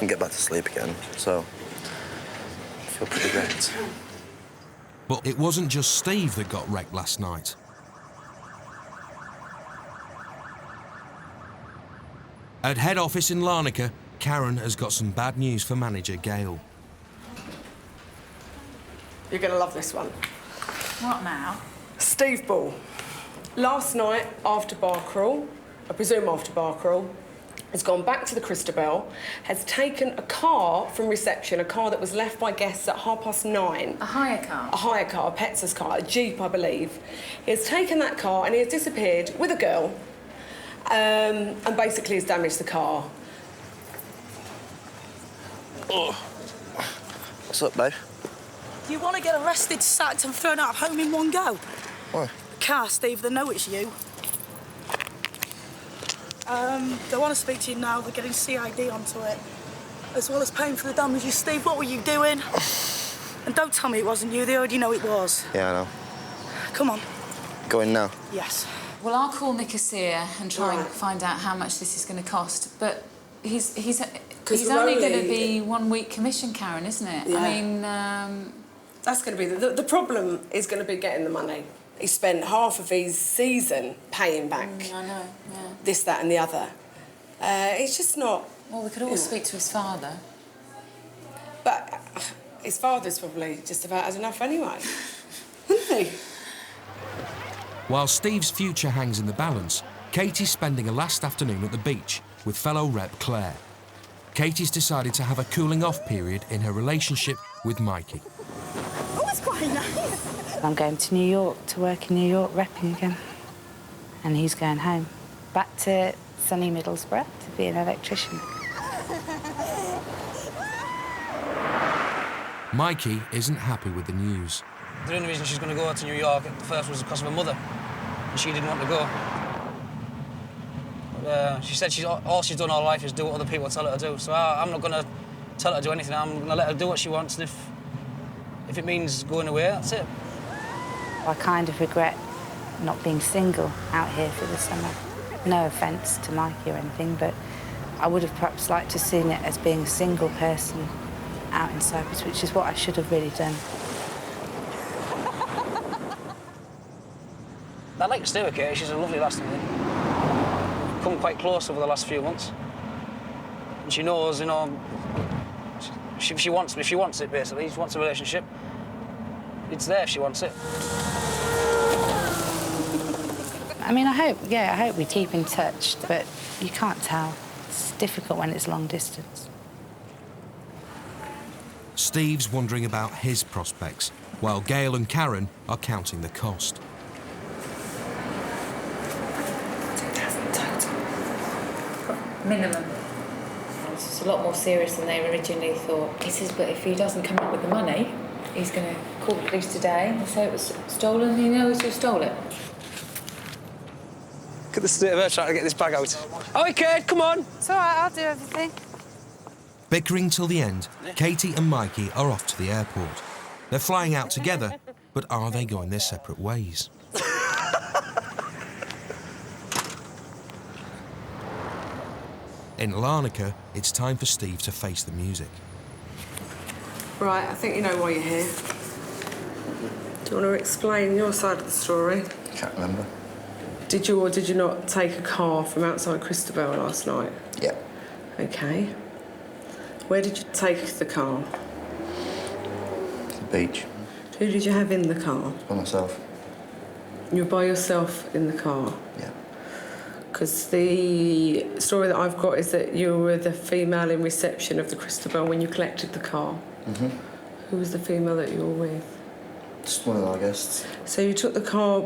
And get back to sleep again, so I feel pretty great. But it wasn't just Steve that got wrecked last night. At head office in Larnaca, Karen has got some bad news for manager Gail. You're going to love this one. What now? Steve Ball. Last night, after bar crawl, I presume after bar crawl, has gone back to the Christabel, has taken a car from reception, a car that was left by guests at 9:30. A hire car? A hire car, a Petzer's car, a Jeep, I believe. He has taken that car and he has disappeared with a girl and basically has damaged the car. Oh. What's up, babe? Do you want to get arrested, sacked and thrown out of home in one go? Why? Car, Steve, they know it's you. They want to speak to you now. They're getting CID onto it, as well as paying for the damages. Steve, what were you doing? And don't tell me it wasn't you. They already know it was. Yeah, I know. Come on. Going now? Yes. Well, I'll call Nicosia and try and find out how much this is going to cost. But he's only going to be 1 week commission, Karen, isn't it? Yeah. I mean, that's going to be the problem is going to be getting the money. He spent half of his season paying back. I know, yeah. This, that and the other. It's just not... Well, we could always speak to his father. But his father's probably just about had enough anyway. Wouldn't he? While Steve's future hangs in the balance, Katie's spending a last afternoon at the beach with fellow rep Claire. Katie's decided to have a cooling-off period in her relationship with Mikey. Oh, it's quite nice. I'm going to New York to work in New York, repping again. And he's going home, back to sunny Middlesbrough to be an electrician. Mikey isn't happy with the news. The only reason she's going to go to New York at first was because of her mother, and she didn't want to go. But, she said all she's done all life is do what other people tell her to do, so I'm not going to tell her to do anything. I'm going to let her do what she wants, and if it means going away, that's it. I kind of regret not being single out here for the summer. No offence to Mikey or anything, but I would have perhaps liked to have seen it as being a single person out in Cyprus, which is what I should have really done. I'd like to stay with Katie. She's a lovely lass, I think. We've come quite close over the last few months. And she knows, you know, if she wants it, basically. She wants a relationship. It's there if she wants it. I mean, I hope we keep in touch, but you can't tell. It's difficult when it's long distance. Steve's wondering about his prospects, while Gail and Karen are counting the cost. minimum. It's a lot more serious than they originally thought. He says, but if he doesn't come up with the money, he's going to call the police today and say it was stolen. He knows who stole it. Look at the state of her trying to get this bag out. Oh, Kate, come on. It's all right, I'll do everything. Bickering till the end, Katie and Mikey are off to the airport. They're flying out together, But are they going their separate ways? In Larnaca, it's time for Steve to face the music. Right, I think you know why you're here. Do you want to explain your side of the story? Can't remember. Did you or did you not take a car from outside Cristobal last night? Yeah. Okay. Where did you take the car? The beach. Who did you have in the car? By myself. You were by yourself in the car? Yeah. Because the story that I've got is that you were the female in reception of the Cristobal when you collected the car. Mm-hmm. Who was the female that you were with? Just one of our guests. So you took the car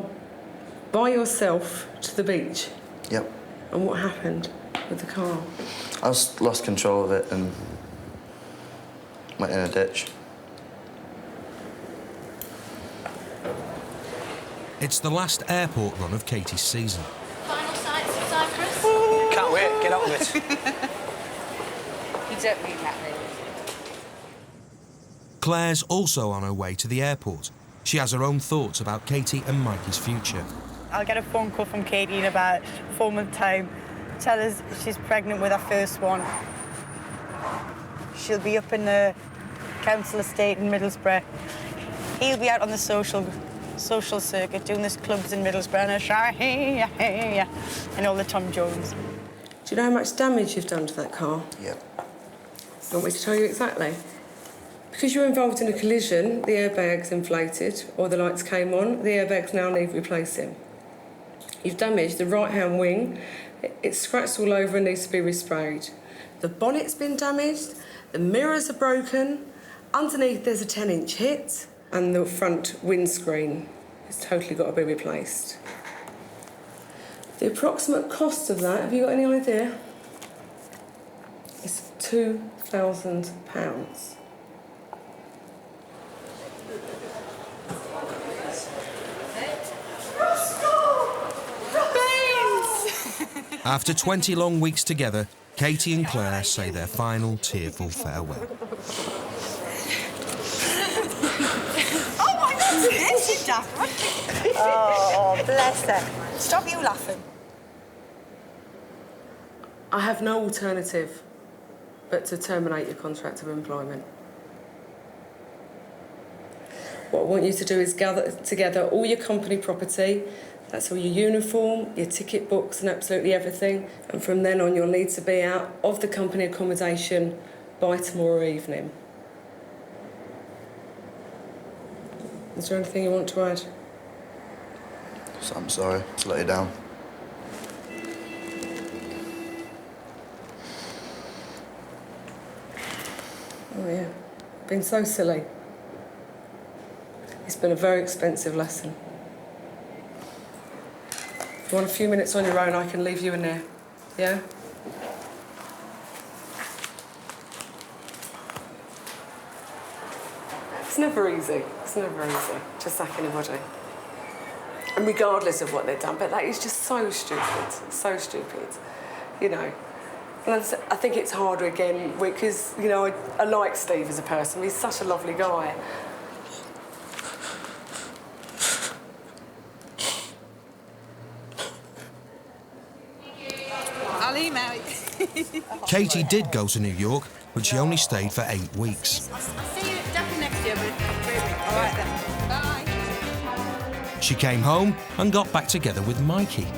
by yourself to the beach? Yep. And what happened with the car? I just lost control of it and went in a ditch. It's the last airport run of Katie's season. Final sights of Cyprus? Can't wait, get on with it. You don't mean that, really. Claire's also on her way to the airport. She has her own thoughts about Katie and Mikey's future. I'll get a phone call from Katie in about 4 months' time. Tell us she's pregnant with her first one. She'll be up in the council estate in Middlesbrough. He'll be out on the social circuit doing this clubs in Middlesbrough and all the Tom Jones. Do you know how much damage you've done to that car? Yep. You want me to tell you exactly? Because you were involved in a collision, the airbags inflated or the lights came on, the airbags now need replacing. You've damaged the right-hand wing, it's scratched all over and needs to be resprayed. The bonnet's been damaged, the mirrors are broken, underneath there's a 10-inch hit, and the front windscreen has totally got to be replaced. The approximate cost of that, have you got any idea? It's £2,000. After 20 long weeks together, Katie and Claire say their final tearful farewell. Oh my God, it's you, daft. Oh, bless her. Stop you laughing. I have no alternative but to terminate your contract of employment. What I want you to do is gather together all your company property. That's all your uniform, your ticket books and absolutely everything. And from then on, you'll need to be out of the company accommodation by tomorrow evening. Is there anything you want to add? So I'm sorry to let you down. Oh, yeah. Been so silly. It's been a very expensive lesson. If you want a few minutes on your own, I can leave you in there. Yeah? It's never easy. It's never easy to sack anybody. And regardless of what they've done, but that is just so stupid. So stupid. You know. And I think it's harder again because, you know, I like Steve as a person. He's such a lovely guy. I'll email you. Katie did go to New York, but she only stayed for 8 weeks. I'll see you definitely next year, but all right then. Bye. She came home and got back together with Mikey.